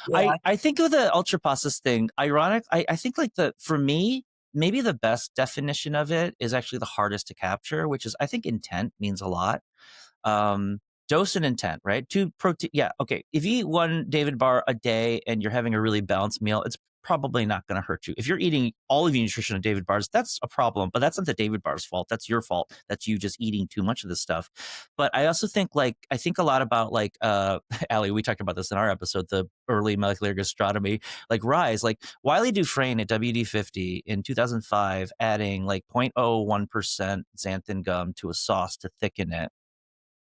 Yeah. I think of the ultra processed thing, ironic. I think like for me, maybe the best definition of it is actually the hardest to capture, which is I think intent means a lot. Dose and intent, right? Two protein. Yeah. Okay. If you eat 1 David bar a day and you're having a really balanced meal, it's probably not going to hurt you. If you're eating all of your nutrition of David bars, that's a problem, but that's not the David bar's fault. That's your fault. That's you just eating too much of this stuff. But I also think I think a lot about like, Allie, we talked about this in our episode, the early molecular gastronomy, like Rise, like Wiley Dufresne at WD50 in 2005, adding like 0.01% xanthan gum to a sauce to thicken it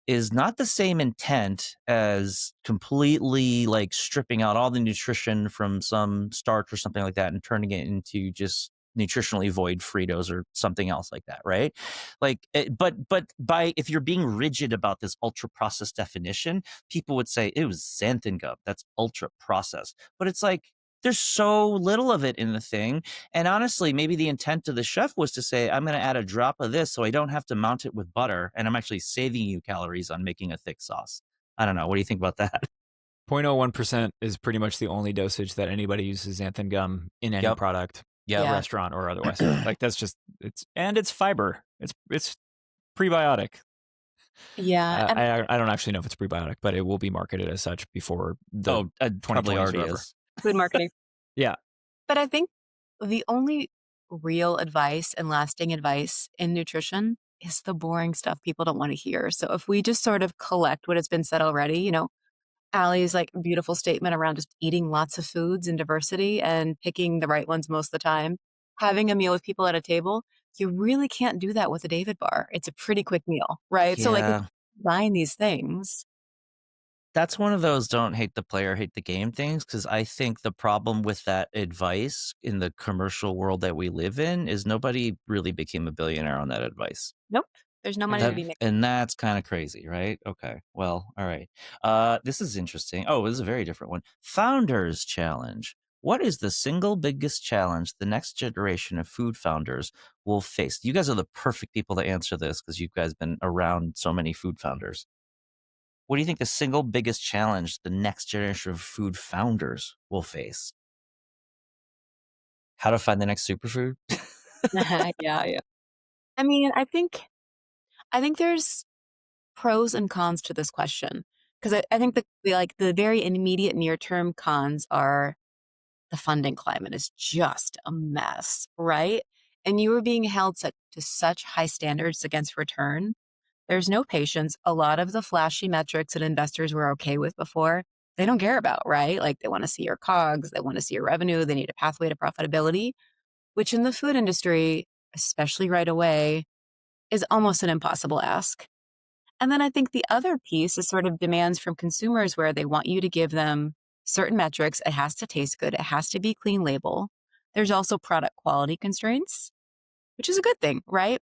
is not the same intent as completely like stripping out all the nutrition from some starch or something like that and turning it into just nutritionally void Fritos or something else like that, right? Like, but if you're being rigid about this ultra processed definition, people would say it was xanthan gum. That's ultra processed, but it's like there's so little of it in the thing. And honestly, maybe the intent of the chef was to say, I'm going to add a drop of this so I don't have to mount it with butter. And I'm actually saving you calories on making a thick sauce. I don't know. What do you think about that? 0.01% is pretty much the only dosage that anybody uses xanthan gum in any product, Yeah. restaurant or otherwise. Like that's just, it's fiber. It's prebiotic. Yeah. I don't actually know if it's prebiotic, but it will be marketed as such before the probably 2020s already are over. is. Food marketing. Yeah. But I think the only real advice and lasting advice in nutrition is the boring stuff people don't want to hear. So if we just sort of collect what has been said already, Allie's like beautiful statement around just eating lots of foods and diversity and picking the right ones most of the time, having a meal with people at a table, you really can't do that with a David bar. It's a pretty quick meal, right? So like Yeah. buying these things. That's one of those don't hate the player, hate the game things. Because I think the problem with that advice in the commercial world that we live in is nobody really became a billionaire on that advice. Nope. There's no money to be made. And that's kind of crazy, right? Okay. Well, all right. This is interesting. Oh, this is a very different one. Founders Challenge. What is the single biggest challenge the next generation of food founders will face? You guys are the perfect people to answer this because you guys been around so many food founders. What do you think the single biggest challenge the next generation of food founders will face? How to find the next superfood? Yeah. I mean, I think there's pros and cons to this question because I think the very immediate near term cons are the funding climate is just a mess, right? And you are being held to such high standards against return. There's no patience. A lot of the flashy metrics that investors were okay with before, they don't care about, right? Like they want to see your COGS, they want to see your revenue, they need a pathway to profitability, which in the food industry, especially right away, is almost an impossible ask. And then I think the other piece is sort of demands from consumers where they want you to give them certain metrics. It has to taste good. It has to be clean label. There's also product quality constraints, which is a good thing, right?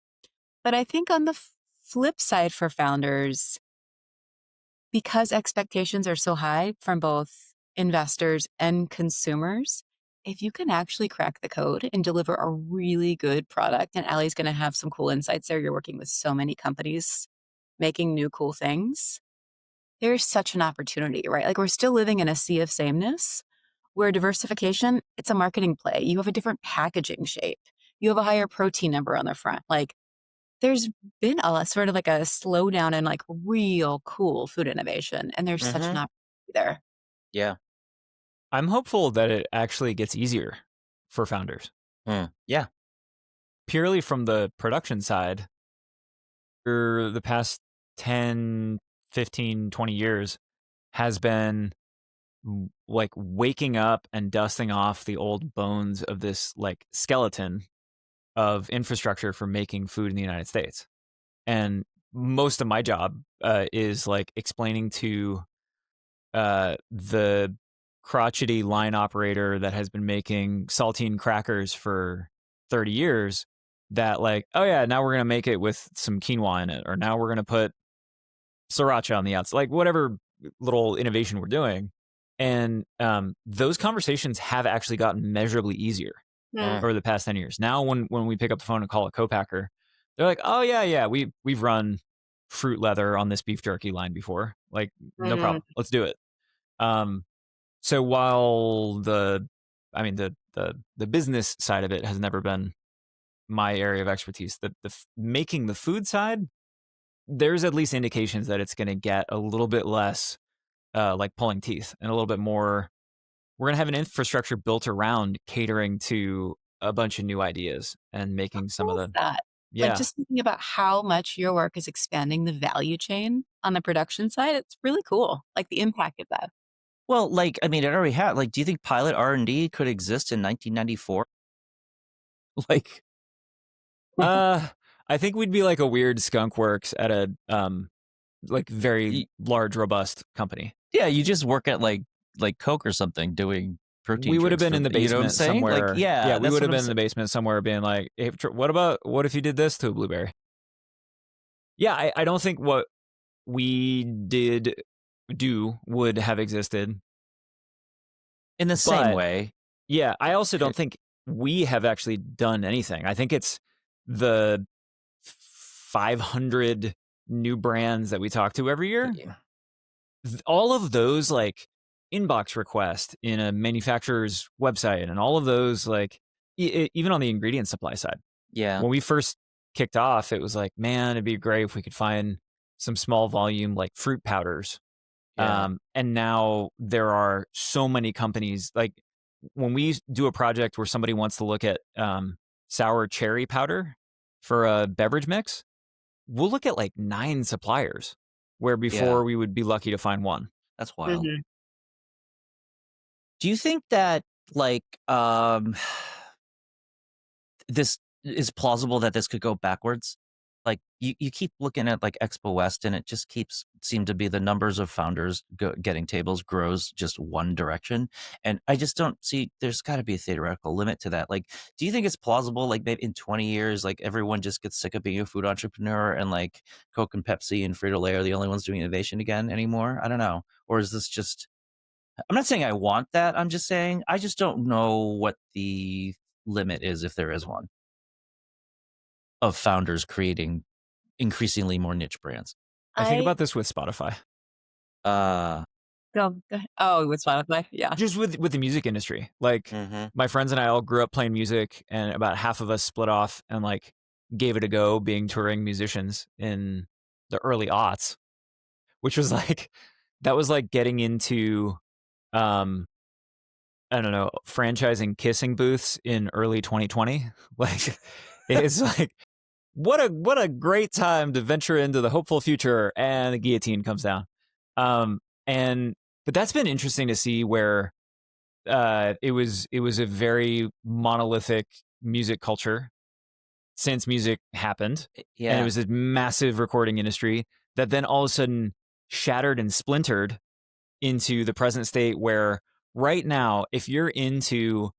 But I think on the flip side for founders, because expectations are so high from both investors and consumers, if you can actually crack the code and deliver a really good product, and Allie's going to have some cool insights there. You're working with so many companies making new cool things. There's such an opportunity, right? Like we're still living in a sea of sameness where diversification, it's a marketing play. You have a different packaging shape. You have a higher protein number on the front. Like there's been a sort of like a slowdown in like real cool food innovation. And there's such an opportunity there. Yeah. I'm hopeful that it actually gets easier for founders. Yeah. Purely from the production side, for the past 10, 15, 20 years has been like waking up and dusting off the old bones of this like skeleton of infrastructure for making food in the United States. And most of my job is like explaining to the crotchety line operator that has been making saltine crackers for 30 years that like, oh yeah, now we're going to make it with some quinoa in it, or now we're going to put sriracha on the outside, like whatever little innovation we're doing. And those conversations have actually gotten measurably easier over the past 10 years. Now when we pick up the phone and call a co-packer, they're like, oh yeah, we've run fruit leather on this beef jerky line before. Like, no problem. Let's do it. So while the business side of it has never been my area of expertise, the making the food side, there's at least indications that it's going to get a little bit less like pulling teeth and a little bit more. We're going to have an infrastructure built around catering to a bunch of new ideas and making some of the that. Yeah. Like just thinking about how much your work is expanding the value chain on the production side, it's really cool. Like the impact of that. Well, like, I mean, it already had, like, do you think pilot R&D could exist in 1994? Like, I think we'd be like a weird skunk works at a like very large, robust company. Yeah, you just work at like Coke or something doing protein. We would have been in the basement you know what I'm saying? somewhere. Like, yeah, we would have been in the basement somewhere being like, hey, what if you did this to a blueberry? Yeah, I don't think what we would have existed in the same way. Yeah, I also don't think we have actually done anything. I think it's the 500 new brands that we talk to every year. All of those like inbox requests in a manufacturer's website and all of those like even on the ingredient supply side. Yeah. When we first kicked off, it was like, man, it'd be great if we could find some small volume like fruit powders. Yeah. And now there are so many companies, like when we do a project where somebody wants to look at sour cherry powder for a beverage mix, we'll look at like 9 suppliers where before we would be lucky to find one. That's wild. Do you think that like this is plausible that this could go backwards? Like you keep looking at like Expo West and it just seem to be the numbers of founders getting tables grows just one direction. And I just don't see, there's got to be a theoretical limit to that. Like, do you think it's plausible, like maybe in 20 years, like everyone just gets sick of being a food entrepreneur and like Coke and Pepsi and Frito-Lay are the only ones doing innovation again anymore? I don't know. Or is this just, I'm not saying I want that. I'm just saying, I just don't know what the limit is, if there is one, of founders creating increasingly more niche brands. I think about this with Spotify. Go ahead. Oh, with Spotify? Yeah. Just with the music industry. Like my friends and I all grew up playing music, and about half of us split off and like gave it a go being touring musicians in the early aughts, which was like, that was like getting into, I don't know, franchising kissing booths in early 2020. Like, it's like, what a great time to venture into the hopeful future, and the guillotine comes down. And But that's been interesting to see where it was a very monolithic music culture since music happened. Yeah. And it was this massive recording industry that then all of a sudden shattered and splintered into the present state where right now, if you're into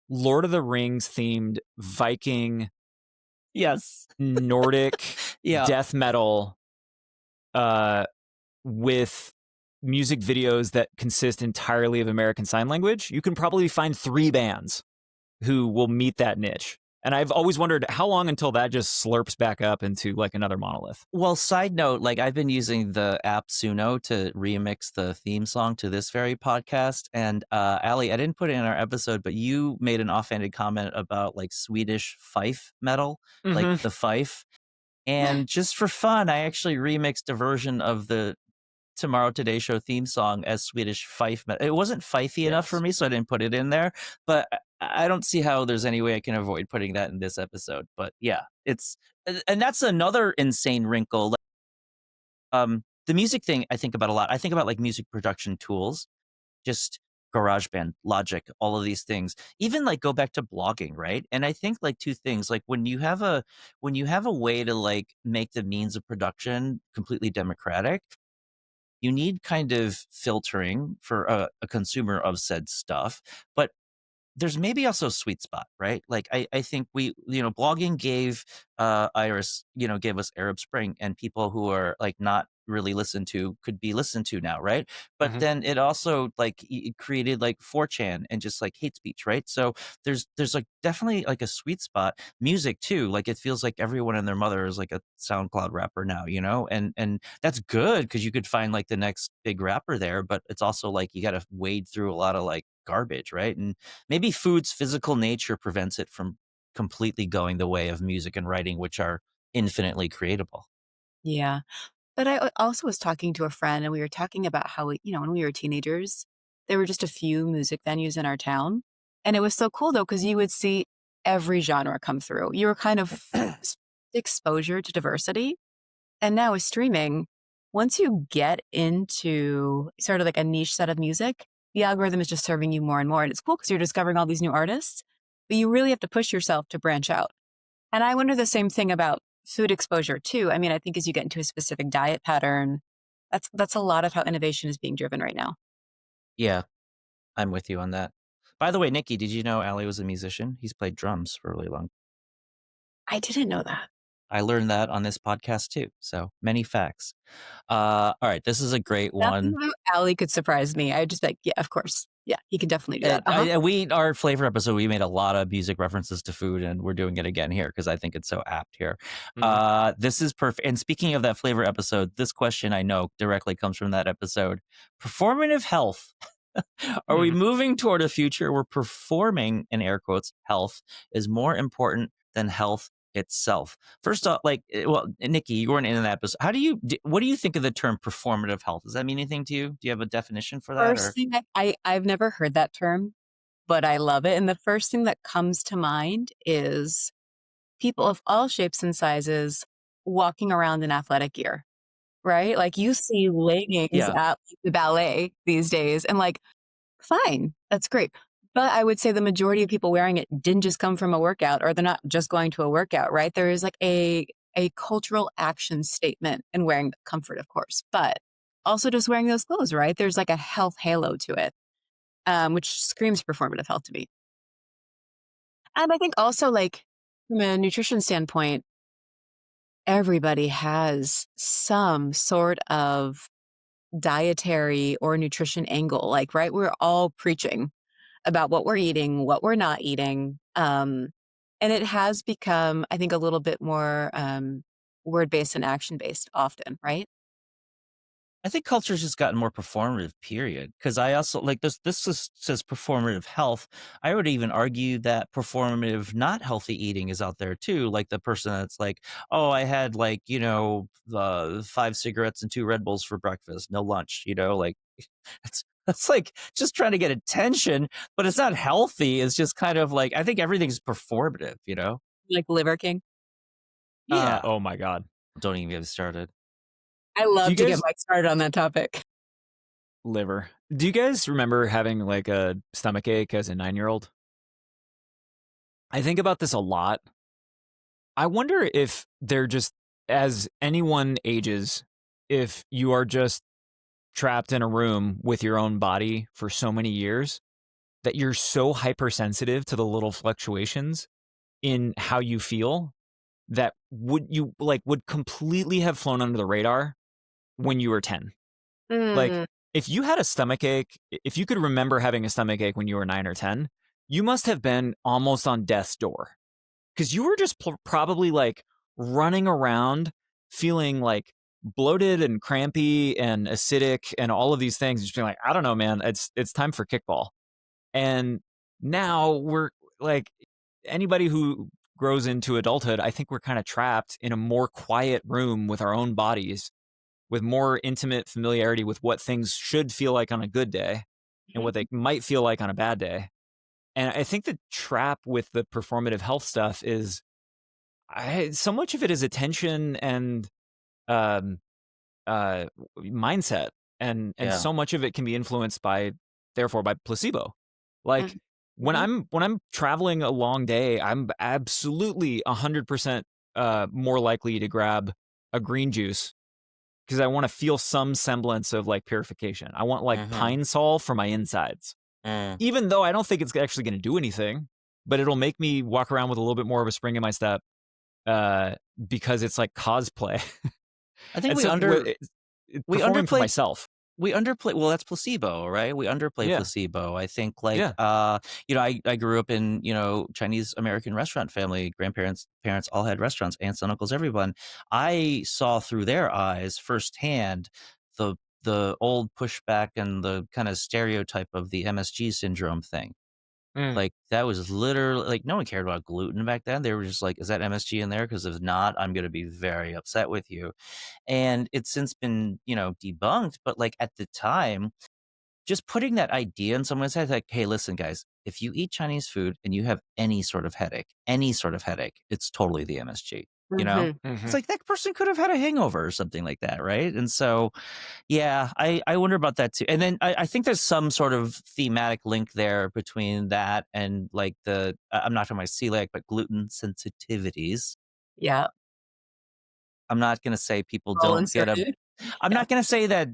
Lord of the Rings themed Viking, yes, Nordic yeah, death metal, with music videos that consist entirely of American Sign Language, you can probably find 3 bands who will meet that niche. And I've always wondered how long until that just slurps back up into like another monolith. Well, side note, like I've been using the app Suno to remix the theme song to this very podcast. And Allie, I didn't put it in our episode, but you made an offhanded comment about like Swedish fife metal, like the fife. And just for fun, I actually remixed a version of the Tomorrow Today Show theme song as Swedish fife metal. It wasn't fifey enough for me, so I didn't put it in there. But I don't see how there's any way I can avoid putting that in this episode. But yeah, and that's another insane wrinkle. The music thing I think about a lot. I think about like music production tools, just GarageBand, Logic, all of these things. Even like go back to blogging, right? And I think like 2 things. Like when you have a way to like make the means of production completely democratic, you need kind of filtering for a consumer of said stuff, but there's maybe also a sweet spot, right? Like I think blogging gave Iris, gave us Arab Spring, and people who are like not really listened to could be listened to now, right? But then it also like it created like 4chan and just like hate speech, right? So there's like definitely like a sweet spot. Music too, like it feels like everyone and their mother is like a SoundCloud rapper now, and that's good because you could find like the next big rapper there, but it's also like you got to wade through a lot of like garbage, right? And maybe food's physical nature prevents it from completely going the way of music and writing, which are infinitely creatable. Yeah. But I also was talking to a friend, and we were talking about how, when we were teenagers, there were just a few music venues in our town. And it was so cool, though, because you would see every genre come through. You were kind of exposure to diversity. And now with streaming, once you get into sort of like a niche set of music, the algorithm is just serving you more and more. And it's cool because you're discovering all these new artists, but you really have to push yourself to branch out. And I wonder the same thing about food exposure too. I mean, I think as you get into a specific diet pattern, that's a lot of how innovation is being driven right now. Yeah, I'm with you on that. By the way, Nikki, did you know Ali was a musician? He's played drums for a really long time. I didn't know that. I learned that on this podcast too. So many facts. All right, this is a great one. Ali could surprise me. I just like, yeah, of course. Yeah, he can definitely do that. Our flavor episode, we made a lot of music references to food, and we're doing it again here because I think it's so apt here. This is perfect. And speaking of that flavor episode, this question I know directly comes from that episode. Performative health. Are we moving toward a future where performing, in air quotes, health is more important than health itself? First off, Nikki, you weren't in that episode. What do you think of the term performative health? Does that mean anything to you? Do you have a definition for that? First thing, I've never heard that term, but I love it. And the first thing that comes to mind is people of all shapes and sizes walking around in athletic gear, right? Like you see leggings at the ballet these days, and like, fine, that's great. But I would say the majority of people wearing it didn't just come from a workout, or they're not just going to a workout, right? There is like a cultural action statement in wearing the comfort, of course, but also just wearing those clothes, right? There's like a health halo to it, which screams performative health to me. And I think also like from a nutrition standpoint, everybody has some sort of dietary or nutrition angle, like, right? We're all preaching about what we're eating, what we're not eating. And it has become, I think, a little bit more word-based and action-based often, right? I think culture's just gotten more performative, period. Because I also like this says performative health. I would even argue that performative not healthy eating is out there too. Like the person that's like, oh, I had 5 cigarettes and 2 Red Bulls for breakfast, no lunch, like that's like just trying to get attention, but it's not healthy. It's just kind of like, I think everything's performative, Like Liver King. Yeah. Oh my God. Don't even get started. I love to get Mike started on that topic. liver. Do you guys remember having like a stomach ache as a 9-year-old? I think about this a lot. I wonder if they're just, as anyone ages, if you are just trapped in a room with your own body for so many years that you're so hypersensitive to the little fluctuations in how you feel that would completely have flown under the radar when you were 10. Like, if you had a stomach ache, if you could remember having a stomach ache when you were 9 or 10, you must have been almost on death's door. Because you were just probably like running around feeling like bloated and crampy and acidic and all of these things. Just being like, I don't know, man, it's time for kickball. And now we're like, anybody who grows into adulthood, I think we're kind of trapped in a more quiet room with our own bodies, with more intimate familiarity with what things should feel like on a good day and what they might feel like on a bad day. And I think the trap with the performative health stuff is so much of it is attention and mindset. And so much of it can be influenced by placebo. Like when I'm traveling a long day, I'm absolutely 100% more likely to grab a green juice because I want to feel some semblance of like purification. I want like pine sol for my insides. Even though I don't think it's actually going to do anything, but it'll make me walk around with a little bit more of a spring in my step because it's like cosplay. I think we underplay myself. We underplay. Well, that's placebo, right? We underplay placebo. I think, like, I grew up in, Chinese American restaurant family. Grandparents, parents all had restaurants. Aunts and uncles, everyone. I saw through their eyes firsthand the old pushback and the kind of stereotype of the MSG syndrome thing. Like, that was literally like, no one cared about gluten back then. They were just like, is that MSG in there? Because if not, I'm going to be very upset with you. And it's since been, debunked. But like at the time, just putting that idea in someone's head, like, hey, listen, guys, if you eat Chinese food and you have any sort of headache, it's totally the MSG. It's like that person could have had a hangover or something like that, right? And so, yeah, I wonder about that too. And then I think there's some sort of thematic link there between that and like I'm not talking about celiac, but gluten sensitivities. Yeah. I'm not going to say people don't get I'm not going to say that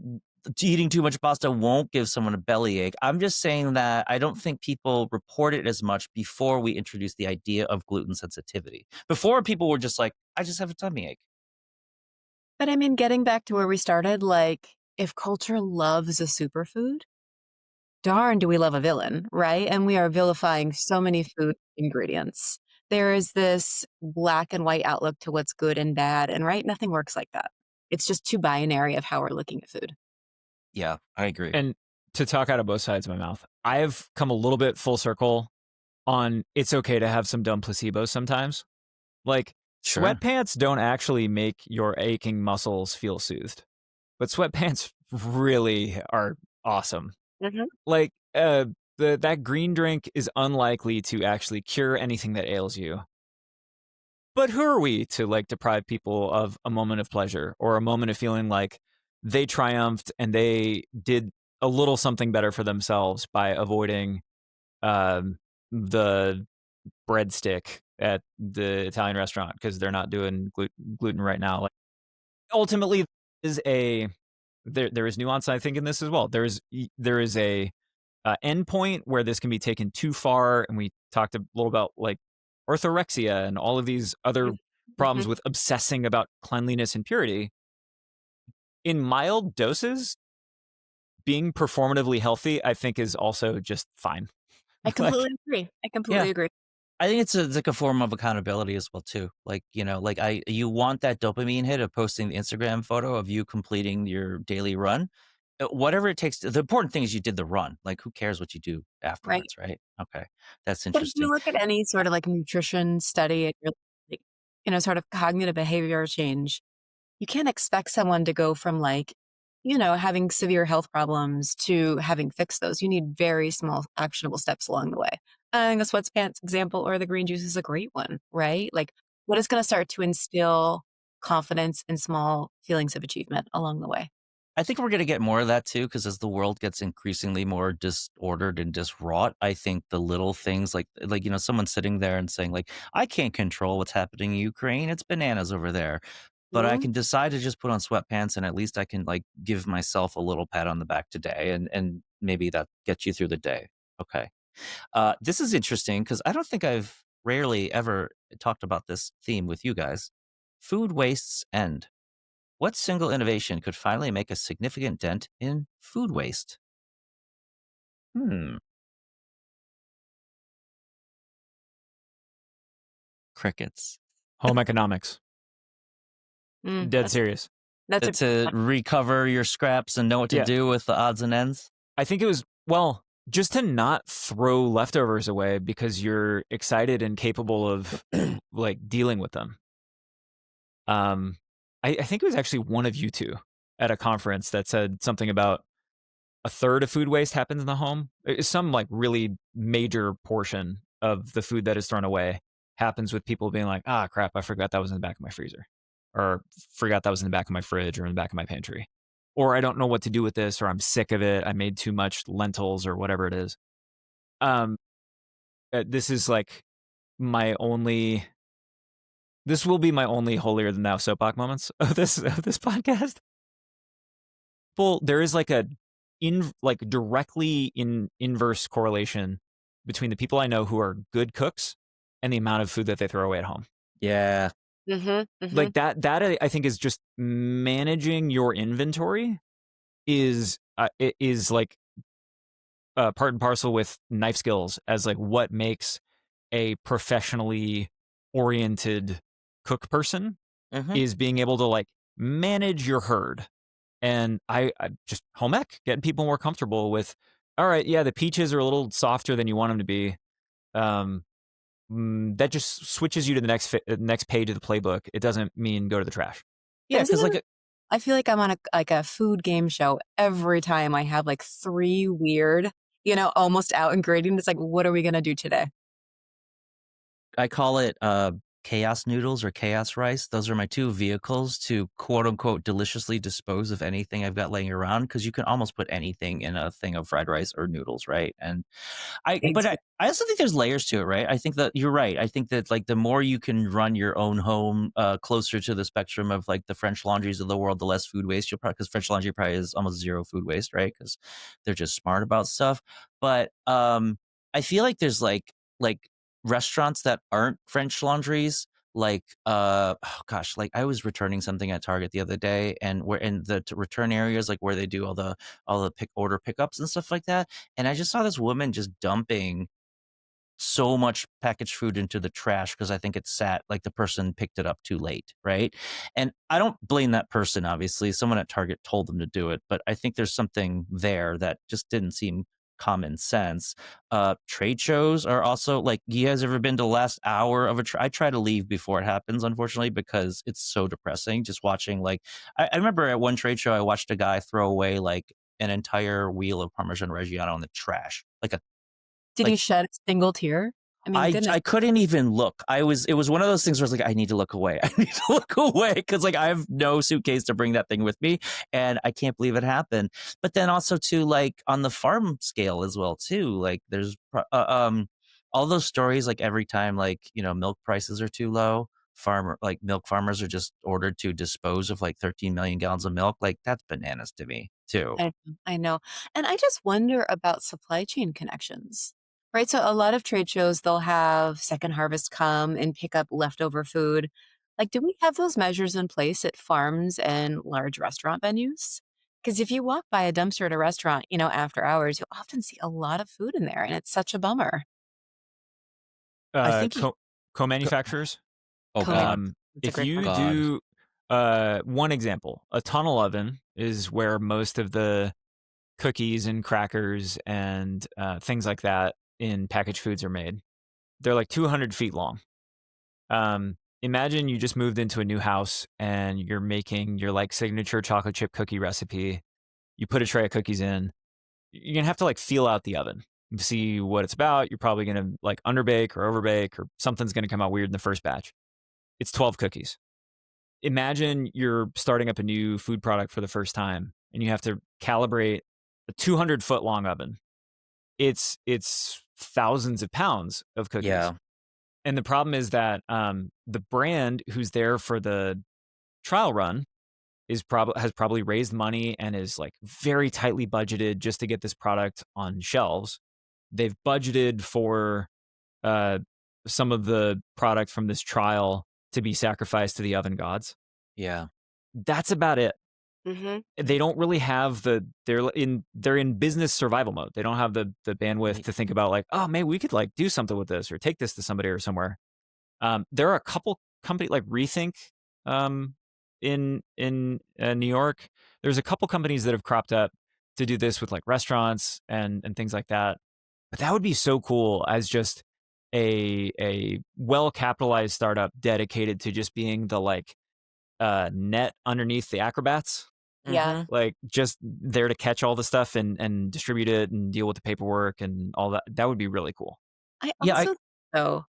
eating too much pasta won't give someone a bellyache. I'm just saying that I don't think people report it as much before we introduced the idea of gluten sensitivity. Before, people were just like, I just have a tummy ache. But I mean, getting back to where we started, like, if culture loves a superfood, darn do we love a villain, right? And we are vilifying so many food ingredients. There is this black and white outlook to what's good and bad, and right, nothing works like that. It's just too binary of how we're looking at food. Yeah, I agree. And to talk out of both sides of my mouth, I've come a little bit full circle on it's okay to have some dumb placebos sometimes. Like, sweatpants don't actually make your aching muscles feel soothed, but sweatpants really are awesome. Like, that green drink is unlikely to actually cure anything that ails you. But who are we to like deprive people of a moment of pleasure or a moment of feeling like they triumphed and they did a little something better for themselves by avoiding the breadstick at the Italian restaurant because they're not doing gluten right now. Like, ultimately, there is nuance, I think, in this as well. There is a endpoint where this can be taken too far, and we talked a little about like orthorexia and all of these other problems with obsessing about cleanliness and purity. In mild doses, being performatively healthy, I think, is also just fine. I completely agree. Agree. I think it's like a form of accountability as well too. Like, you want that dopamine hit of posting the Instagram photo of you completing your daily run. Whatever it takes. The important thing is you did the run. Like, who cares what you do afterwards, right? Okay, that's But if interesting. you look at any sort of like nutrition study, and you're like, sort of cognitive behavior change, you can't expect someone to go from like, having severe health problems to having fixed those. You need very small actionable steps along the way. I think the sweatpants example or the green juice is a great one, right? Like, what is going to start to instill confidence and small feelings of achievement along the way? I think we're going to get more of that too, because as the world gets increasingly more disordered and diswrought, I think the little things like someone sitting there and saying like, I can't control what's happening in Ukraine. It's bananas over there. But I can decide to just put on sweatpants, and at least I can like give myself a little pat on the back today, and maybe that gets you through the day. Okay. This is interesting because I don't think I've rarely ever talked about this theme with you guys. Food wastes end. What single innovation could finally make a significant dent in food waste? Crickets. Home economics. Dead serious. That's to recover your scraps and know what to do with the odds and ends? I think it was, well, just to not throw leftovers away because you're excited and capable of like dealing with them. I think it was actually one of you two at a conference that said something about a third of food waste happens in the home. Some like really major portion of the food that is thrown away happens with people being like, ah, crap, I forgot that was in the back of my freezer, or forgot that was in the back of my fridge or in the back of my pantry, or I don't know what to do with this, or I'm sick of it. I made too much lentils or whatever it is. This is like this will be my only holier than thou soapbox moments of this podcast. Well, there is like directly inverse correlation between the people I know who are good cooks and the amount of food that they throw away at home. Yeah. Like that I think is just managing your inventory is like part and parcel with knife skills as like what makes a professionally oriented cook person is being able to like manage your herd. And I just home ec, getting people more comfortable with, all right, yeah, the peaches are a little softer than you want them to be. That just switches you to the next page of the playbook. It doesn't mean go to the trash. Yeah, because like I feel like I'm on a food game show every time I have like 3 weird, almost out ingredients. It's like, what are we gonna do today? I call it chaos noodles or chaos rice. Those are my 2 vehicles to quote unquote deliciously dispose of anything I've got laying around, because you can almost put anything in a thing of fried rice or noodles, right? And I also think there's layers to it, right? I think that you're right. I think that like the more you can run your own home closer to the spectrum of like the French Laundries of the world, the less food waste you'll probably, because French Laundry probably is almost zero food waste, right? Because they're just smart about stuff. But I feel like there's like restaurants that aren't French Laundries, like like I was returning something at Target the other day, and we're in the return areas, like where they do all the order pickups and stuff like that, and I just saw this woman just dumping so much packaged food into the trash because I think it sat like the person picked it up too late, right? And I don't blame that person, obviously. Someone at Target told them to do it, but I think there's something there that just didn't seem common sense. Trade shows are also like, you guys ever been to the last hour of I try to leave before it happens, unfortunately, because it's so depressing just watching. Like I remember at one trade show I watched a guy throw away like an entire wheel of Parmesan Reggiano in the trash. Did he shed a single tear? I mean, I couldn't even look. It was one of those things where I was like, I need to look away. I need to look away because like I have no suitcase to bring that thing with me, and I can't believe it happened. But then also too, like on the farm scale as well too, like there's all those stories, like every time like milk prices are too low, milk farmers are just ordered to dispose of like 13 million gallons of milk. Like that's bananas to me too. I know. And I just wonder about supply chain connections. Right. So a lot of trade shows, they'll have Second Harvest come and pick up leftover food. Like, do we have those measures in place at farms and large restaurant venues? Because if you walk by a dumpster at a restaurant, after hours, you'll often see a lot of food in there. And it's such a bummer. I think co-manufacturers. If you do one example, a tunnel oven is where most of the cookies and crackers and things like that in packaged foods are made. They're like 200 feet long. Imagine you just moved into a new house and you're making your like signature chocolate chip cookie recipe. You put a tray of cookies in. You're gonna have to like feel out the oven, see what it's about. You're probably gonna like underbake or overbake, or something's gonna come out weird in the first batch. It's 12 cookies. Imagine you're starting up a new food product for the first time. and you have to calibrate a 200-foot long oven, it's thousands of pounds of cookies. Yeah. And the problem is that the brand who's there for the trial run has probably raised money and is like very tightly budgeted just to get this product on shelves. They've budgeted for some of the product from this trial to be sacrificed to the oven gods. Yeah. That's about it. Mm-hmm. They don't really have they're in business survival mode. They don't have the bandwidth to think about like, oh, maybe we could like do something with this or take this to somebody or somewhere. There are a couple companies like Rethink in New York. There's a couple companies that have cropped up to do this with like restaurants and things like that. But that would be so cool as just a well capitalized startup dedicated to just being the like net underneath the acrobats. Yeah. Like just there to catch all the stuff and distribute it and deal with the paperwork and all that. That would be really cool. I also, though,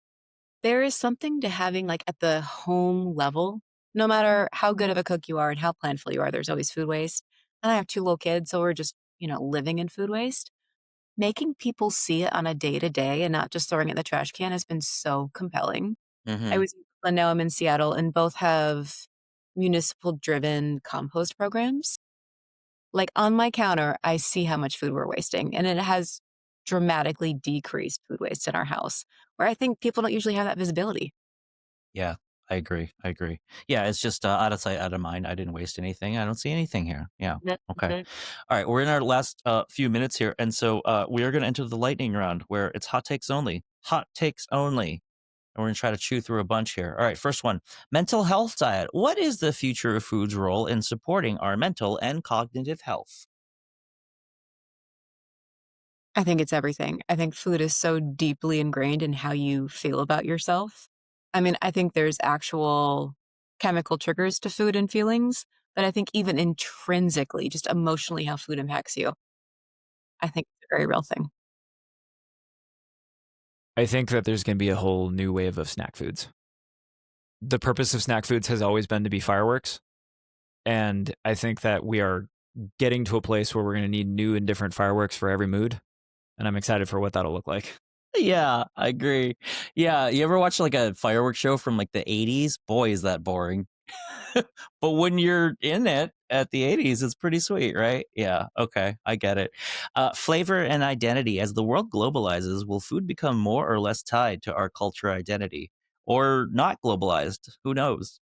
there is something to having like at the home level, no matter how good of a cook you are and how planful you are, there's always food waste. And I have 2 little kids, so we're just, living in food waste. Making people see it on a day-to-day and not just throwing it in the trash can has been so compelling. I was in Brooklyn, now I'm in Seattle, and both have municipal-driven compost programs. Like, on my counter, I see how much food we're wasting, and it has dramatically decreased food waste in our house, where I think people don't usually have that visibility. Yeah, I agree. Yeah, it's just out of sight, out of mind. I didn't waste anything. I don't see anything here. Yeah. Okay. All right. We're in our last few minutes here. And so we are going to enter the lightning round where it's hot takes only. Hot takes only. And we're going to try to chew through a bunch here. All right. First one, mental health diet. What is the future of food's role in supporting our mental and cognitive health? I think it's everything. I think food is so deeply ingrained in how you feel about yourself. I mean, I think there's actual chemical triggers to food and feelings, but I think even intrinsically, just emotionally, how food impacts you, I think it's a very real thing. I think that there's going to be a whole new wave of snack foods. The purpose of snack foods has always been to be fireworks. And I think that we are getting to a place where we're going to need new and different fireworks for every mood. And I'm excited for what that'll look like. Yeah, I agree. Yeah, you ever watch like a fireworks show from like the 80s? Boy, is that boring. But when you're in it at the 80s, it's pretty sweet, right? Yeah, okay, I get it. Flavor and identity. As the world globalizes, will food become more or less tied to our culture identity? Or not globalized? Who knows?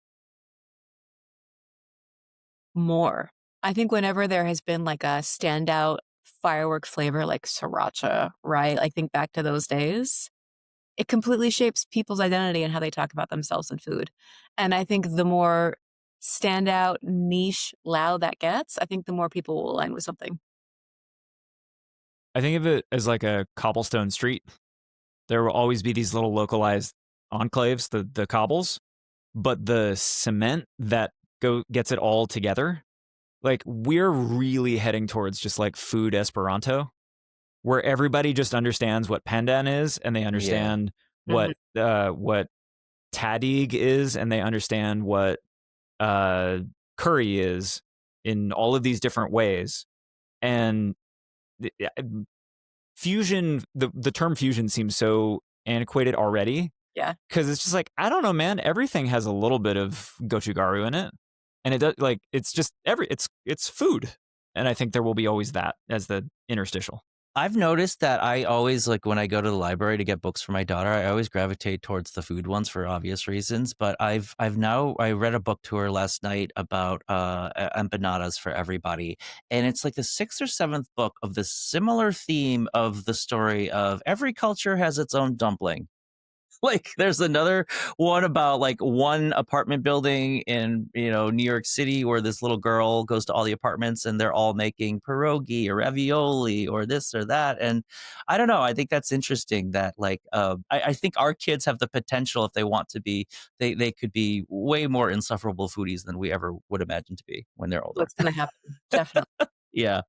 More. I think whenever there has been like a standout firework flavor like sriracha, right? I think back to those days. It completely shapes people's identity and how they talk about themselves and food. And I think the more standout, niche, loud that gets, I think the more people will align with something. I think of it as like a cobblestone street. There will always be these little localized enclaves, the cobbles, but the cement that gets it all together. Like we're really heading towards just like food Esperanto, where everybody just understands what pandan is and they understand what tadig is and they understand what curry is in all of these different ways. And fusion, the term fusion seems so antiquated already. Yeah. Because it's just like, I don't know, man, everything has a little bit of gochugaru in it. And it does like, it's just it's food. And I think there will be always that as the interstitial. I've noticed that I always, like, when I go to the library to get books for my daughter, I always gravitate towards the food ones for obvious reasons. But I read a book to her last night about empanadas for everybody. And it's like the 6th or 7th book of the similar theme of the story of every culture has its own dumpling. Like there's another one about like one apartment building in, New York City where this little girl goes to all the apartments and they're all making pierogi or ravioli or this or that. And I don't know. I think that's interesting that like, I think our kids have the potential if they want to be, they could be way more insufferable foodies than we ever would imagine to be when they're older. What's going to happen? Definitely. Yeah.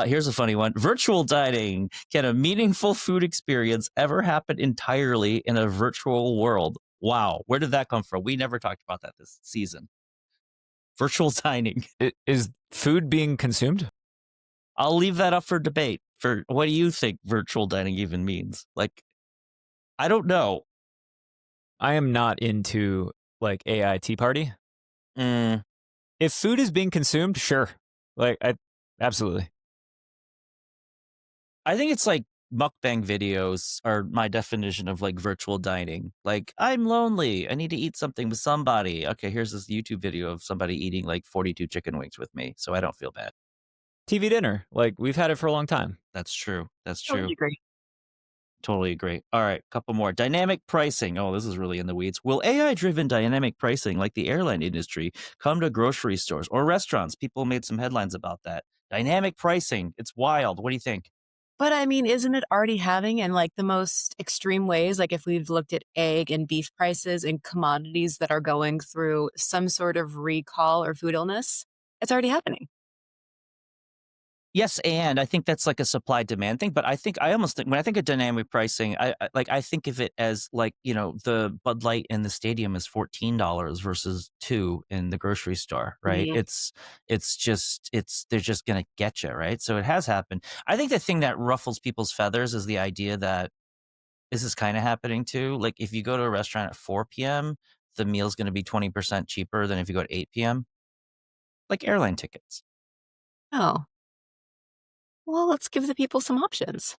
Here's a funny one. Virtual dining. Can a meaningful food experience ever happen entirely in a virtual world? Wow. Where did that come from? We never talked about that this season. Virtual dining. Is food being consumed? I'll leave that up for debate. For what do you think virtual dining even means? Like, I don't know. I am not into like AI tea party. If food is being consumed, sure. Like, absolutely. I think it's like mukbang videos are my definition of like virtual dining. Like, I'm lonely. I need to eat something with somebody. Okay, here's this YouTube video of somebody eating like 42 chicken wings with me, so I don't feel bad. TV dinner. Like, we've had it for a long time. That's true. That's Totally true. agree. Totally agree. All right, couple more. Dynamic pricing. Oh, this is really in the weeds. Will AI-driven dynamic pricing, like the airline industry, come to grocery stores or restaurants? People made some headlines about that. Dynamic pricing. It's wild. What do you think? But I mean, isn't it already having in like the most extreme ways? Like if we've looked at egg and beef prices and commodities that are going through some sort of recall or food illness, it's already happening. Yes, and I think that's like a supply demand thing. But I almost think when I think of dynamic pricing, I think of it as like, you know, the Bud Light in the stadium is $14 versus $2 in the grocery store, right? Mhm. They're just gonna get you, right? So it has happened. I think the thing that ruffles people's feathers is the idea that this is kind of happening too. Like if you go to a restaurant at 4 p.m., the meal's going to be 20% cheaper than if you go at 8 p.m. Like airline tickets. Oh. Well, let's give the people some options.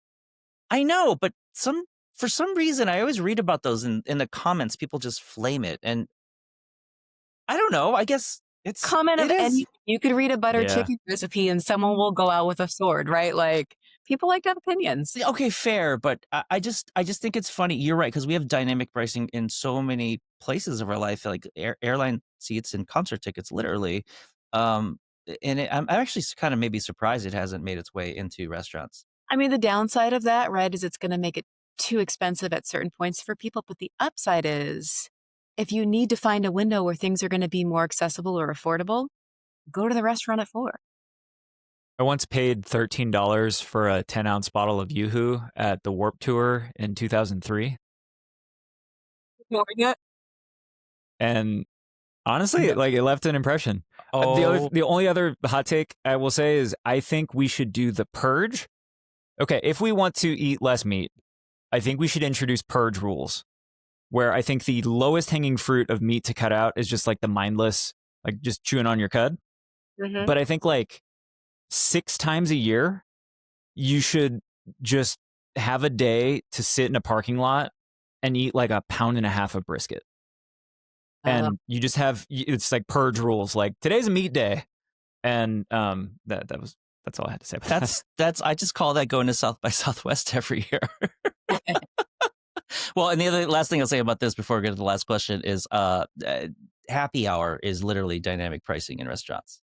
I know, but for some reason, I always read about those in the comments. People just flame it, and I don't know. I guess Comment of any. You could read a butter chicken recipe, and someone will go out with a sword, right? Like people like to have opinions. Okay, fair, but I just think it's funny. You're right, because we have dynamic pricing in so many places of our life, like airline seats and concert tickets, literally. And I'm actually kind of maybe surprised it hasn't made its way into restaurants. I mean, the downside of that, right, is it's going to make it too expensive at certain points for people. But the upside is if you need to find a window where things are going to be more accessible or affordable, go to the restaurant at 4. I once paid $13 for a 10-ounce bottle of Yoo-hoo at the Warped Tour in 2003. And honestly, it left an impression. The only other hot take I will say is I think we should do the purge. Okay, if we want to eat less meat, I think we should introduce purge rules, where I think the lowest hanging fruit of meat to cut out is just like the mindless, like just chewing on your cud. Mhm. But I think like 6 times a year, you should just have a day to sit in a parking lot and eat like 1.5 pounds of brisket. And you just have, it's like purge rules. Like today's a meat day. And that's all I had to say about that. I just call that going to South by Southwest every year. Well, and the last thing I'll say about this before we get to the last question is happy hour is literally dynamic pricing in restaurants.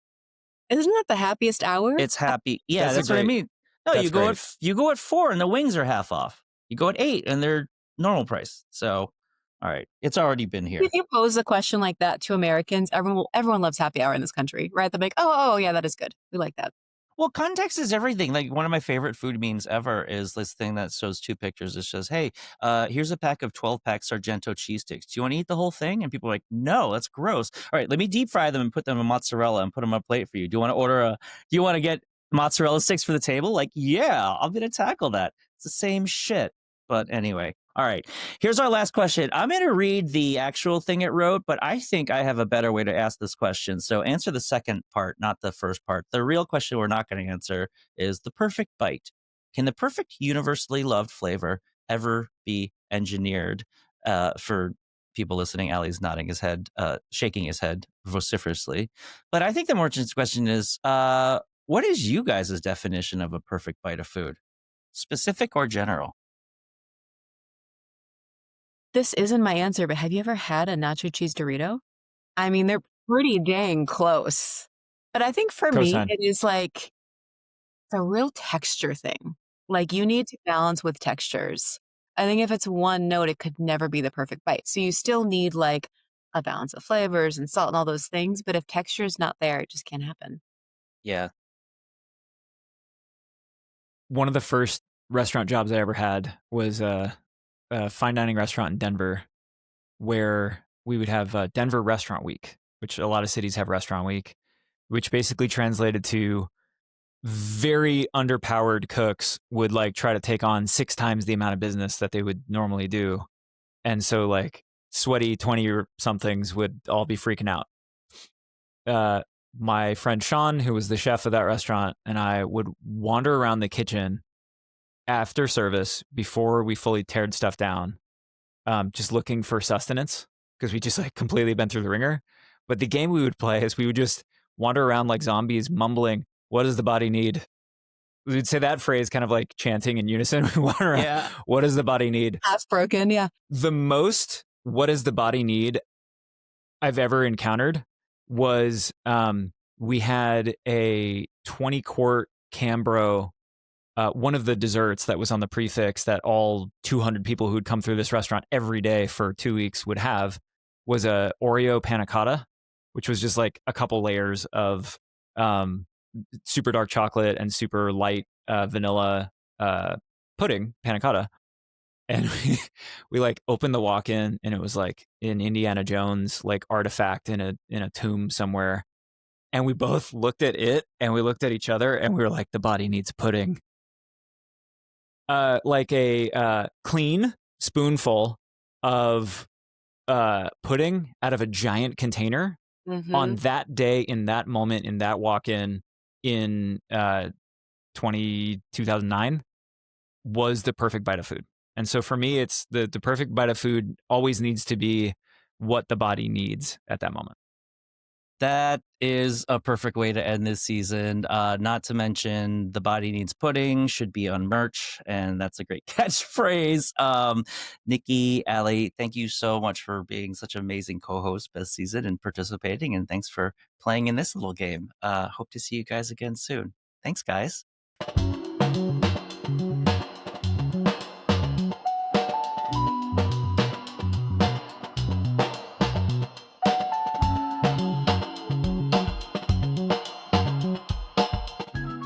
Isn't that the happiest hour? It's happy. Yeah, that's what I mean. No, you go at 4 and the wings are half off. You go at 8 and they're normal price. So, all right, it's already been here. If you pose a question like that to Americans, everyone loves happy hour in this country, right? They're like, oh, yeah, that is good. We like that. Well, context is everything. Like one of my favorite food memes ever is this thing that shows 2 pictures. It says, hey, here's a pack of 12-pack Sargento cheese sticks. Do you want to eat the whole thing? And people are like, no, that's gross. All right, let me deep fry them and put them in mozzarella and put them on a plate for you. Do you want to get mozzarella sticks for the table? Like, yeah, I'm going to tackle that. It's the same shit. But anyway, all right, here's our last question. I'm going to read the actual thing it wrote, but I think I have a better way to ask this question. So answer the second part, not the first part. The real question we're not going to answer is the perfect bite. Can the perfect universally loved flavor ever be engineered? For people listening, Ali's nodding his head, shaking his head vociferously. But I think the more interesting question is, what is you guys' definition of a perfect bite of food? Specific or general? This isn't my answer, but have you ever had a nacho cheese Dorito? I mean, they're pretty dang close. But I think for me, it is like it's a real texture thing. Like you need to balance with textures. I think if it's one note, it could never be the perfect bite. So you still need like a balance of flavors and salt and all those things. But if texture is not there, it just can't happen. Yeah. One of the first restaurant jobs I ever had was a fine dining restaurant in Denver, where we would have Denver Restaurant Week, which a lot of cities have Restaurant Week, which basically translated to very underpowered cooks would like try to take on 6 times the amount of business that they would normally do. And so like sweaty 20 or somethings would all be freaking out. My friend Sean, who was the chef of that restaurant, and I would wander around the kitchen after service before we fully teared stuff down, just looking for sustenance because we just like completely been through the ringer. But the game we would play is we would just wander around like zombies mumbling, "What does the body need?" We'd say that phrase kind of like chanting in unison. We wander around, Yeah. "What does the body need?" Half broken, yeah. The most "what does the body need" I've ever encountered was we had a 20-quart Cambro, one of the desserts that was on the prefix that all 200 people who'd come through this restaurant every day for 2 weeks would have, was a Oreo panna cotta, which was just like a couple layers of super dark chocolate and super light vanilla pudding panna cotta. And we like opened the walk-in and it was like an Indiana Jones like artifact in a tomb somewhere. And we both looked at it and we looked at each other and we were like, the body needs pudding. Like a clean spoonful of pudding out of a giant container on that day, in that moment, in that walk-in in 2009 was the perfect bite of food. And so for me, it's the perfect bite of food always needs to be what the body needs at that moment. That is a perfect way to end this season. Not to mention, the body needs pudding should be on merch, and that's a great catchphrase. Nikki, Allie, thank you so much for being such an amazing co-host this season and participating, and thanks for playing in this little game. Hope to see you guys again soon. Thanks, guys.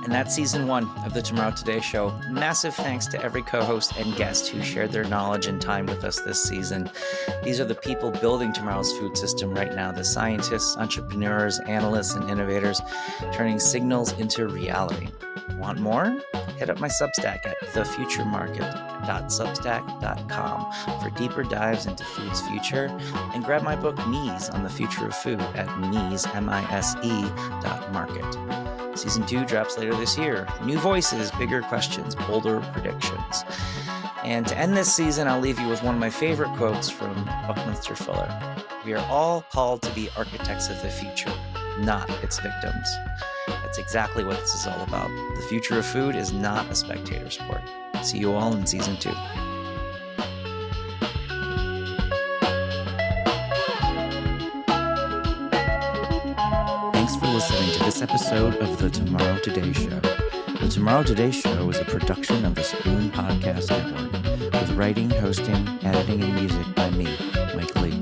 And that's season 1 of the Tomorrow Today Show. Massive thanks to every co-host and guest who shared their knowledge and time with us this season. These are the people building tomorrow's food system right now, the scientists, entrepreneurs, analysts, and innovators, turning signals into reality. Want more? Hit up my Substack at thefuturemarket.substack.com for deeper dives into food's future, and grab my book Mise on the Future of Food at mise.market. Season 2 drops later this year. New voices, bigger questions, bolder predictions. And to end this season, I'll leave you with one of my favorite quotes from Buckminster Fuller. We are all called to be architects of the future, not its victims. That's exactly what this is all about. The future of food is not a spectator sport. See you all in season 2. Thanks for listening to this episode of The Tomorrow Today Show. The Tomorrow Today Show is a production of the Spoon Podcast Network, with writing, hosting, editing, and music by me, Mike Lee.